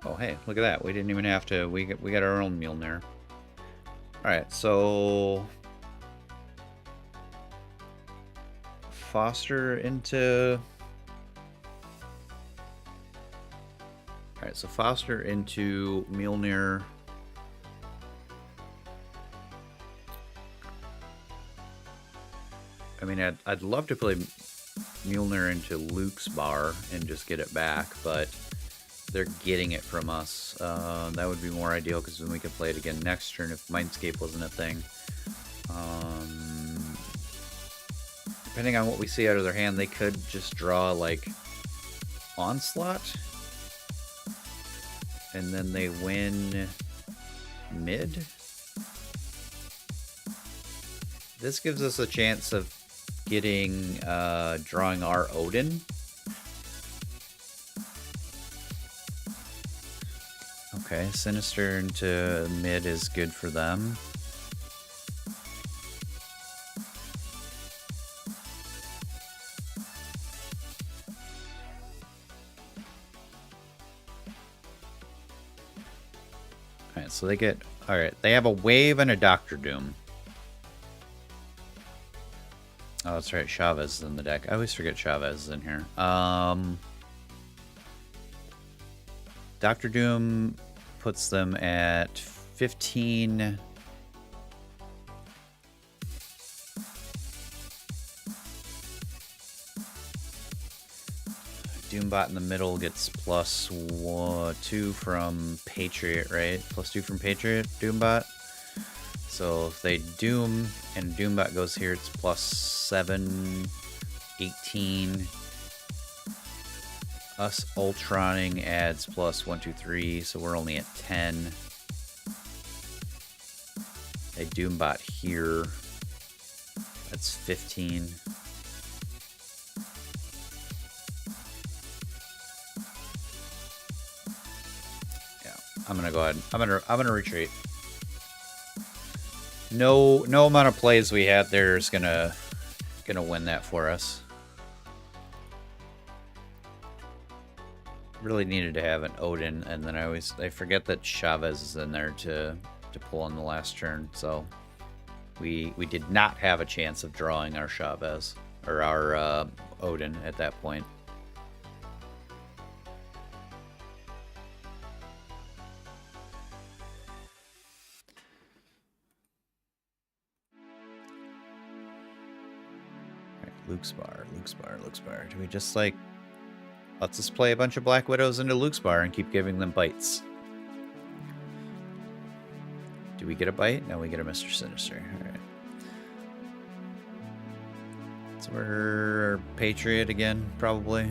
Oh, hey, look at that. We didn't even have to... We got our own Mjolnir. Alright, so... Foster into... Alright, so Foster into Mjolnir. I mean, I'd love to play Mjolnir into Luke's bar and just get it back, but... they're getting it from us. That would be more ideal, because then we could play it again next turn if Mindscape wasn't a thing. Depending on what we see out of their hand, they could just draw, like, Onslaught. And then they win mid. This gives us a chance of getting, drawing our Odin. Okay, Sinister into mid is good for them. Alright, so they get... Alright, they have a Wave and a Doctor Doom. Oh, that's right, Chavez is in the deck. I always forget Chavez is in here. Doctor Doom puts them at 15. Doombot in the middle gets +2 from Patriot, right? +2 from Patriot, Doombot. So if they Doom and Doombot goes here, it's +7, 18. Us Ultroning adds +1, 2, 3, so we're only at 10. A Doombot here. That's 15. Yeah, I'm gonna go ahead. I'm gonna retreat. No amount of plays we had there is gonna win that for us. Really needed to have an Odin, and then I forget that Chavez is in there to pull on the last turn, so we did not have a chance of drawing our Chavez or our Odin at that point. All right, Luke's bar. Do we just like... Let's just play a bunch of Black Widows into Luke's bar and keep giving them bites. Do we get a bite? No, we get a Mr. Sinister. Alright. So we're Patriot again, probably.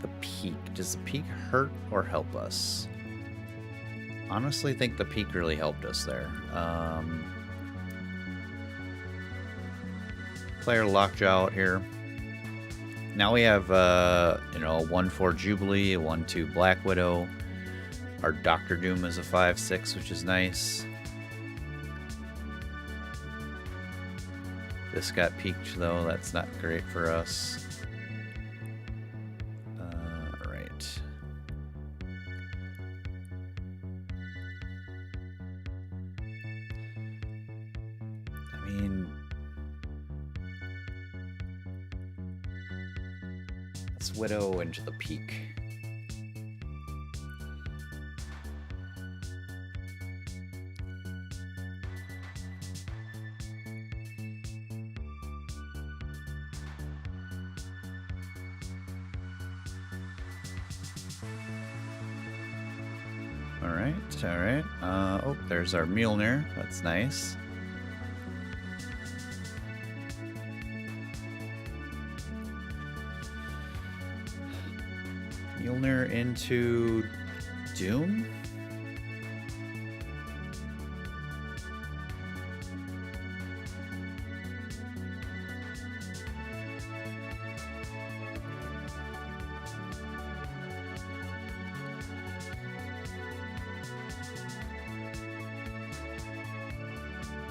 The Peak. Does the Peak hurt or help us? Honestly, think the Peak really helped us there. Player Lockjaw out here. Now we have, you know, a 1/4 Jubilee, a 1/2 Black Widow. Our Doctor Doom is a 5/6, which is nice. This got peaked, though. That's not great for us. Right. I mean, let's Widow into the peak. Alright. Oh, there's our Mjolnir. That's nice. Mjolnir into Doom?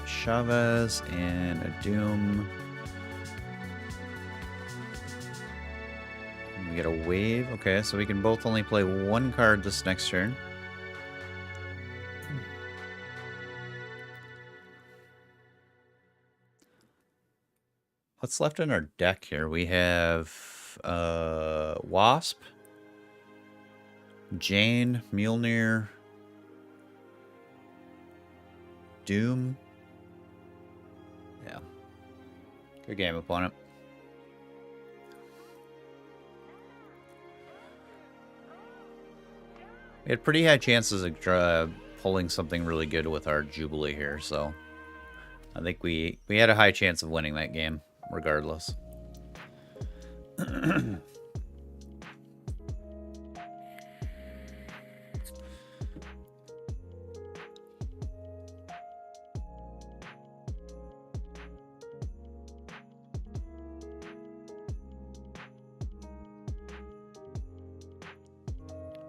Chavez and a Doom. We get a wave. Okay, so we can both only play one card this next turn. What's left in our deck here? We have Wasp, Jane, Mjolnir, Doom. Yeah. Good game, opponent. We had pretty high chances of pulling something really good with our Jubilee here, so I think we had a high chance of winning that game, regardless.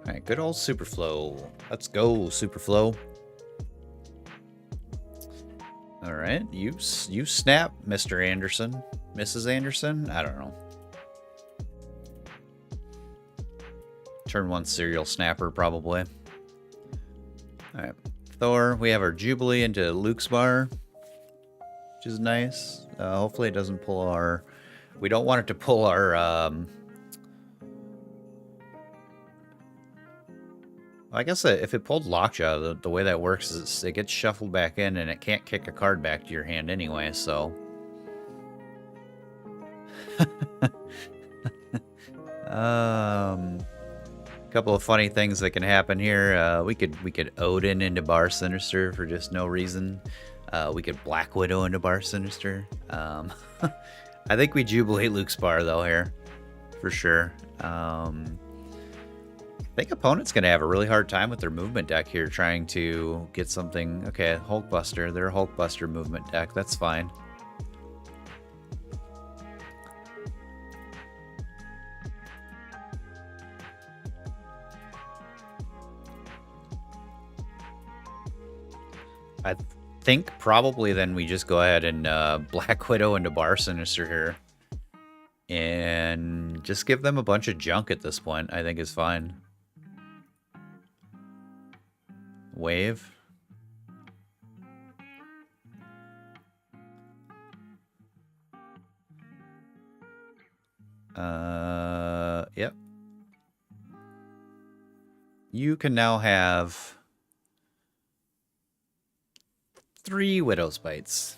Alright, good old Superflow. Let's go, Superflow. Alright, you snap, Mr. Anderson. Mrs. Anderson? I don't know. Turn 1 serial snapper, probably. Alright, Thor. We have our Jubilee into Luke's bar, which is nice. Hopefully it doesn't pull our... We don't want it to pull our... I guess if it pulled Lockjaw, the way that works is it gets shuffled back in and it can't kick a card back to your hand anyway, so... Couple of funny things that can happen here. We could Odin into Bar Sinister for just no reason. We could Black Widow into Bar Sinister. I think we Jubilate Luke's Bar, though, here. For sure. I think opponent's going to have a really hard time with their movement deck here, trying to get something... Okay, Hulkbuster. They're a Hulkbuster movement deck. That's fine. I think probably then we just go ahead and Black Widow into Bar Sinister here. And just give them a bunch of junk at this point, I think is fine. Wave. Yep. You can now have 3 Widow's Bites.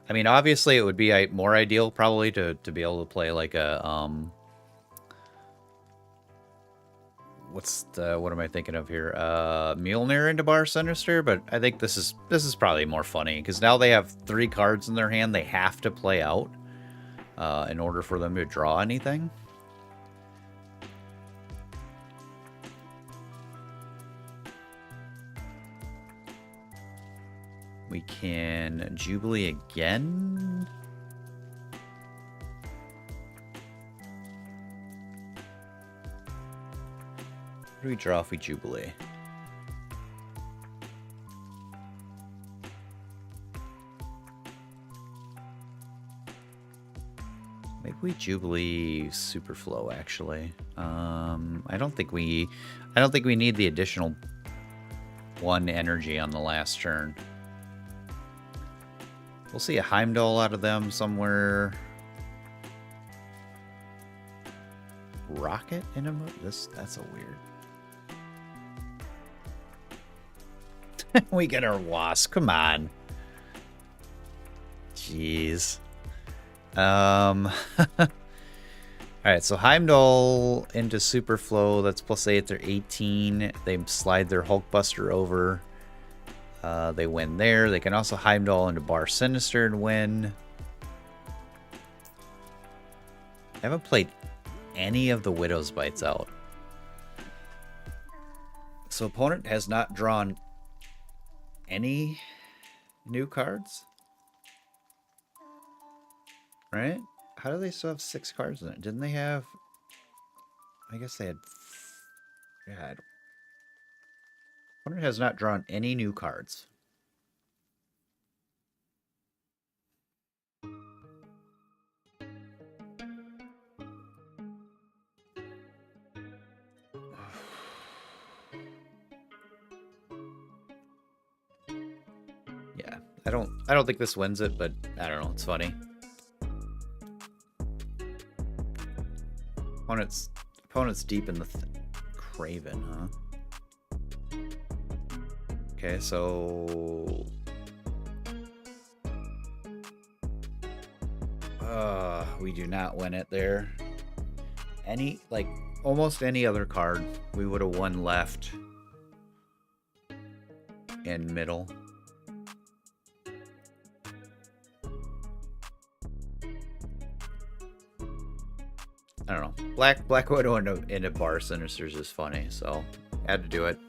I mean, obviously it would be more ideal probably to be able to play like a what am I thinking of here? Mjolnir into Bar Sinister, but I think this is probably more funny because now they have 3 cards in their hand they have to play out in order for them to draw anything. We can Jubilee again. What do we draw if we Jubilee? think we Jubilee Superflow actually. I don't think we need the additional 1 energy on the last turn. We'll see a Heimdall out of them somewhere. Rocket in a move? That's a weird. We get our Wasp. Come on. Jeez. Alright, so Heimdall into Superflow. That's +8. They're 18. They slide their Hulkbuster over. They win there. They can also Heimdall into Bar Sinister and win. I haven't played any of the Widow's Bites out. So opponent has not drawn any new cards? Right? How do they still have 6 cards in it? Didn't they have... I guess they had... God. Opponent has not drawn any new cards. Yeah, I don't think this wins it, but I don't know, it's funny. Opponent's deep in the Craven, huh? Okay, so we do not win it there. Almost any other card, we would have won left and middle. I don't know. Black Widow into Bar Sinister is just funny, so had to do it.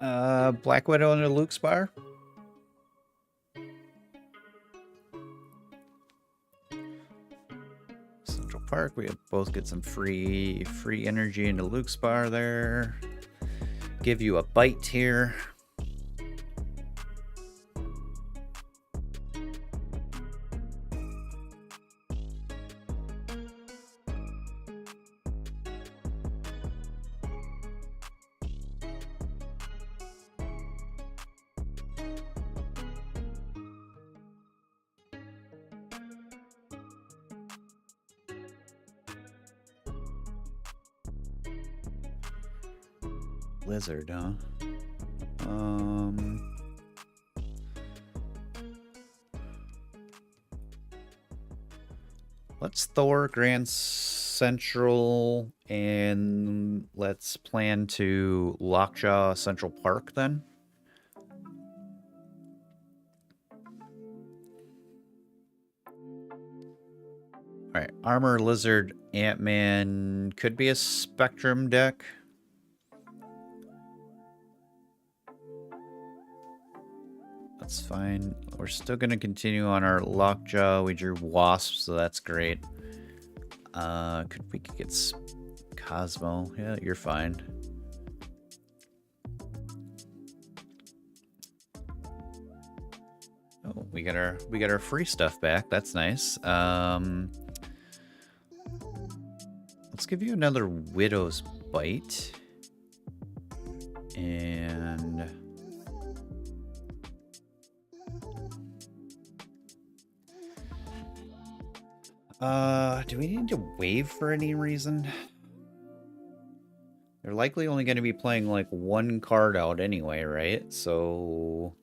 Alright. Black Widow into Luke's Bar. Park. We both get some free energy into Luke's Bar there. Give you a bite here. Blizzard, huh? Let's Thor Grand Central, and let's plan to Lockjaw Central Park then. Alright, Armor, Lizard, Ant-Man could be a Spectrum deck. That's fine. We're still going to continue on our Lockjaw. We drew Wasp, so that's great. We could get Cosmo. Yeah, you're fine. Oh, we got our free stuff back. That's nice. Let's give you another Widow's Bite. And do we need to wave for any reason? They're likely only going to be playing like 1 card out anyway, right? So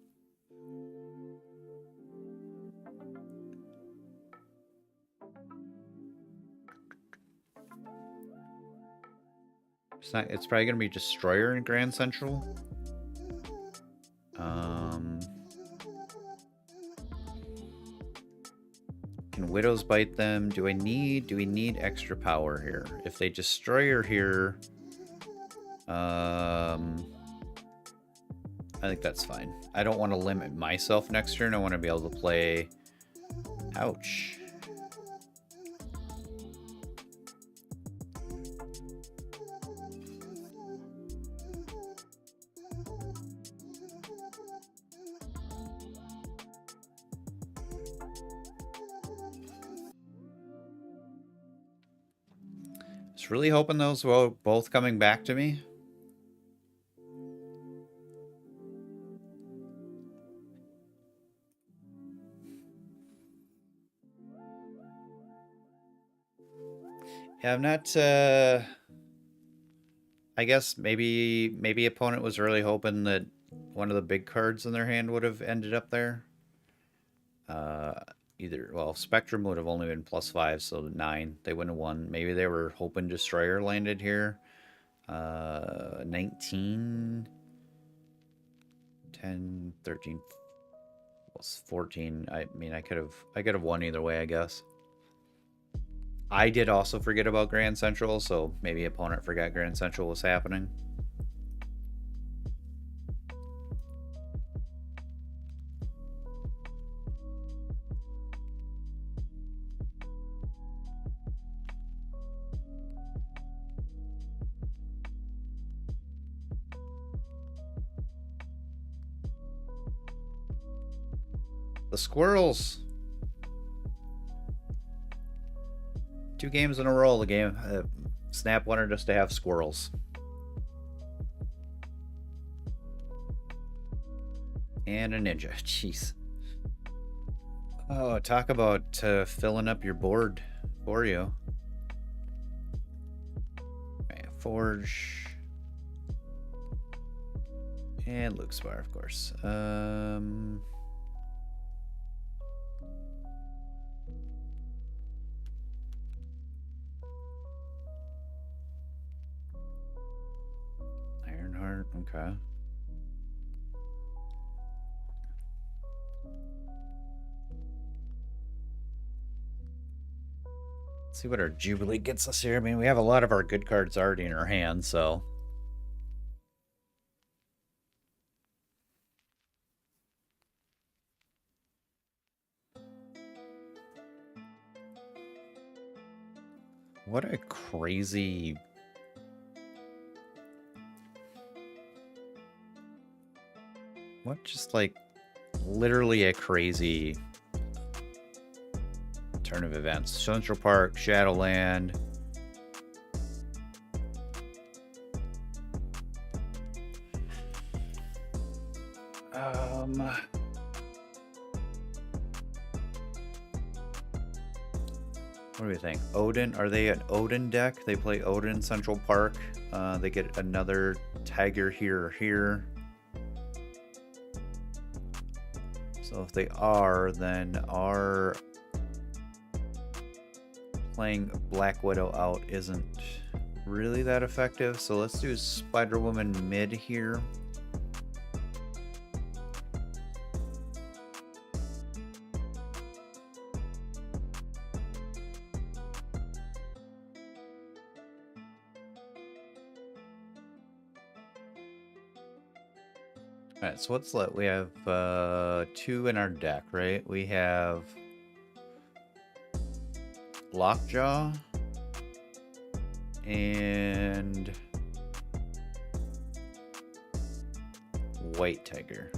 it's probably going to be Destroyer in Grand Central. Can Widows Bite them? Do we need extra power here? If they Destroyer here, I think that's fine. I don't want to limit myself next turn. I want to be able to play... Ouch. was really hoping those were both coming back to me. Yeah, I'm not, I guess maybe opponent was really hoping that one of the big cards in their hand would have ended up there. Well, Spectrum would have only been +5, so 9. They wouldn't have won. Maybe they were hoping Destroyer landed here. 19, 10, 13, 14. I mean, I could have won either way, I guess. I did also forget about Grand Central, so maybe opponent forgot Grand Central was happening. The Squirrels. 2 games in a row, the game. Snap wanted us to have squirrels. And a ninja. Jeez. Oh, talk about filling up your board for you. Right, Forge. And Luke Spar, of course. Ironheart, okay. Let's see what our Jubilee gets us here. I mean, we have a lot of our good cards already in our hand, so. What a crazy... What, just like, literally a crazy turn of events. Central Park, Shadowland. What do we think? Odin, are they an Odin deck? They play Odin Central Park. They get another Tiger here or here. So if they are, then our playing Black Widow out isn't really that effective. So let's do Spider-Woman mid here. Alright, so what's left? We have 2 in our deck, right? We have Lockjaw and White Tiger.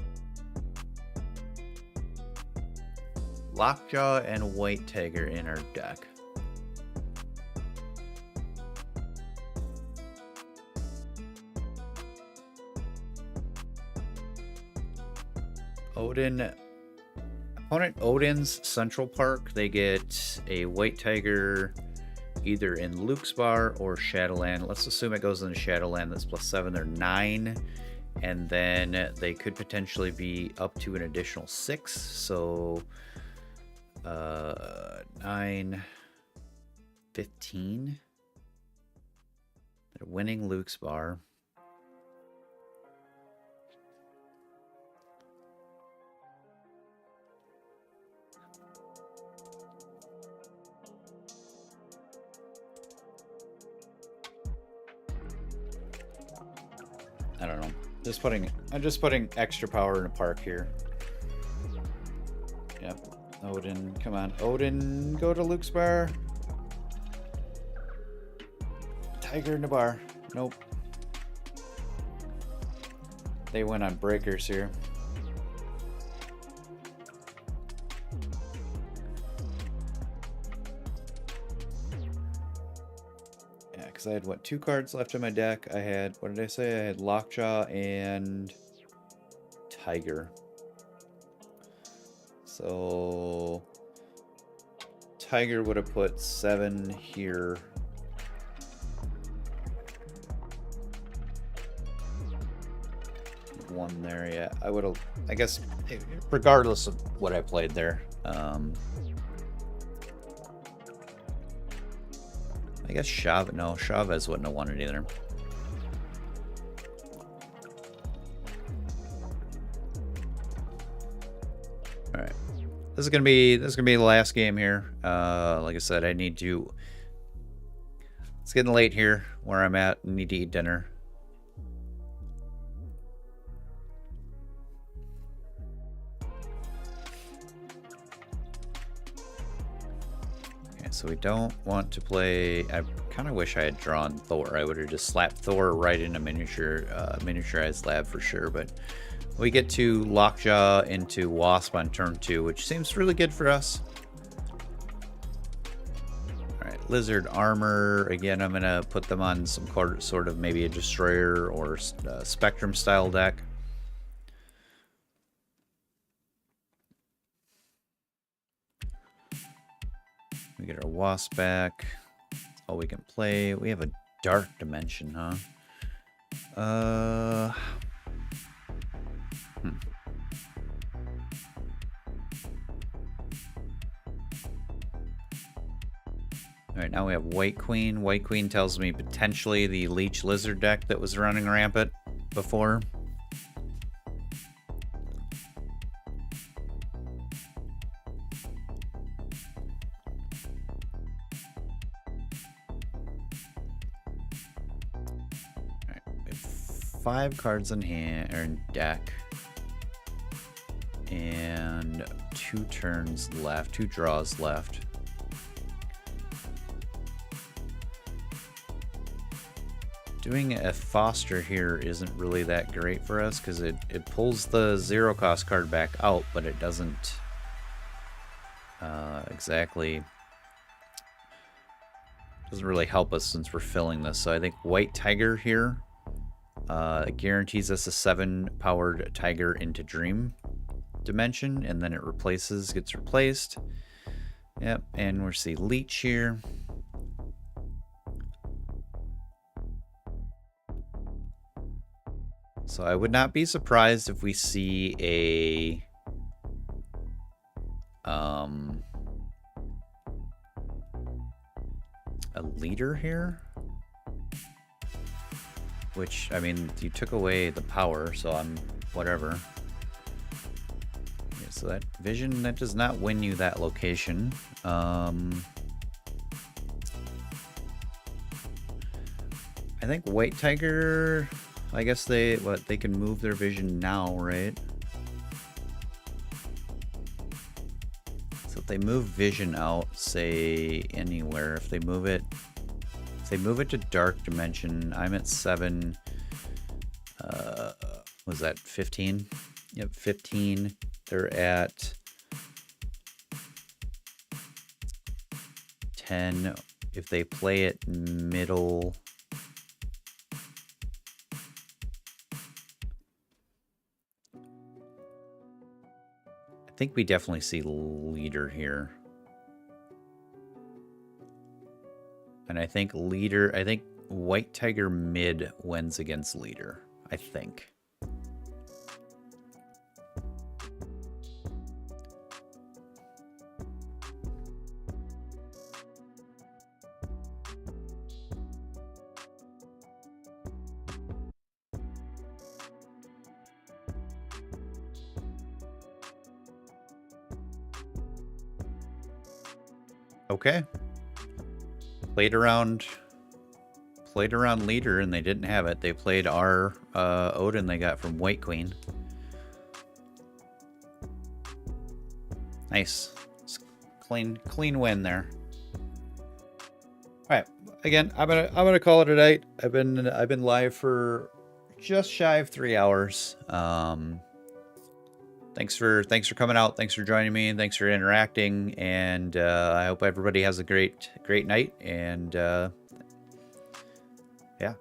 Lockjaw and White Tiger in our deck. Opponent Odin's Central Park, they get a White Tiger either in Luke's Bar or Shadowland. Let's assume it goes into Shadowland. That's +7. They're 9. And then they could potentially be up to an additional 6. So 9, 15. They're winning Luke's Bar. I don't know. I'm just putting extra power in a park here. Yep. Odin, come on. Odin, go to Luke's Bar. Tiger in the bar. Nope. They went on breakers here. Yeah, because I had, what, 2 cards left in my deck. I had, what did I say? I had Lockjaw and Tiger. So Tiger would have put 7 here. One there, yeah. I would have, I guess, regardless of what I played there. I guess Chavez wouldn't have won it either. All right, this is gonna be the last game here. Like I said, it's getting late here where I'm at. I need to eat dinner. So we don't want to play. I kind of wish I had drawn Thor. I would have just slapped Thor right in a miniaturized lab for sure. But we get to Lockjaw into Wasp on turn 2, which seems really good for us. All right, Lizard Armor. Again, I'm gonna put them on some sort of maybe a Destroyer or Spectrum style deck. We get our Wasp back. That's all we can play. We have a Dark Dimension, huh? Alright, now we have White Queen. White Queen tells me potentially the Leech Lizard deck that was running rampant before. Alright, we have 5 cards in hand, or in deck. And 2 turns left, 2 draws left. Doing a Foster here isn't really that great for us because it pulls the 0 cost card back out, but it doesn't exactly doesn't really help us since we're filling this. So I think White Tiger here guarantees us a 7-powered Tiger into Dream Dimension, and then it gets replaced. Yep, and we'll see Leech here. So I would not be surprised if we see a leader here. Which, I mean, you took away the power, so I'm whatever. Yeah, so that vision, that does not win you that location. I think White Tiger, I guess they can move their vision now, right? So if they move vision out, say anywhere, if they move it to Dark Dimension, I'm at 7. Was that 15? Yep, 15. They're at 10. If they play it middle, I think we definitely see leader here. And I think White Tiger mid wins against leader, I think. Okay. Played around leader and they didn't have it. They played our Odin they got from White Queen. Nice. Clean win there. All right. Again, I'm gonna call it a night. I've been live for just shy of 3 hours. Thanks for coming out. Thanks for joining me, and thanks for interacting. And I hope everybody has a great night. And Yeah.